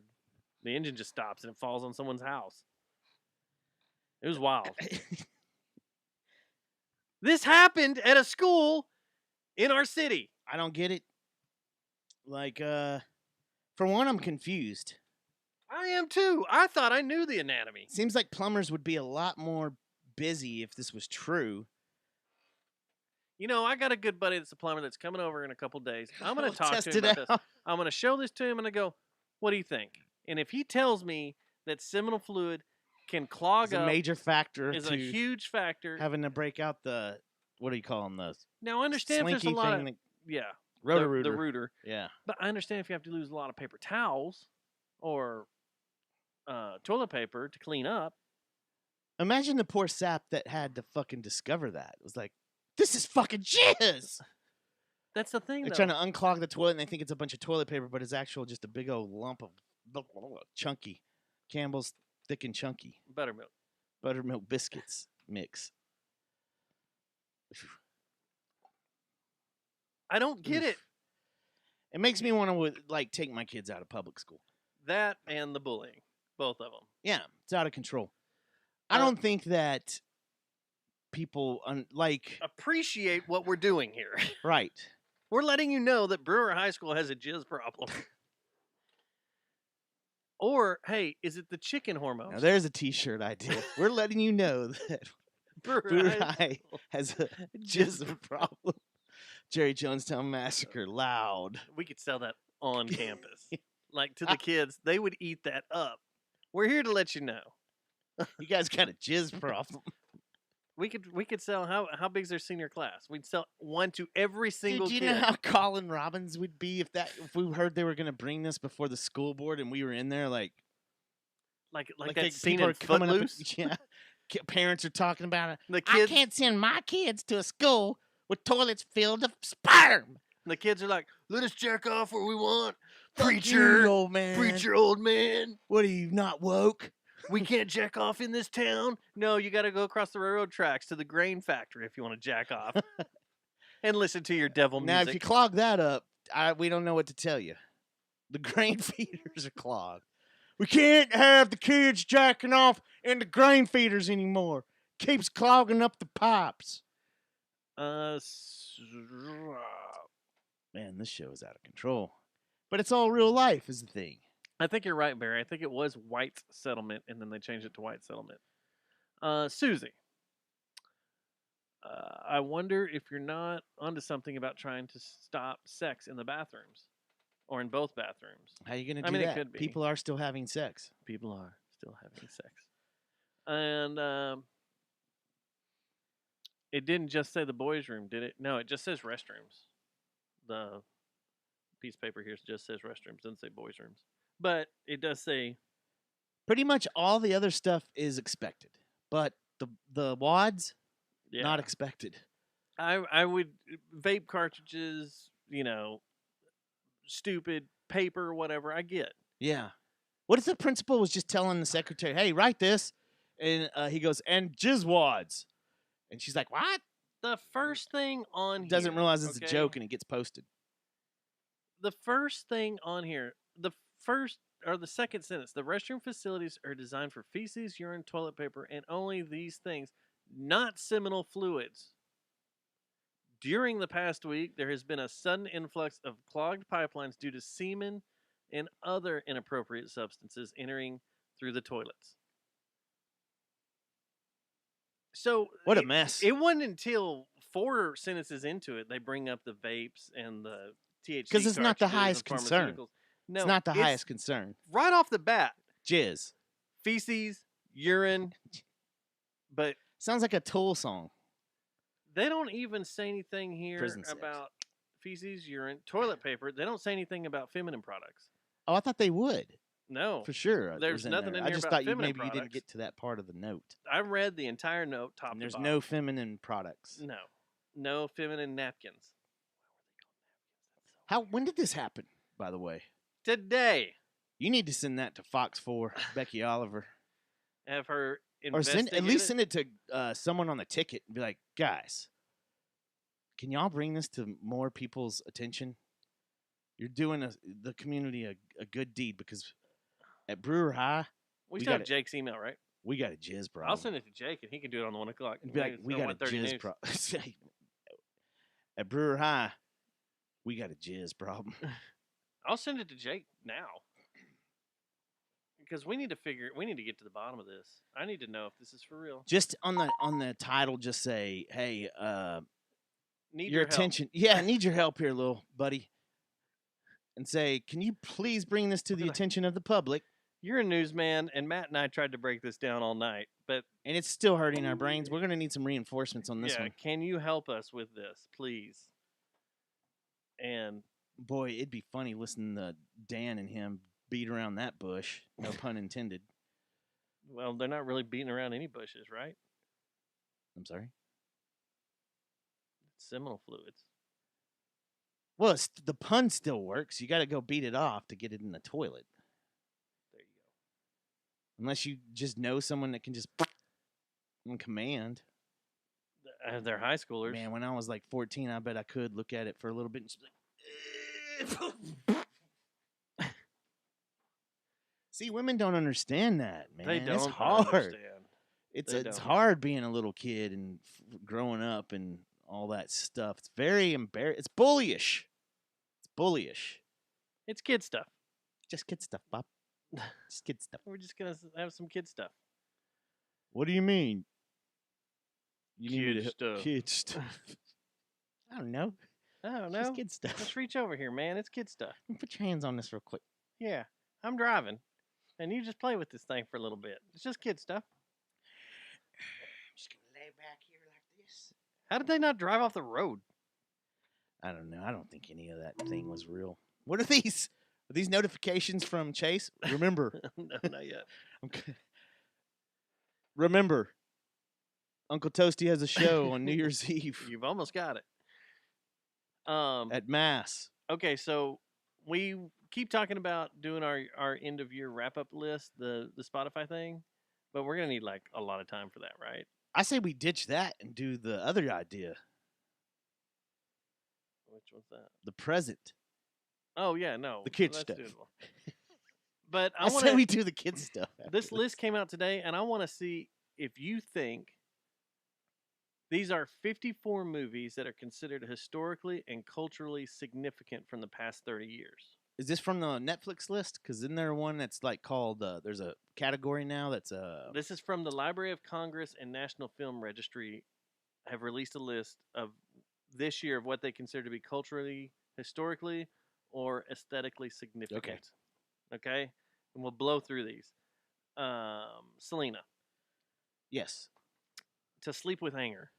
The engine just stops and it falls on someone's house. It was wild. This happened at a school in our city. I don't get it. Like, for one, I'm confused. I am too. I thought I knew the anatomy. Seems like plumbers would be a lot more busy if this was true. You know, I got a good buddy that's a plumber that's coming over in a couple days. I'm going to talk test to him it about this. I'm going to show this to him and I go, what do you think? And if he tells me that seminal fluid can clog It's up, a major factor. is to a huge factor. having to break out the, what do you call them? Those Now, I understand if there's a slinky lot thing of, that- the Roto-Rooter. the rooter. Yeah. But I understand if you have to lose a lot of paper towels or toilet paper to clean up. Imagine the poor sap that had to fucking discover that. It was like, this is fucking jizz. That's the thing, They're though. trying to unclog the toilet and they think it's a bunch of toilet paper, but it's actual just a big old lump of chunky. Campbell's thick and chunky. Buttermilk biscuits mix. I don't get it. It makes me want to like take my kids out of public school. That and the bullying. Both of them. Yeah, it's out of control. I don't think that people appreciate what we're doing here. Right. We're letting you know that Brewer High School has a jizz problem. Or, hey, is it the chicken hormones? Now, there's a T-shirt idea. We're letting you know that Brewer High has a jizz problem. Jerry Jonestown Massacre, loud. We could sell that on campus. Like, to the kids, they would eat that up. We're here to let you know. You guys got a jizz problem. We could sell, how big's their senior class? We'd sell one to every single Dude, kid. you know how Colin Robbins would be if we heard they were going to bring this before the school board and we were in there like that scene in Footloose? Yeah. Parents are talking about it. The kids, I can't send my kids to a school with toilets filled with sperm. The kids are like, let us jack off where we want. Fuck Preacher, you, old man. Preacher, old man. What are you, not woke? We can't jack off in this town. No, you got to go across the railroad tracks to the grain factory if you want to jack off. And listen to your devil music. Now, if you clog that up, we don't know what to tell you. The grain feeders are clogged. We can't have the kids jacking off in the grain feeders anymore. Keeps clogging up the pipes. Man, this show is out of control. But it's all real life is the thing. I think you're right, Barry. I think it was White Settlement, and then they changed it to White Settlement. Susie, I wonder if you're not onto something about trying to stop sex in the bathrooms or in both bathrooms. How are you going to do that? It could be. People are still having sex. People are still having sex. And it didn't just say the boys' room, did it? No, it just says restrooms. The piece of paper here just says restrooms, doesn't say boys' rooms. But it does say... Pretty much all the other stuff is expected. But the wads, not expected. I would... Vape cartridges, stupid paper, whatever, I get. Yeah. What if the principal was just telling the secretary, hey, write this? And he goes, and jizz wads. And she's like, what? The first thing on Doesn't here, realize it's a joke and it gets posted. The first thing on here, the second sentence, the restroom facilities are designed for feces, urine, toilet paper, and only these things, not seminal fluids. During the past week, there has been a sudden influx of clogged pipelines due to semen and other inappropriate substances entering through the toilets. So what a mess. It wasn't until 4 sentences into it, they bring up the vapes and the THC Because it's not the cartridges highest and concern. pharmaceuticals. No, it's not the highest concern. Right off the bat, Jizz. feces, urine, but sounds like a Tool song. They don't even say anything here Prison sex. about feces, urine, toilet paper. They don't say anything about feminine products. Oh, I thought they would. No, For sure. There's nothing in I here just about thought feminine maybe products. you didn't get to that part of the note. I read the entire note top And to there's bottom. no feminine products. No feminine napkins. When did this happen, by the way? Today. You need to send that to Fox 4, Becky Oliver. Have her Or at least send send it to someone on the ticket and be like, guys, can y'all bring this to more people's attention? You're doing the community a good deed, because at Brewer High, We still have Jake's email, right? we got a jizz problem. I'll send it to Jake, and he can do it on the 1 o'clock. Be like, we got a jizz problem. At Brewer High, we got a jizz problem. I'll send it to Jake now. Because we need to get to the bottom of this. I need to know if this is for real. Just on the title, just say, hey, Need your your help. attention. Yeah, I need your help here, little buddy. And say, can you please bring this to the attention of the public? You're a newsman, and Matt and I tried to break this down all night, and it's still hurting our brains. We're going to need some reinforcements on this one. Can you help us with this, please? And boy, it'd be funny listening to Dan and him beat around that bush. No pun intended. Well, they're not really beating around any bushes, right? I'm sorry? It's seminal fluids. Well, the pun still works. You got to go beat it off to get it in the toilet. There you go. Unless you just know someone that can just on command. They're high schoolers. Man, when I was like 14, I bet I could look at it for a little bit and just be like, see, women don't understand that, man. They don't it's hard. understand. It's hard being a little kid and growing up and all that stuff. It's very embarrassing. It's bullyish. It's bullyish. It's kid stuff. Just kid stuff, Bob. Just kid stuff. We're just going to have some kid stuff. What do you mean? You need Kid stuff. Kid stuff. I don't know. Just kid stuff. Let's reach over here, man. It's kid stuff. Put your hands on this real quick. Yeah. I'm driving. And you just play with this thing for a little bit. It's just kid stuff. I'm just going to lay back here like this. How did they not drive off the road? I don't know. I don't think any of that thing was real. What are these? Are these notifications from Chase? Remember. No, not yet. Okay. Remember, Uncle Toasty has a show on New Year's Eve. You've almost got it. At Mass. Okay, so we keep talking about doing our end of year wrap up list, the Spotify thing, but we're gonna need like a lot of time for that, right? I say we ditch that and do the other idea. Which one's that? The present. Oh yeah, no, the kid that's stuff. doable. But I say we do the kid stuff. This list came out today, and I want to see if you think these are 54 movies that are considered historically and culturally significant from the past 30 years. Is this from the Netflix list? Because isn't there one that's like called, there's a category now that's This is from the Library of Congress and National Film Registry have released a list of this year of what they consider to be culturally, historically, or aesthetically significant. Okay? And we'll blow through these. Selena. Yes. To Sleep with Anger.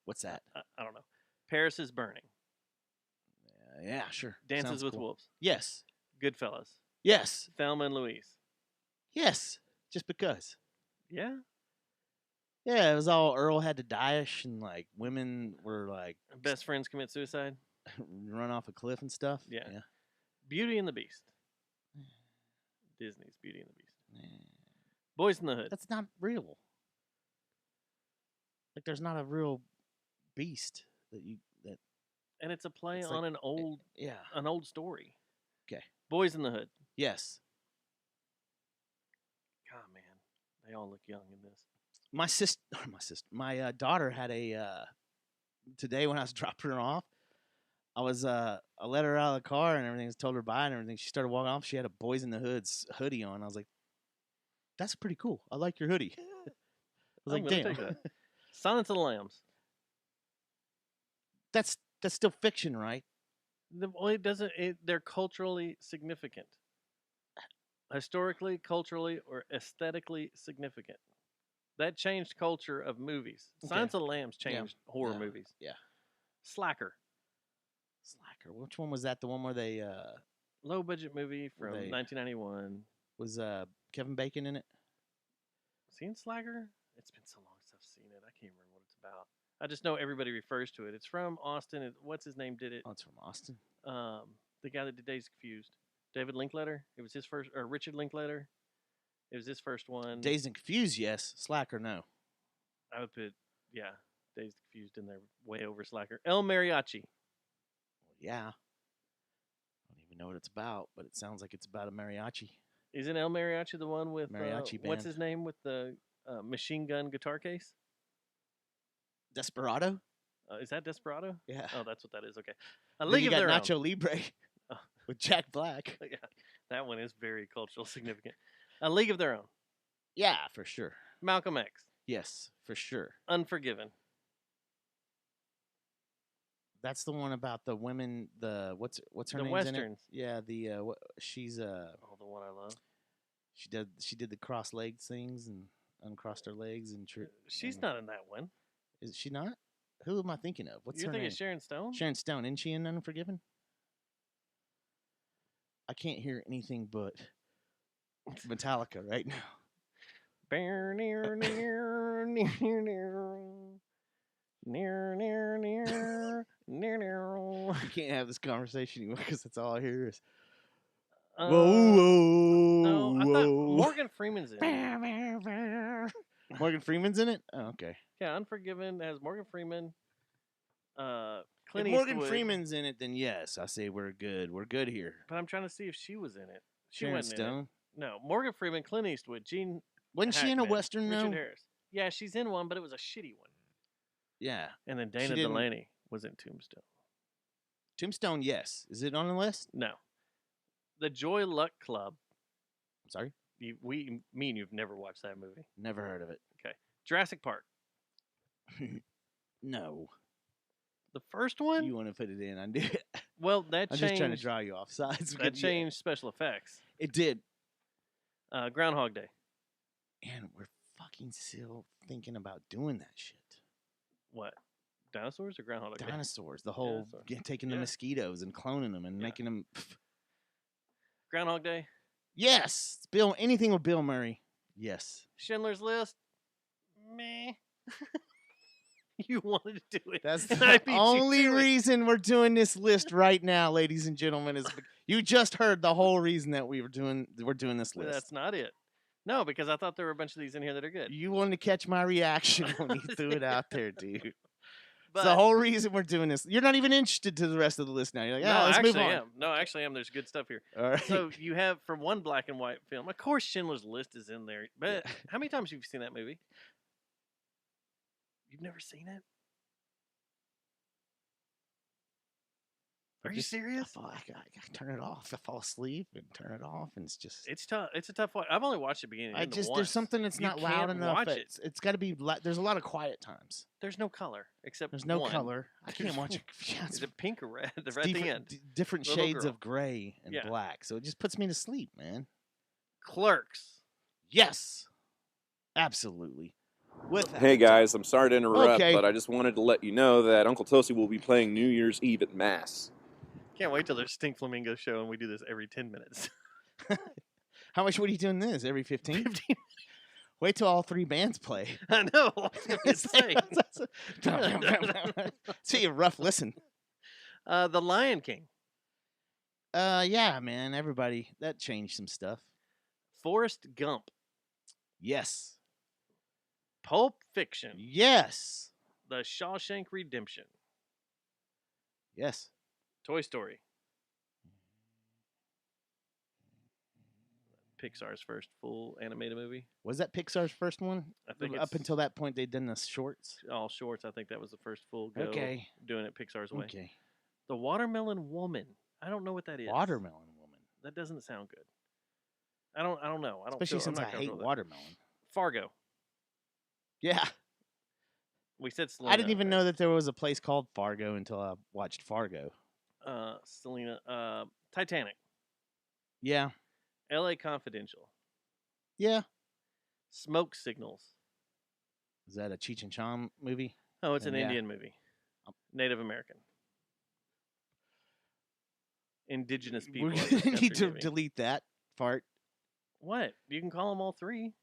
What's that? I don't know. Paris is Burning. Yeah, sure. Dances Sounds with cool. Wolves. Yes. Goodfellas. Yes. Thelma and Louise. Yes. Just because. Yeah. Yeah, it was all Earl had to die-ish, and like women were like Best friends commit suicide. Run off a cliff and stuff. Yeah. Beauty and the Beast. Disney's Beauty and the Beast. Boys in the Hood. That's not real. Like there's not a real beast that. And it's a play it's on like, an old story. Okay. Boys in the Hood. Yes. God, man, they all look young in this. My daughter had a today when I was dropping her off. I let her out of the car and everything. Told her bye and everything. She started walking off. She had a Boys in the Hood's hoodie on. I was like, "That's pretty cool. I like your hoodie." I was like, "Damn." Silence of the Lambs. That's still fiction, right? Well, it doesn't. They're culturally significant, historically, culturally, or aesthetically significant. That changed culture of movies. Okay. Silence of the Lambs Yeah. changed horror Yeah. movies. Yeah. Slacker, Which one was that? The one where they low budget movie from They- 1991. was Kevin Bacon in it? Seen Slacker? It's been so long since I've seen it. I can't remember what it's about. I just know everybody refers to it. It's from Austin. What's his name did it? Oh, it's from Austin. The guy that did Days Confused. David Linklater. It was his first, or Richard Linklater. It was his first one. Dazed and Confused, yes. Slacker, no. I would put, yeah, Dazed and Confused in there, way over Slacker. El Mariachi. Yeah. I don't even know what it's about, but it sounds like it's about a mariachi. Isn't El Mariachi the one with Mariachi what's band. his name with the machine gun guitar case? Desperado? Is that Desperado? Yeah. Oh, that's what that is. Okay. A Then League you of got Their Nacho Own. Libre Oh. with Jack Black. Yeah, that one is very cultural significant. A League of Their Own. Yeah, for sure. Malcolm X. Yes, for sure. Unforgiven. That's the one about the women. The what's her The name? Westerns. Yeah, the she's Oh, the one I love. she did the cross legged things and uncrossed her legs and She's not in that one. Is she not? Who am I thinking of? What's You're her thinking name? Sharon Stone? Sharon Stone. Isn't she in Unforgiven? I can't hear anything but Metallica right now. Bear near near near near near near near near. You can't have this conversation anymore because that's all I hear is. Uh, Whoa, No, I thought whoa. Morgan Freeman's in it. Morgan Freeman's in it? Oh, okay. Yeah, Unforgiven has Morgan Freeman. If Clint Morgan Eastwood. Freeman's in it, then yes, I say we're good. We're good here. But I'm trying to see if she was in it. She Sharon wasn't in it. Stone. No, Morgan Freeman, Clint Eastwood, Gene. Wasn't she in a Hackman, Western, Richard though? Harris. Yeah, she's in one, but it was a shitty one. Yeah. And then She Dana didn't- Delaney was in Tombstone. Tombstone, yes. Is it on the list? No, the Joy Luck Club. I'm sorry? Me and you've never watched that movie. Never heard of it. Okay, Jurassic Park. No. The first one. You want to put it in. I knew it. Well, that I'm changed. just trying to draw you off sides. That changed special effects. It did. Groundhog Day. And we're fucking still thinking about doing that shit. What? Dinosaurs or Groundhog Day? Dinosaurs. The whole Dinosaur. taking the Yeah. mosquitoes and cloning them and making them. Groundhog Day. Yes. Bill. Anything with Bill Murray. Yes. Schindler's List. Meh. You wanted to do it. That's and I the beat you only to it. reason we're doing this list right now, ladies and gentlemen. Is you just heard the whole reason that we're doing this Well, list. that's not it. No, because I thought there were a bunch of these in here that are good. You wanted to catch my reaction when you threw it out there, dude. But, It's the whole reason we're doing this. You're not even interested to the rest of the list now. You're like, no, yeah, let's I move actually on. am. No, I actually am. There's good stuff here. All right. So you have for one black and white film. Of course, Schindler's List is in there. But how many times have you seen that movie? You've never seen it? Are you serious? I turn it off. I fall asleep and turn it off, and it's just. It's tough. It's a tough one. I've only watched the beginning. I and the just once. there's something that's You not loud can't enough. Watch it. It's got to be. There's a lot of quiet times. There's no color except There's no one. color. I can't watch it. Yeah, Is it pink or red? it's Right at the different, end. different Little shades girl. of gray and Yeah. black. So it just puts me to sleep, man. Clerks. Yes, absolutely. With Hey guys, I'm sorry to interrupt, Okay. but I just wanted to let you know that Uncle Tosi will be playing New Year's Eve at Mass. Can't wait till there's Stink Flamingo show and we do this every 10 minutes. How much? What are you doing this every 15? 15. Wait till all three bands play. I know. It's gonna be insane. See a rough listen. The Lion King. Yeah, man. Everybody that changed some stuff. Forrest Gump. Yes. Pulp Fiction. Yes. The Shawshank Redemption. Yes. Toy Story. Pixar's first full animated movie. Was that Pixar's first one? I think Up it's until that point, they'd done the shorts. all shorts. I think that was the first full go. Okay. Doing it Pixar's way. Okay. The Watermelon Woman. I don't know what that is. Watermelon Woman. That doesn't sound good. I don't know. I don't Especially feel, I'm since I not hate comfortable with that. watermelon. Fargo. Yeah. We said Selena. I didn't even know that there was a place called Fargo until I watched Fargo. Selena. Titanic. Yeah. L.A. Confidential. Yeah. Smoke Signals. Is that a Cheech and Chong movie? Oh, it's an Yeah. Indian movie. Native American. Indigenous people. We're going to need to delete that part. What? You can call them all three.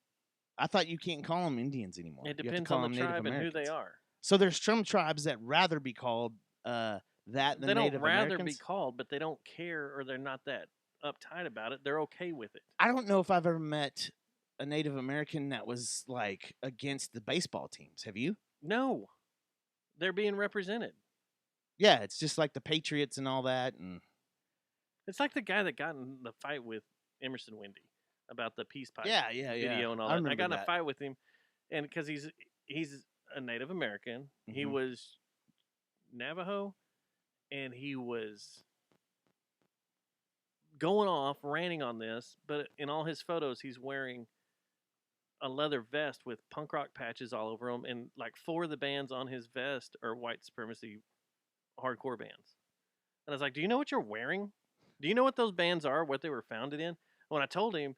I thought you can't call them Indians anymore. It depends on the tribe and who they are. So there's some tribes that rather be called that than they Native don't rather Americans. be called, but they don't care or they're not that uptight about it. They're okay with it. I don't know if I've ever met a Native American that was like against the baseball teams. Have you? No. They're being represented. Yeah, it's just like the Patriots and all that. And it's like the guy that got in the fight with Emerson Wendy about the peace pipe video and all that. I got in a fight with him, and because he's a Native American. Mm-hmm. He was Navajo, and he was going off, ranting on this, but in all his photos, he's wearing a leather vest with punk rock patches all over him, and like 4 of the bands on his vest are white supremacy hardcore bands. And I was like, do you know what you're wearing? Do you know what those bands are, what they were founded in? When I told him,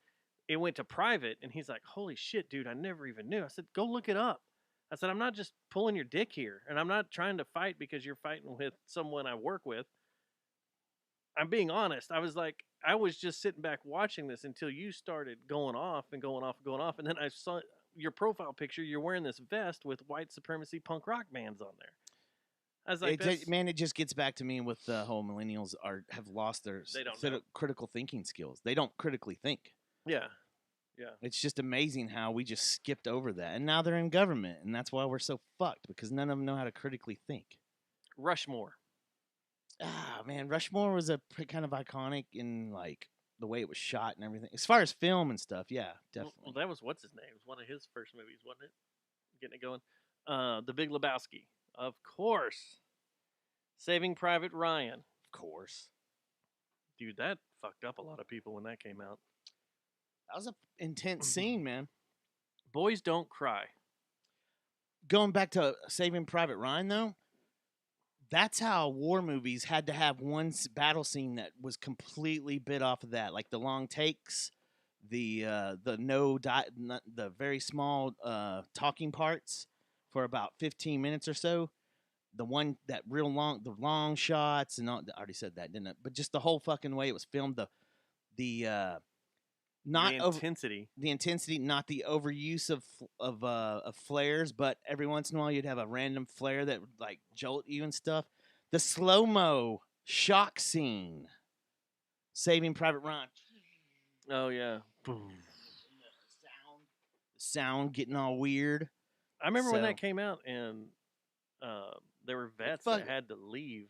it went to private, and he's like, holy shit, dude, I never even knew. I said, go look it up. I said, I'm not just pulling your dick here, and I'm not trying to fight because you're fighting with someone I work with. I'm being honest. I was like, I was just sitting back watching this until you started going off, and then I saw your profile picture. You're wearing this vest with white supremacy punk rock bands on there. I was like, it just gets back to me with the whole millennials have lost their critical thinking skills. They don't critically think. Yeah. It's just amazing how we just skipped over that, and now they're in government, and that's why we're so fucked because none of them know how to critically think. Rushmore. Ah, man, Rushmore was a kind of iconic in like the way it was shot and everything. As far as film and stuff, yeah, definitely. Well, that was what's his name? It was one of his first movies, wasn't it? Getting it going. The Big Lebowski, of course. Saving Private Ryan, of course. Dude, that fucked up a lot of people when that came out. That was an intense scene, man. Boys Don't Cry. Going back to Saving Private Ryan, though, that's how war movies had to have one battle scene that was completely bit off of that, like the long takes, the very small talking parts for about 15 minutes or so. The long shots, and all, I already said that, didn't I? But just the whole fucking way it was filmed, the intensity, not the overuse of flares, but every once in a while you'd have a random flare that would like jolt you and stuff. The slow-mo shock scene, Saving Private Ryan. Oh yeah, sound getting all weird. I remember when that came out, and there were vets that had to leave.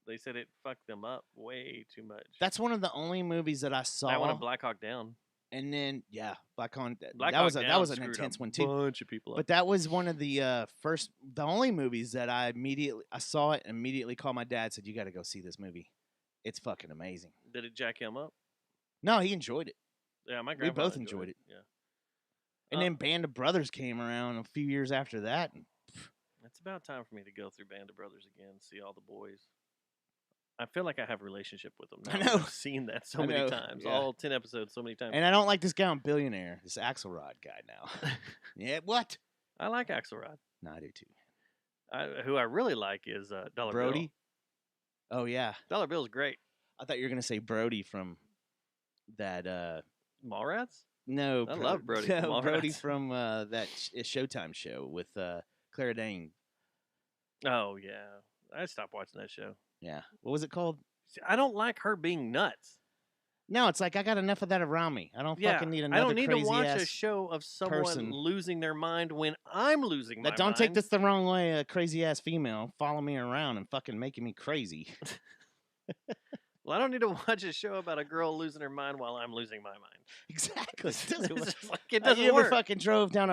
They said it fucked them up way too much. That's one of the only movies that I saw. That one of Black Hawk Down. And then Black Hawk. That was an intense one too. Bunch of people. But that was one of the only movies that I saw it and immediately called my dad. Said, "You got to go see this movie. It's fucking amazing." Did it jack him up? No, he enjoyed it. Yeah, my grandpa. We both enjoyed it. Yeah. And then Band of Brothers came around a few years after that. And, it's about time for me to go through Band of Brothers again, see all the boys. I feel like I have a relationship with them now. I know. I've seen that so many times. Yeah. All 10 episodes so many times. And I don't like this guy on Billionaire, this Axelrod guy now. Yeah, what? I like Axelrod. No, I do too. Who I really like is Dollar Brody. Bill. Oh, yeah. Dollar Bill's great. I thought you were going to say Brody from that... Mallrats? No. I love Brody. No, Brody from that Showtime show with Clara Dane. Oh, yeah. I stopped watching that show. Yeah. What was it called? See, I don't like her being nuts. No, it's like I got enough of that around me. I don't fucking need another crazy I don't need to watch a show of someone person losing their mind when I'm losing my mind. Don't take this the wrong way, a crazy-ass female following me around and fucking making me crazy. Well, I don't need to watch a show about a girl losing her mind while I'm losing my mind. Exactly. It doesn't you work. ever fucking drove down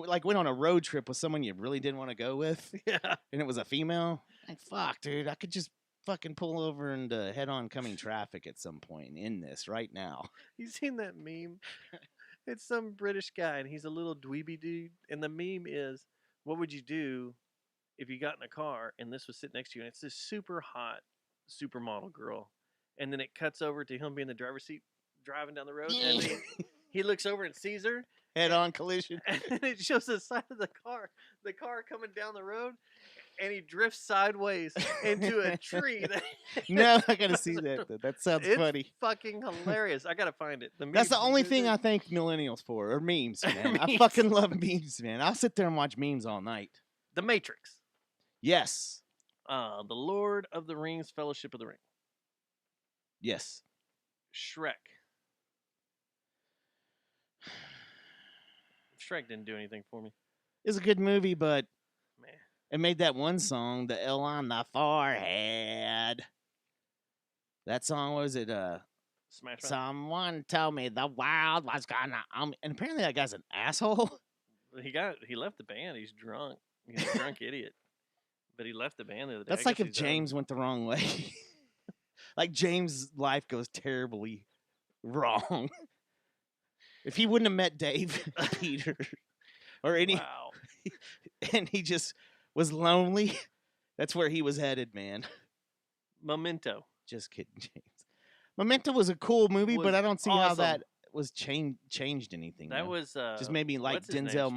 went on a road trip with someone you really didn't want to go with? Yeah. And it was a female? Like, fuck, dude. I could just fucking pull over into head-on coming traffic at some point and end this right now. You seen that meme? It's some British guy, and he's a little dweeby dude. And the meme is, what would you do if you got in a car and this was sitting next to you and it's this super hot supermodel girl, and then it cuts over to him being in the driver's seat driving down the road, and then he looks over and sees her. Head-on collision. And it shows the side of the car coming down the road, and he drifts sideways into a tree. No, I gotta see that. That sounds It's funny. fucking hilarious. I gotta find it. That's the only thing I thank millennials for, or memes, man. I fucking love memes, man. I'll sit there and watch memes all night. The Matrix. Yes. The Lord of the Rings, Fellowship of the Ring. Yes. Shrek. Shrek didn't do anything for me. It's a good movie, but man, it made that one song, the L on the forehead. That song, what was it? Smash Mouth. Someone told me the world was gonna. And apparently that guy's an asshole. He left the band. He's drunk. He's a drunk idiot. But he left the band the other day. That's like if James went the wrong way. Like James' life goes terribly wrong. If he wouldn't have met Dave, Peter, or any, wow, and he just was lonely, that's where he was headed, man. Memento. Just kidding, James. Memento was a cool movie, but I don't see how that was changed anything. That was just made me like Denzel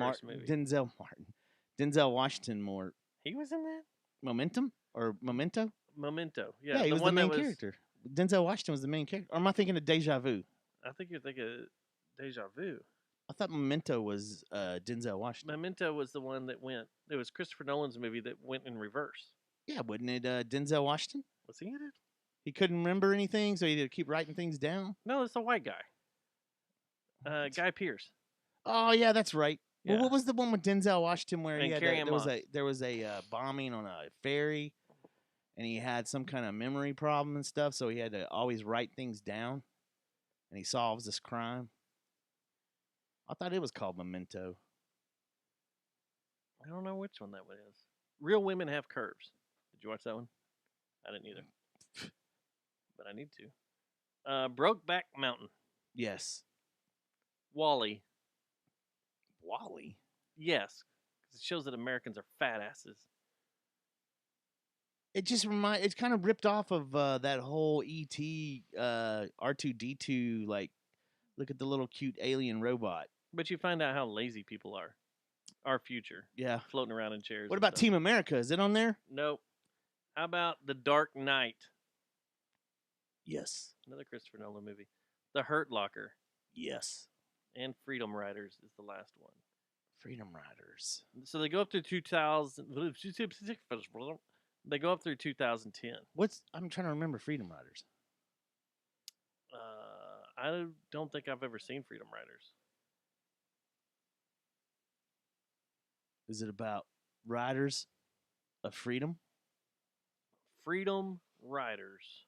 Washington more. He was in that? Memento? Memento. Yeah, he was the main character. Denzel Washington was the main character. Or am I thinking of Deja Vu? I think you're thinking of Deja Vu. I thought Memento was Denzel Washington. Memento was the one that went. It was Christopher Nolan's movie that went in reverse. Yeah, wasn't it Denzel Washington? Was he in it? He couldn't remember anything, so he had to keep writing things down? No, it's a white guy. Guy Pearce. Oh, yeah, that's right. Yeah. Well, what was the one with Denzel Washington where he had there was a bombing on a ferry, and he had some kind of memory problem and stuff, so he had to always write things down, and he solves this crime? I thought it was called Memento. I don't know which one that one is. Real Women Have Curves. Did you watch that one? I didn't either. But I need to. Brokeback Mountain. Yes. Wall-E. Wall-E? Yes. Because it shows that Americans are fat asses. It just it's kind of ripped off of that whole E.T. R2-D2, like, look at the little cute alien robot. But you find out how lazy people are. Our future. Yeah. Floating around in chairs. What about Team America? Is it on there? Nope. How about The Dark Knight? Yes. Another Christopher Nolan movie. The Hurt Locker. Yes. And Freedom Riders is the last one. Freedom Riders. So they go up through 2000. They go up through 2010. I'm trying to remember Freedom Riders. I don't think I've ever seen Freedom Riders. Is it about riders of freedom? Freedom Riders.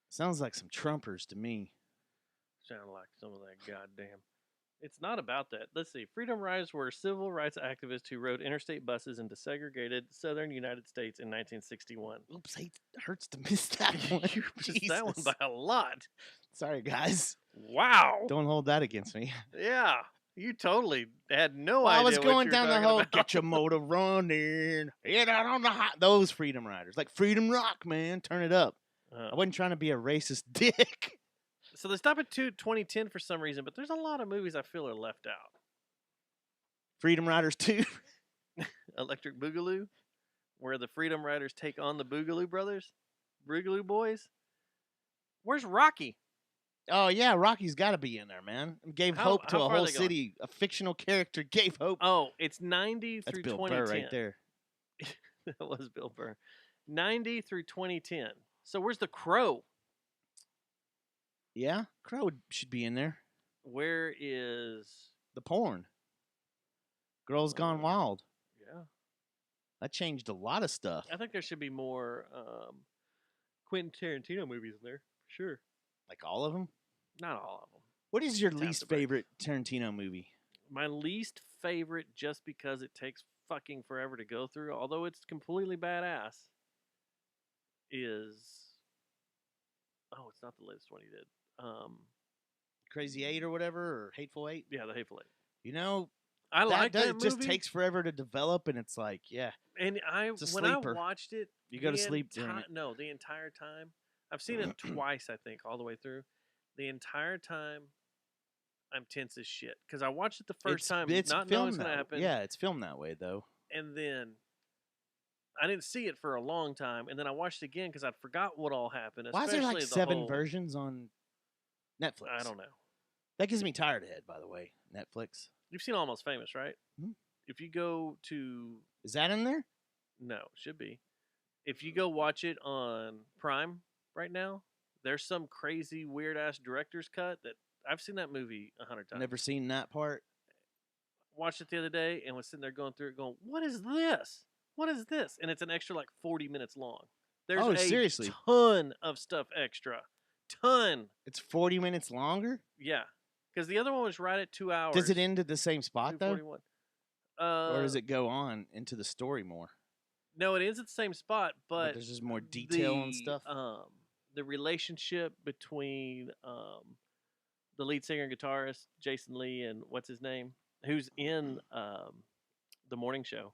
Sounds like some Trumpers to me. Sound like some of that goddamn. It's not about that. Let's see. Freedom Riders were civil rights activists who rode interstate buses into segregated southern United States in 1961. Oops, it hurts to miss that one. You missed that one by a lot. Sorry, guys. Wow. Don't hold that against me. Yeah. You totally had no idea. I was going what down the whole about. get your motor running. Get out on the those Freedom Riders. Like Freedom Rock, man. Turn it up. I wasn't trying to be a racist dick. So they stop at 2010 for some reason, but there's a lot of movies I feel are left out. Freedom Riders 2. Electric Boogaloo, where the Freedom Riders take on the Boogaloo Brothers. Boogaloo Boys. Where's Rocky? Oh, yeah, Rocky's got to be in there, man. Gave hope to a whole city. A fictional character gave hope. Oh, it's 90 That's through Bill 2010. Burr right there. That was Bill Burr. 90 through 2010. So where's the Crow? Yeah, Crow should be in there. Where is the porn? Girls Gone Wild. Yeah. That changed a lot of stuff. I think there should be more Quentin Tarantino movies in there. Sure. Like all of them? Not all of them. What is your least favorite Tarantino movie? My least favorite, just because it takes fucking forever to go through, although it's completely badass, is... Oh, it's not the latest one he did. Crazy 8 or whatever, or Hateful Eight? Yeah, the Hateful Eight. You know... I like that It just movie. takes forever to develop, and it's like, yeah. And It's a when I sleeper. watched it, You go to the sleep during it. No, the entire time. I've seen it twice, I think, all the way through. The entire time, I'm tense as shit because I watched it the first time, not knowing it's gonna happen. Yeah, it's filmed that way though. And then I didn't see it for a long time, and then I watched it again because I forgot what all happened. Why is there like especially the 7 whole- versions on Netflix? I don't know. That gives me tired head, by the way. Netflix. You've seen Almost Famous, right? Mhm. If you go to Is that in there? no, should be. If you go watch it on Prime right now, there's some crazy weird ass director's cut that I've seen that movie 100 times. Never seen that part. Watched it the other day and was sitting there going through it, going, "What is this? What is this?" And it's an extra like 40 minutes long. There's a seriously? ton of stuff extra, ton. It's 40 minutes longer. Yeah, because the other one was right at 2 hours. Does it end at the same spot though, 2:41. or does it go on into the story more? No, it ends at the same spot, but there's just more detail and the, stuff. The relationship between the lead singer and guitarist Jason Lee and what's his name, who's in the morning show,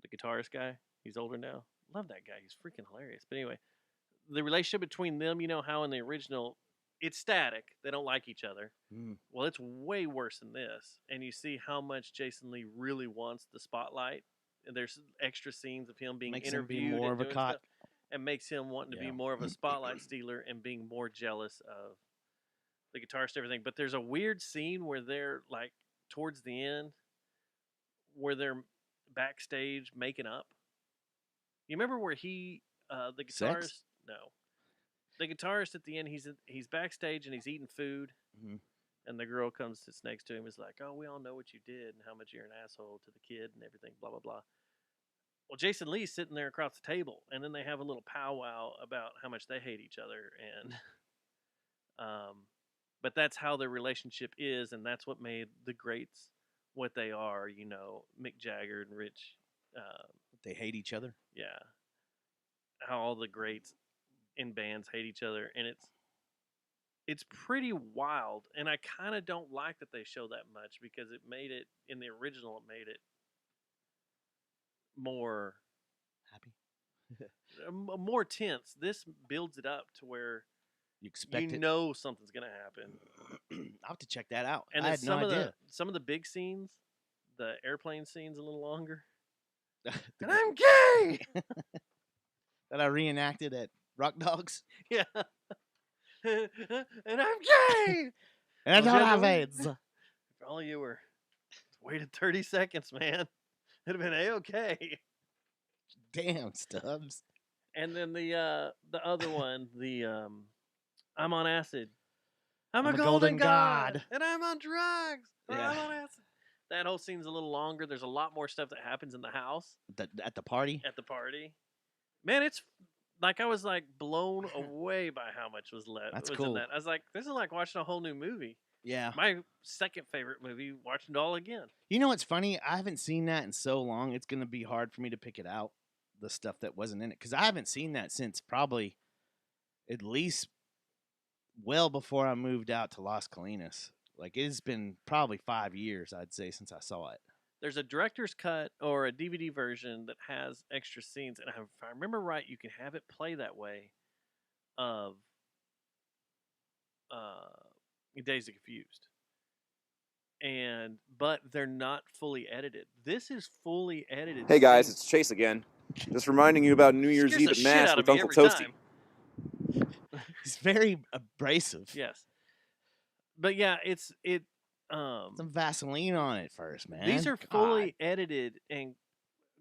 the guitarist guy. He's older now. Love that guy. He's freaking hilarious. But anyway, the relationship between them, you know how in the original it's static. They don't like each other. Mm. Well, it's way worse than this. And you see how much Jason Lee really wants the spotlight. And there's extra scenes of him being Makes him be interviewed more and of a doing cock. stuff, and makes him wanting to be Yeah. more of a spotlight stealer and being more jealous of the guitarist and everything. But there's a weird scene where they're like towards the end where they're backstage making up. You remember where he the guitarist Sex? No. The guitarist at the end, he's backstage and he's eating food, Mhm. and the girl comes, sits next to him, is like, "Oh, we all know what you did and how much you're an asshole to the kid and everything, blah blah blah." Well, Jason Lee's sitting there across the table, and then they have a little powwow about how much they hate each other, and but that's how their relationship is, and that's what made the greats what they are. You know, Mick Jagger and Rich. They hate each other. Yeah, how all the greats in bands hate each other, and it's pretty wild. And I kind of don't like that they show that much because it made it in the original. It made it more Happy. more tense. This builds it up to where You expect you it. know something's gonna happen. I'll have to check that out. And I then had no idea. some of the big scenes, the airplane scenes, a little longer. The And I'm gay. that I reenacted at Rock Dogs. Yeah. And I'm gay. And I Well, don't have gentlemen, AIDS. If all you were waited 30 seconds, man, it'd have been A-okay. Damn, Stubbs. And then the other one, the I'm on acid. I'm a a golden golden god, god. and I'm on drugs. Or Yeah. I'm on acid. That whole scene's a little longer. There's a lot more stuff that happens in the house At the party. at the party. Man, it's like I was like blown away by how much was left. That's was cool. In that. I was like, this is like watching a whole new movie. Yeah. My second favorite movie, watching it all again. You know what's funny? I haven't seen that in so long. It's gonna be hard for me to pick it out. The stuff that wasn't in it, because I haven't seen that since probably at least well before I moved out to Las Colinas. Like it's been probably 5 years, I'd say, since I saw it. There's a director's cut or a DVD version that has extra scenes, and if I remember right, you can have it play that way. Of Dazed and Confused, but they're not fully edited. This is fully edited. Hey guys, scenes. it's Chase again. Just reminding you about New Year's Scares Eve the at shit Mass out with of me Uncle every Toasty. time. He's very abrasive. Yes, but yeah, it's Some Vaseline on it first, man. these are God. fully edited and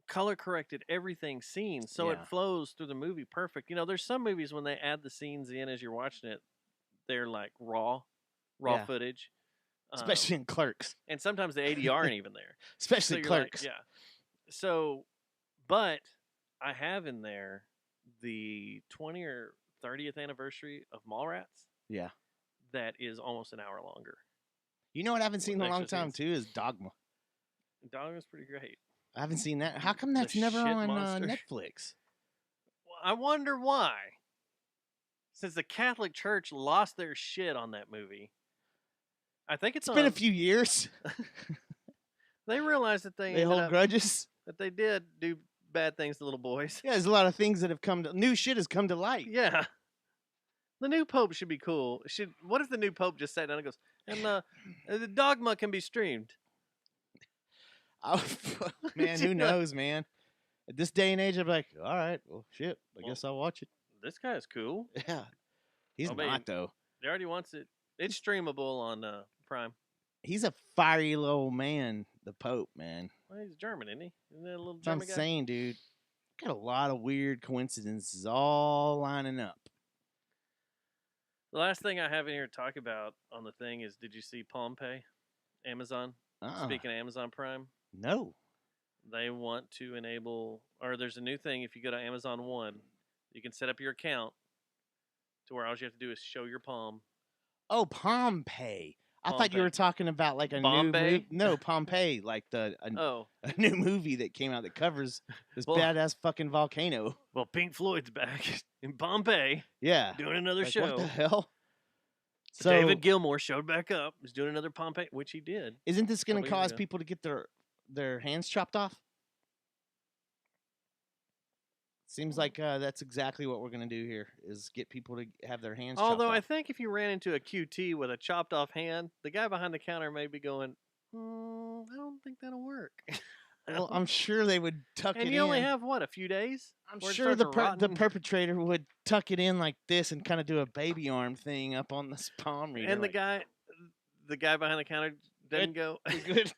color corrected everything scenes, so it Yeah. flows through the movie perfect. You know, there's some movies when they add the scenes in as you're watching it, they're like raw Yeah. footage. Especially in Clerks. And sometimes the ADR ain't even there. Especially you're like, Clerks. yeah. So, but I have in there the 20 or 30th anniversary of Mallrats. Yeah. That is almost an hour longer. You know what I haven't seen in a Extra long time scenes. too is Dogma. Dog was pretty great. I haven't seen that. How come The that's never shit on monster. Netflix? Well, I wonder why. Since the Catholic Church lost their shit on that movie. I think it's It's been a on- few years. They realized that They hold grudges. that they did do bad things to little boys. Yeah, there's a lot of things that have new shit has come to light. Yeah. The new pope should be cool. What if the new pope just sat down and goes, and the dogma can be streamed? Oh, man, who knows, man? At this day and age, I'm like, all right, well, shit, I guess I'll watch it. This guy's cool. Yeah. He's not, though. He already wants it. It's streamable on Prime. He's a fiery little man, the Pope, man. Well, he's German, isn't he? Isn't that a little That's what I'm German guy? saying, dude. Got a lot of weird coincidences all lining up. The last thing I have in here to talk about on the thing is, did you see Palm Pay? Amazon? Speaking of Amazon Prime? No. They want to enable, or there's a new thing, if you go to Amazon One, you can set up your account to where all you have to do is show your palm. Oh, Pompeii. I thought you were talking about like a Bombay? new movie. No, Pompeii, like a new movie that came out that covers this badass fucking volcano. Well, Pink Floyd's back in Bombay. Yeah. Doing another Like, show. what the hell? So David Gilmour showed back up. Was doing another Pompeii, which he did. Isn't this going to cause people to get their hands chopped off? Seems like that's exactly what we're going to do here, is get people to have their hands chopped Although off. I think if you ran into a QT with a chopped off hand, the guy behind the counter may be going, I don't think that'll work. Well, I'm sure they would tuck it in. And you only have, what, a few days? I'm sure the perpetrator would tuck it in like this and kind of do a baby arm thing up on the palm reader. And the guy behind the counter doesn't go. Good.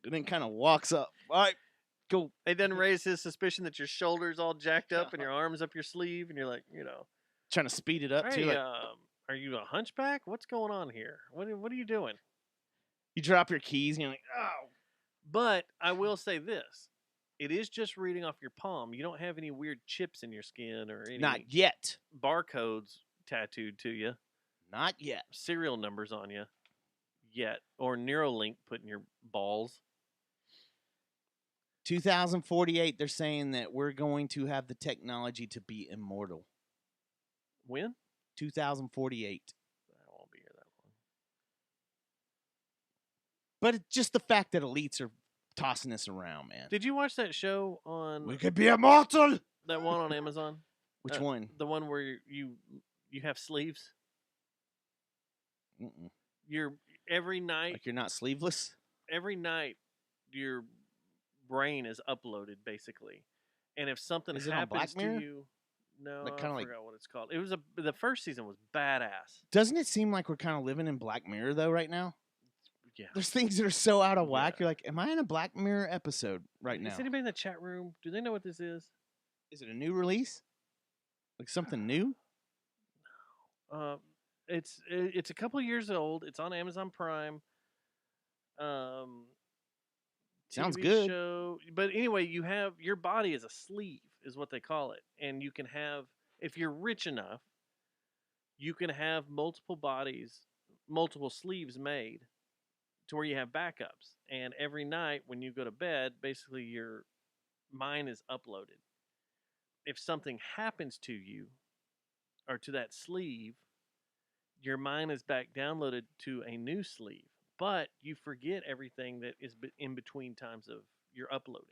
And then kind of walks up. All right. Go. It doesn't raise his suspicion that your shoulder's all jacked up and your arm's up your sleeve, and you're like, trying to speed it up hey, too. Like, are you a hunchback? What's going on here? What are you doing? You drop your keys and you're like, oh. But I will say this: it is just reading off your palm. You don't have any weird chips in your skin or any not yet barcodes tattooed to you. Not yet. Serial numbers on you yet, or Neuralink put in your balls. 2048, they're saying that we're going to have the technology to be immortal. When? 2048. I won't be here that long. But it's just the fact that elites are tossing us around, man. Did you watch that show on... We could be immortal! That one on Amazon? Which one? The one where you have sleeves? Mm-mm. You're every night... Like you're not sleeveless? Every night, your brain is uploaded, basically. And if something happens to you... No, I forgot what it's called. It was the first season was badass. Doesn't it seem like we're kind of living in Black Mirror, though, right now? Yeah. There's things that are so out of whack. You're like, am I in a Black Mirror episode right now? Is anybody in the chat room? Do they know what this is? Is it a new release? Like something new? It's a couple years old. It's on Amazon Prime. Sounds TV good. Show. But anyway, you have your body is a sleeve, is what they call it, and you can have, if you're rich enough, you can have multiple bodies, multiple sleeves made, to where you have backups. And every night when you go to bed, basically your mind is uploaded. If something happens to you or to that sleeve, your mind is back downloaded to a new sleeve. But you forget everything that is in between times of your uploading.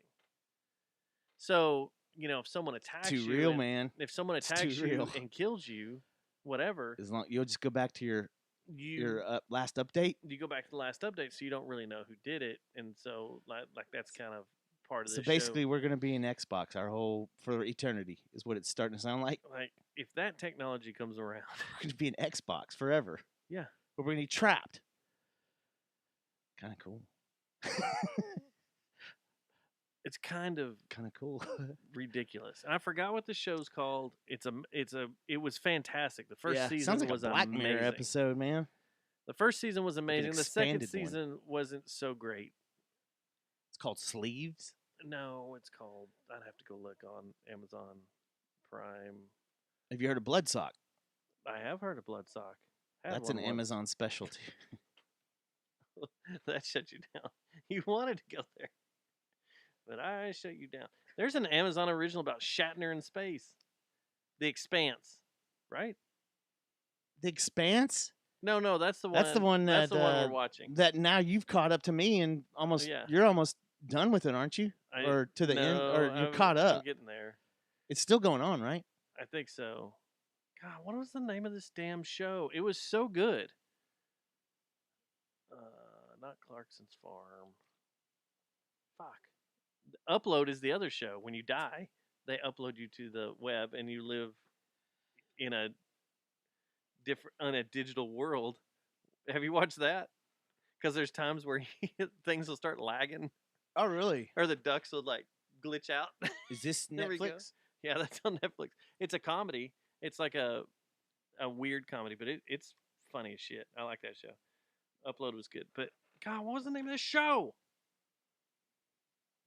So, if someone attacks you... Too real, man. If someone attacks you and kills you, whatever... You'll just go back to your last update? You go back to the last update, so you don't really know who did it. And so, like that's kind of part of the show. So basically, we're going to be in Xbox for eternity, is what it's starting to sound like. Like, if that technology comes around... We're going to be in Xbox forever. Yeah. But we're going to be trapped. Kind of cool. It's kind of cool. Ridiculous. And I forgot what the show's called. It was fantastic. The first season sounds like was a Black amazing. Mirror episode, man. The first season was amazing. The second expanded season wasn't so great. It's called Sleeves? No, it's called... I'd have to go look on Amazon Prime. Have you heard of Bloodsock? I have heard of Bloodsock. That's an Amazon specialty. That shut you down. You wanted to go there, but I shut you down. There's an Amazon original about Shatner in space. The Expanse, right? The Expanse? No, that's the one. That's the one that That's the one we're watching. That now you've caught up to me and almost Yeah. you're almost done with it, aren't you? Or to the end, or you're caught up. I'm getting there. It's still going on, right? I think so. God, what was the name of this damn show? It was so good. Not Clarkson's Farm. Fuck. Upload is the other show. When you die, they upload you to the web, and you live in a digital world. Have you watched that? Because there's times where things will start lagging. Oh, really? Or the ducks will like glitch out. Is this There we go. Netflix? Yeah, that's on Netflix. It's a comedy. It's like a weird comedy, but it's funny as shit. I like that show. Upload was good, but God, what was the name of this show?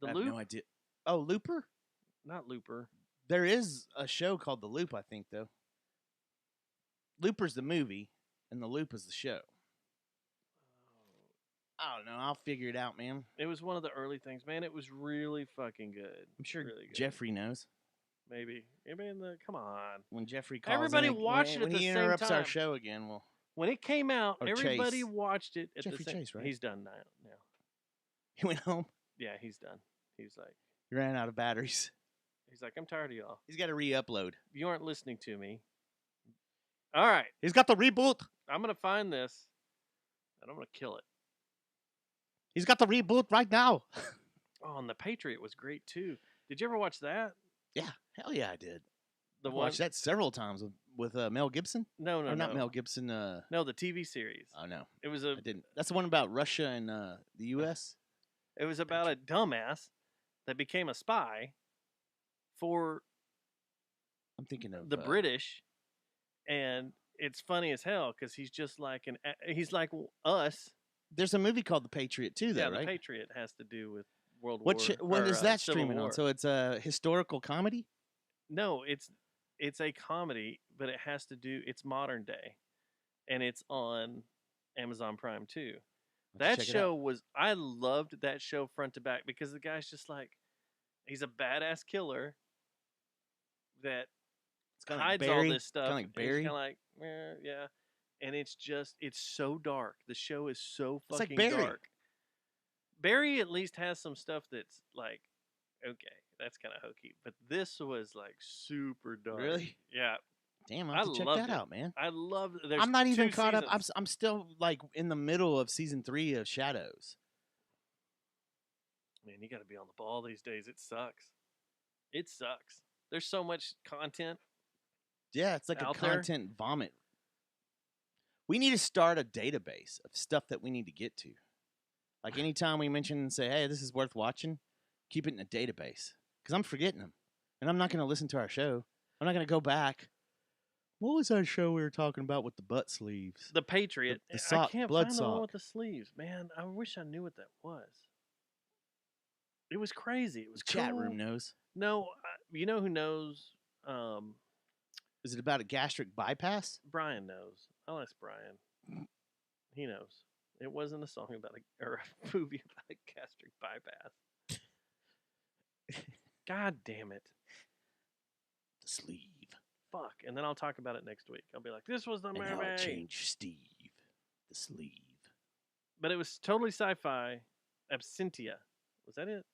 I have no idea. Oh, Looper? Not Looper. There is a show called The Loop, I think, though. Looper's the movie, and The Loop is the show. I don't know. I'll figure it out, man. It was one of the early things, man. It was really fucking good. I'm sure really good. Jeffrey knows. Maybe come on. When Jeffrey calls Everybody in, watched it at when the he same interrupts time. our show again, well, When it came out, Or everybody Chase. watched it at Jeffrey the same. Chase, right? He's done now. he went home. Yeah, he's done. He's like, He ran out of batteries. I'm tired of y'all. He's got to re-upload. You aren't listening to me. All right, He's got the reboot. I'm gonna find this, and I'm gonna kill it. He's got the reboot right now. Oh, and The Patriot was great too. Did you ever watch that? Yeah, hell yeah, I did. The I one watched that several times with Mel Gibson. No, Or not Mel Gibson. No, the TV series. Oh no, It was I didn't. That's the one about Russia and the U.S. It was about a dumbass that became a spy for I'm thinking of the British, and it's funny as hell because he's just like he's like us. There's a movie called The Patriot too, though, Yeah, right? The Patriot has to do with World What War. when or, is that Civil streaming War. on? So it's a historical comedy. No, it's a comedy, but it has to do. It's modern day, and it's on Amazon Prime too. That check it show was. I loved that show front to back because the guy's just like, he's a badass killer that It's kinda hides like all Barry. this stuff. Kinda like and he's Barry. kinda like, yeah. And it's so dark. The show is so It's like fucking Barry. dark. Barry at least has some stuff that's like, okay, that's kind of hokey. But this was like super dark. Really? Yeah. Damn, I have to check loved that it. out, man. I love. I'm not even 2 caught up. seasons. I'm still like in the middle of season 3 of Shadows. Man, you got to be on the ball these days. It sucks. It sucks. There's so much content. Yeah, it's like a out there. content vomit. We need to start a database of stuff that we need to get to. Like anytime we mention and say, "Hey, this is worth watching," keep it in a database because I'm forgetting them, and I'm not going to listen to our show. I'm not going to go back. What was our show we were talking about with the butt sleeves? The Patriot. The I sock, can't blood find the one sock. with the sleeves. Man, I wish I knew what that was. It was crazy. It was Chat cool. room knows. No, you know who knows? Is it about a gastric bypass? Brian knows. I'll ask Brian. He knows. It wasn't a song about or a movie about a gastric bypass. God damn it. The sleeve. Fuck. And then I'll talk about it next week. I'll be like, this was the And movie. how it changed Steve. The sleeve. But it was totally sci-fi. Absentia. Was that it?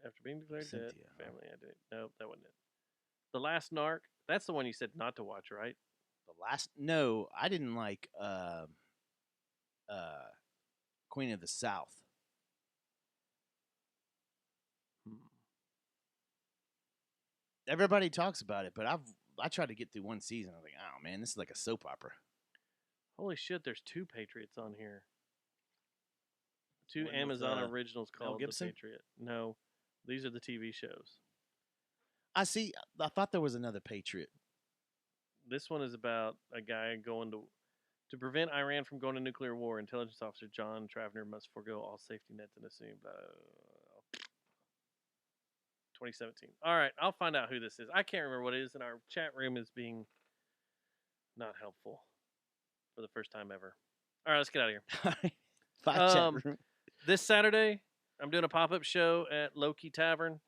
After being declared dead, Absentia, huh? family identity. No, that wasn't it. The Last Narc. That's the one you said not to watch, right? No, I didn't like Queen of the South. Everybody talks about it, but I tried to get through one season. I was like, oh man, this is like a soap opera. Holy shit, there's 2 Patriots on here. 2 One with, Amazon originals Mel called The Gibson? Patriot. No, these are the TV shows. I see. I thought there was another Patriot. This one is about a guy going to prevent Iran from going to nuclear war. Intelligence officer John Travner must forego all safety nets and assume 2017. All right, I'll find out who this is. I can't remember what it is, and our chat room is being not helpful for the first time ever. All right, let's get out of here. Chat room. This Saturday, I'm doing a pop-up show at Loki Tavern.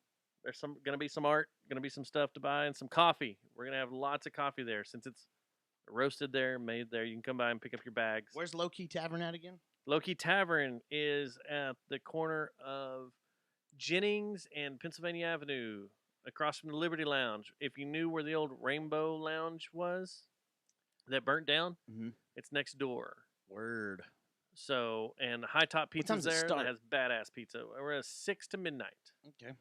There's going to be some art, going to be some stuff to buy, and some coffee. We're going to have lots of coffee there since it's roasted there, made there. You can come by and pick up your bags. Where's Low Key Tavern at again? Low Key Tavern is at the corner of Jennings and Pennsylvania Avenue, across from the Liberty Lounge. If you knew where the old Rainbow Lounge was that burnt down, it's next door. Word. So, and High Top What time's Pizza's it there. start? That has badass pizza. We're at 6 to midnight. Okay.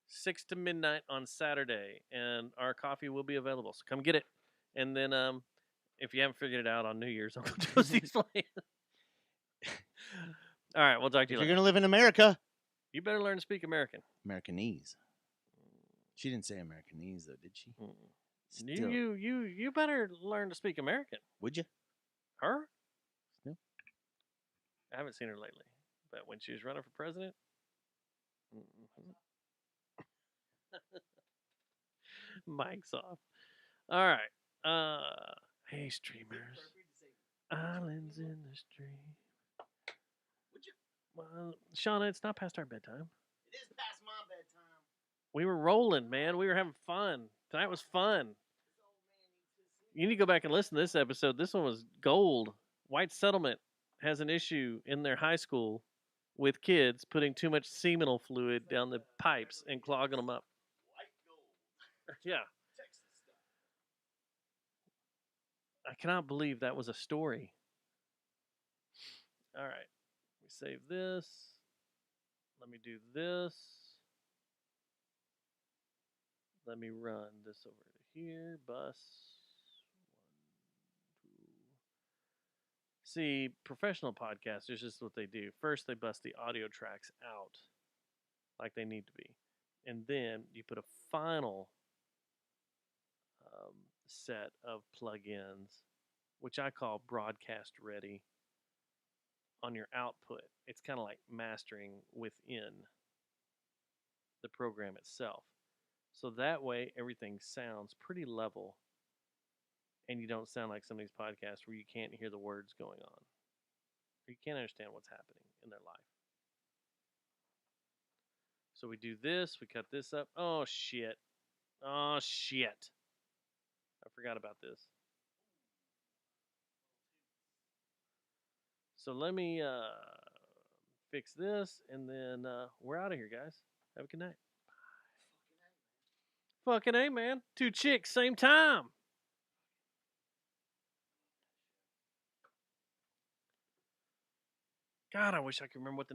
6 to midnight on Saturday, and our coffee will be available. So come get it. And then, if you haven't figured it out, on New Year's, Uncle Josie's playing. All right, we'll talk to you If you're later. going to live in America. You better learn to speak American. Americanese. She didn't say Americanese, though, did she? Still. You better learn to speak American. Would you? Her? No. I haven't seen her lately, but when she was running for president. Mike's off. All right. Hey, streamers. Islands in the stream. Well, Shauna, it's not past our bedtime. It is past my bedtime. We were rolling, man. We were having fun. Tonight was fun. You need to go back and listen to this episode. This one was gold. White Settlement has an issue in their high school with kids putting too much seminal fluid down the pipes and clogging them up. Yeah. I cannot believe that was a story. All right. We save this. Let me do this. Let me run this over to here. Bus. 1, 2. See, professional podcasters, this is what they do. First, they bust the audio tracks out like they need to be. And then you put a final set of plugins, which I call broadcast ready, on your output. It's kind of like mastering within the program itself. So that way everything sounds pretty level, and you don't sound like some of these podcasts where you can't hear the words going on, or you can't understand what's happening in their life. So we do this, we cut this up. Oh shit. Oh shit. I forgot about this. So let me fix this, and then we're out of here, guys. Have a good night. Fucking A, man. 2 chicks, same time. God, I wish I could remember what the name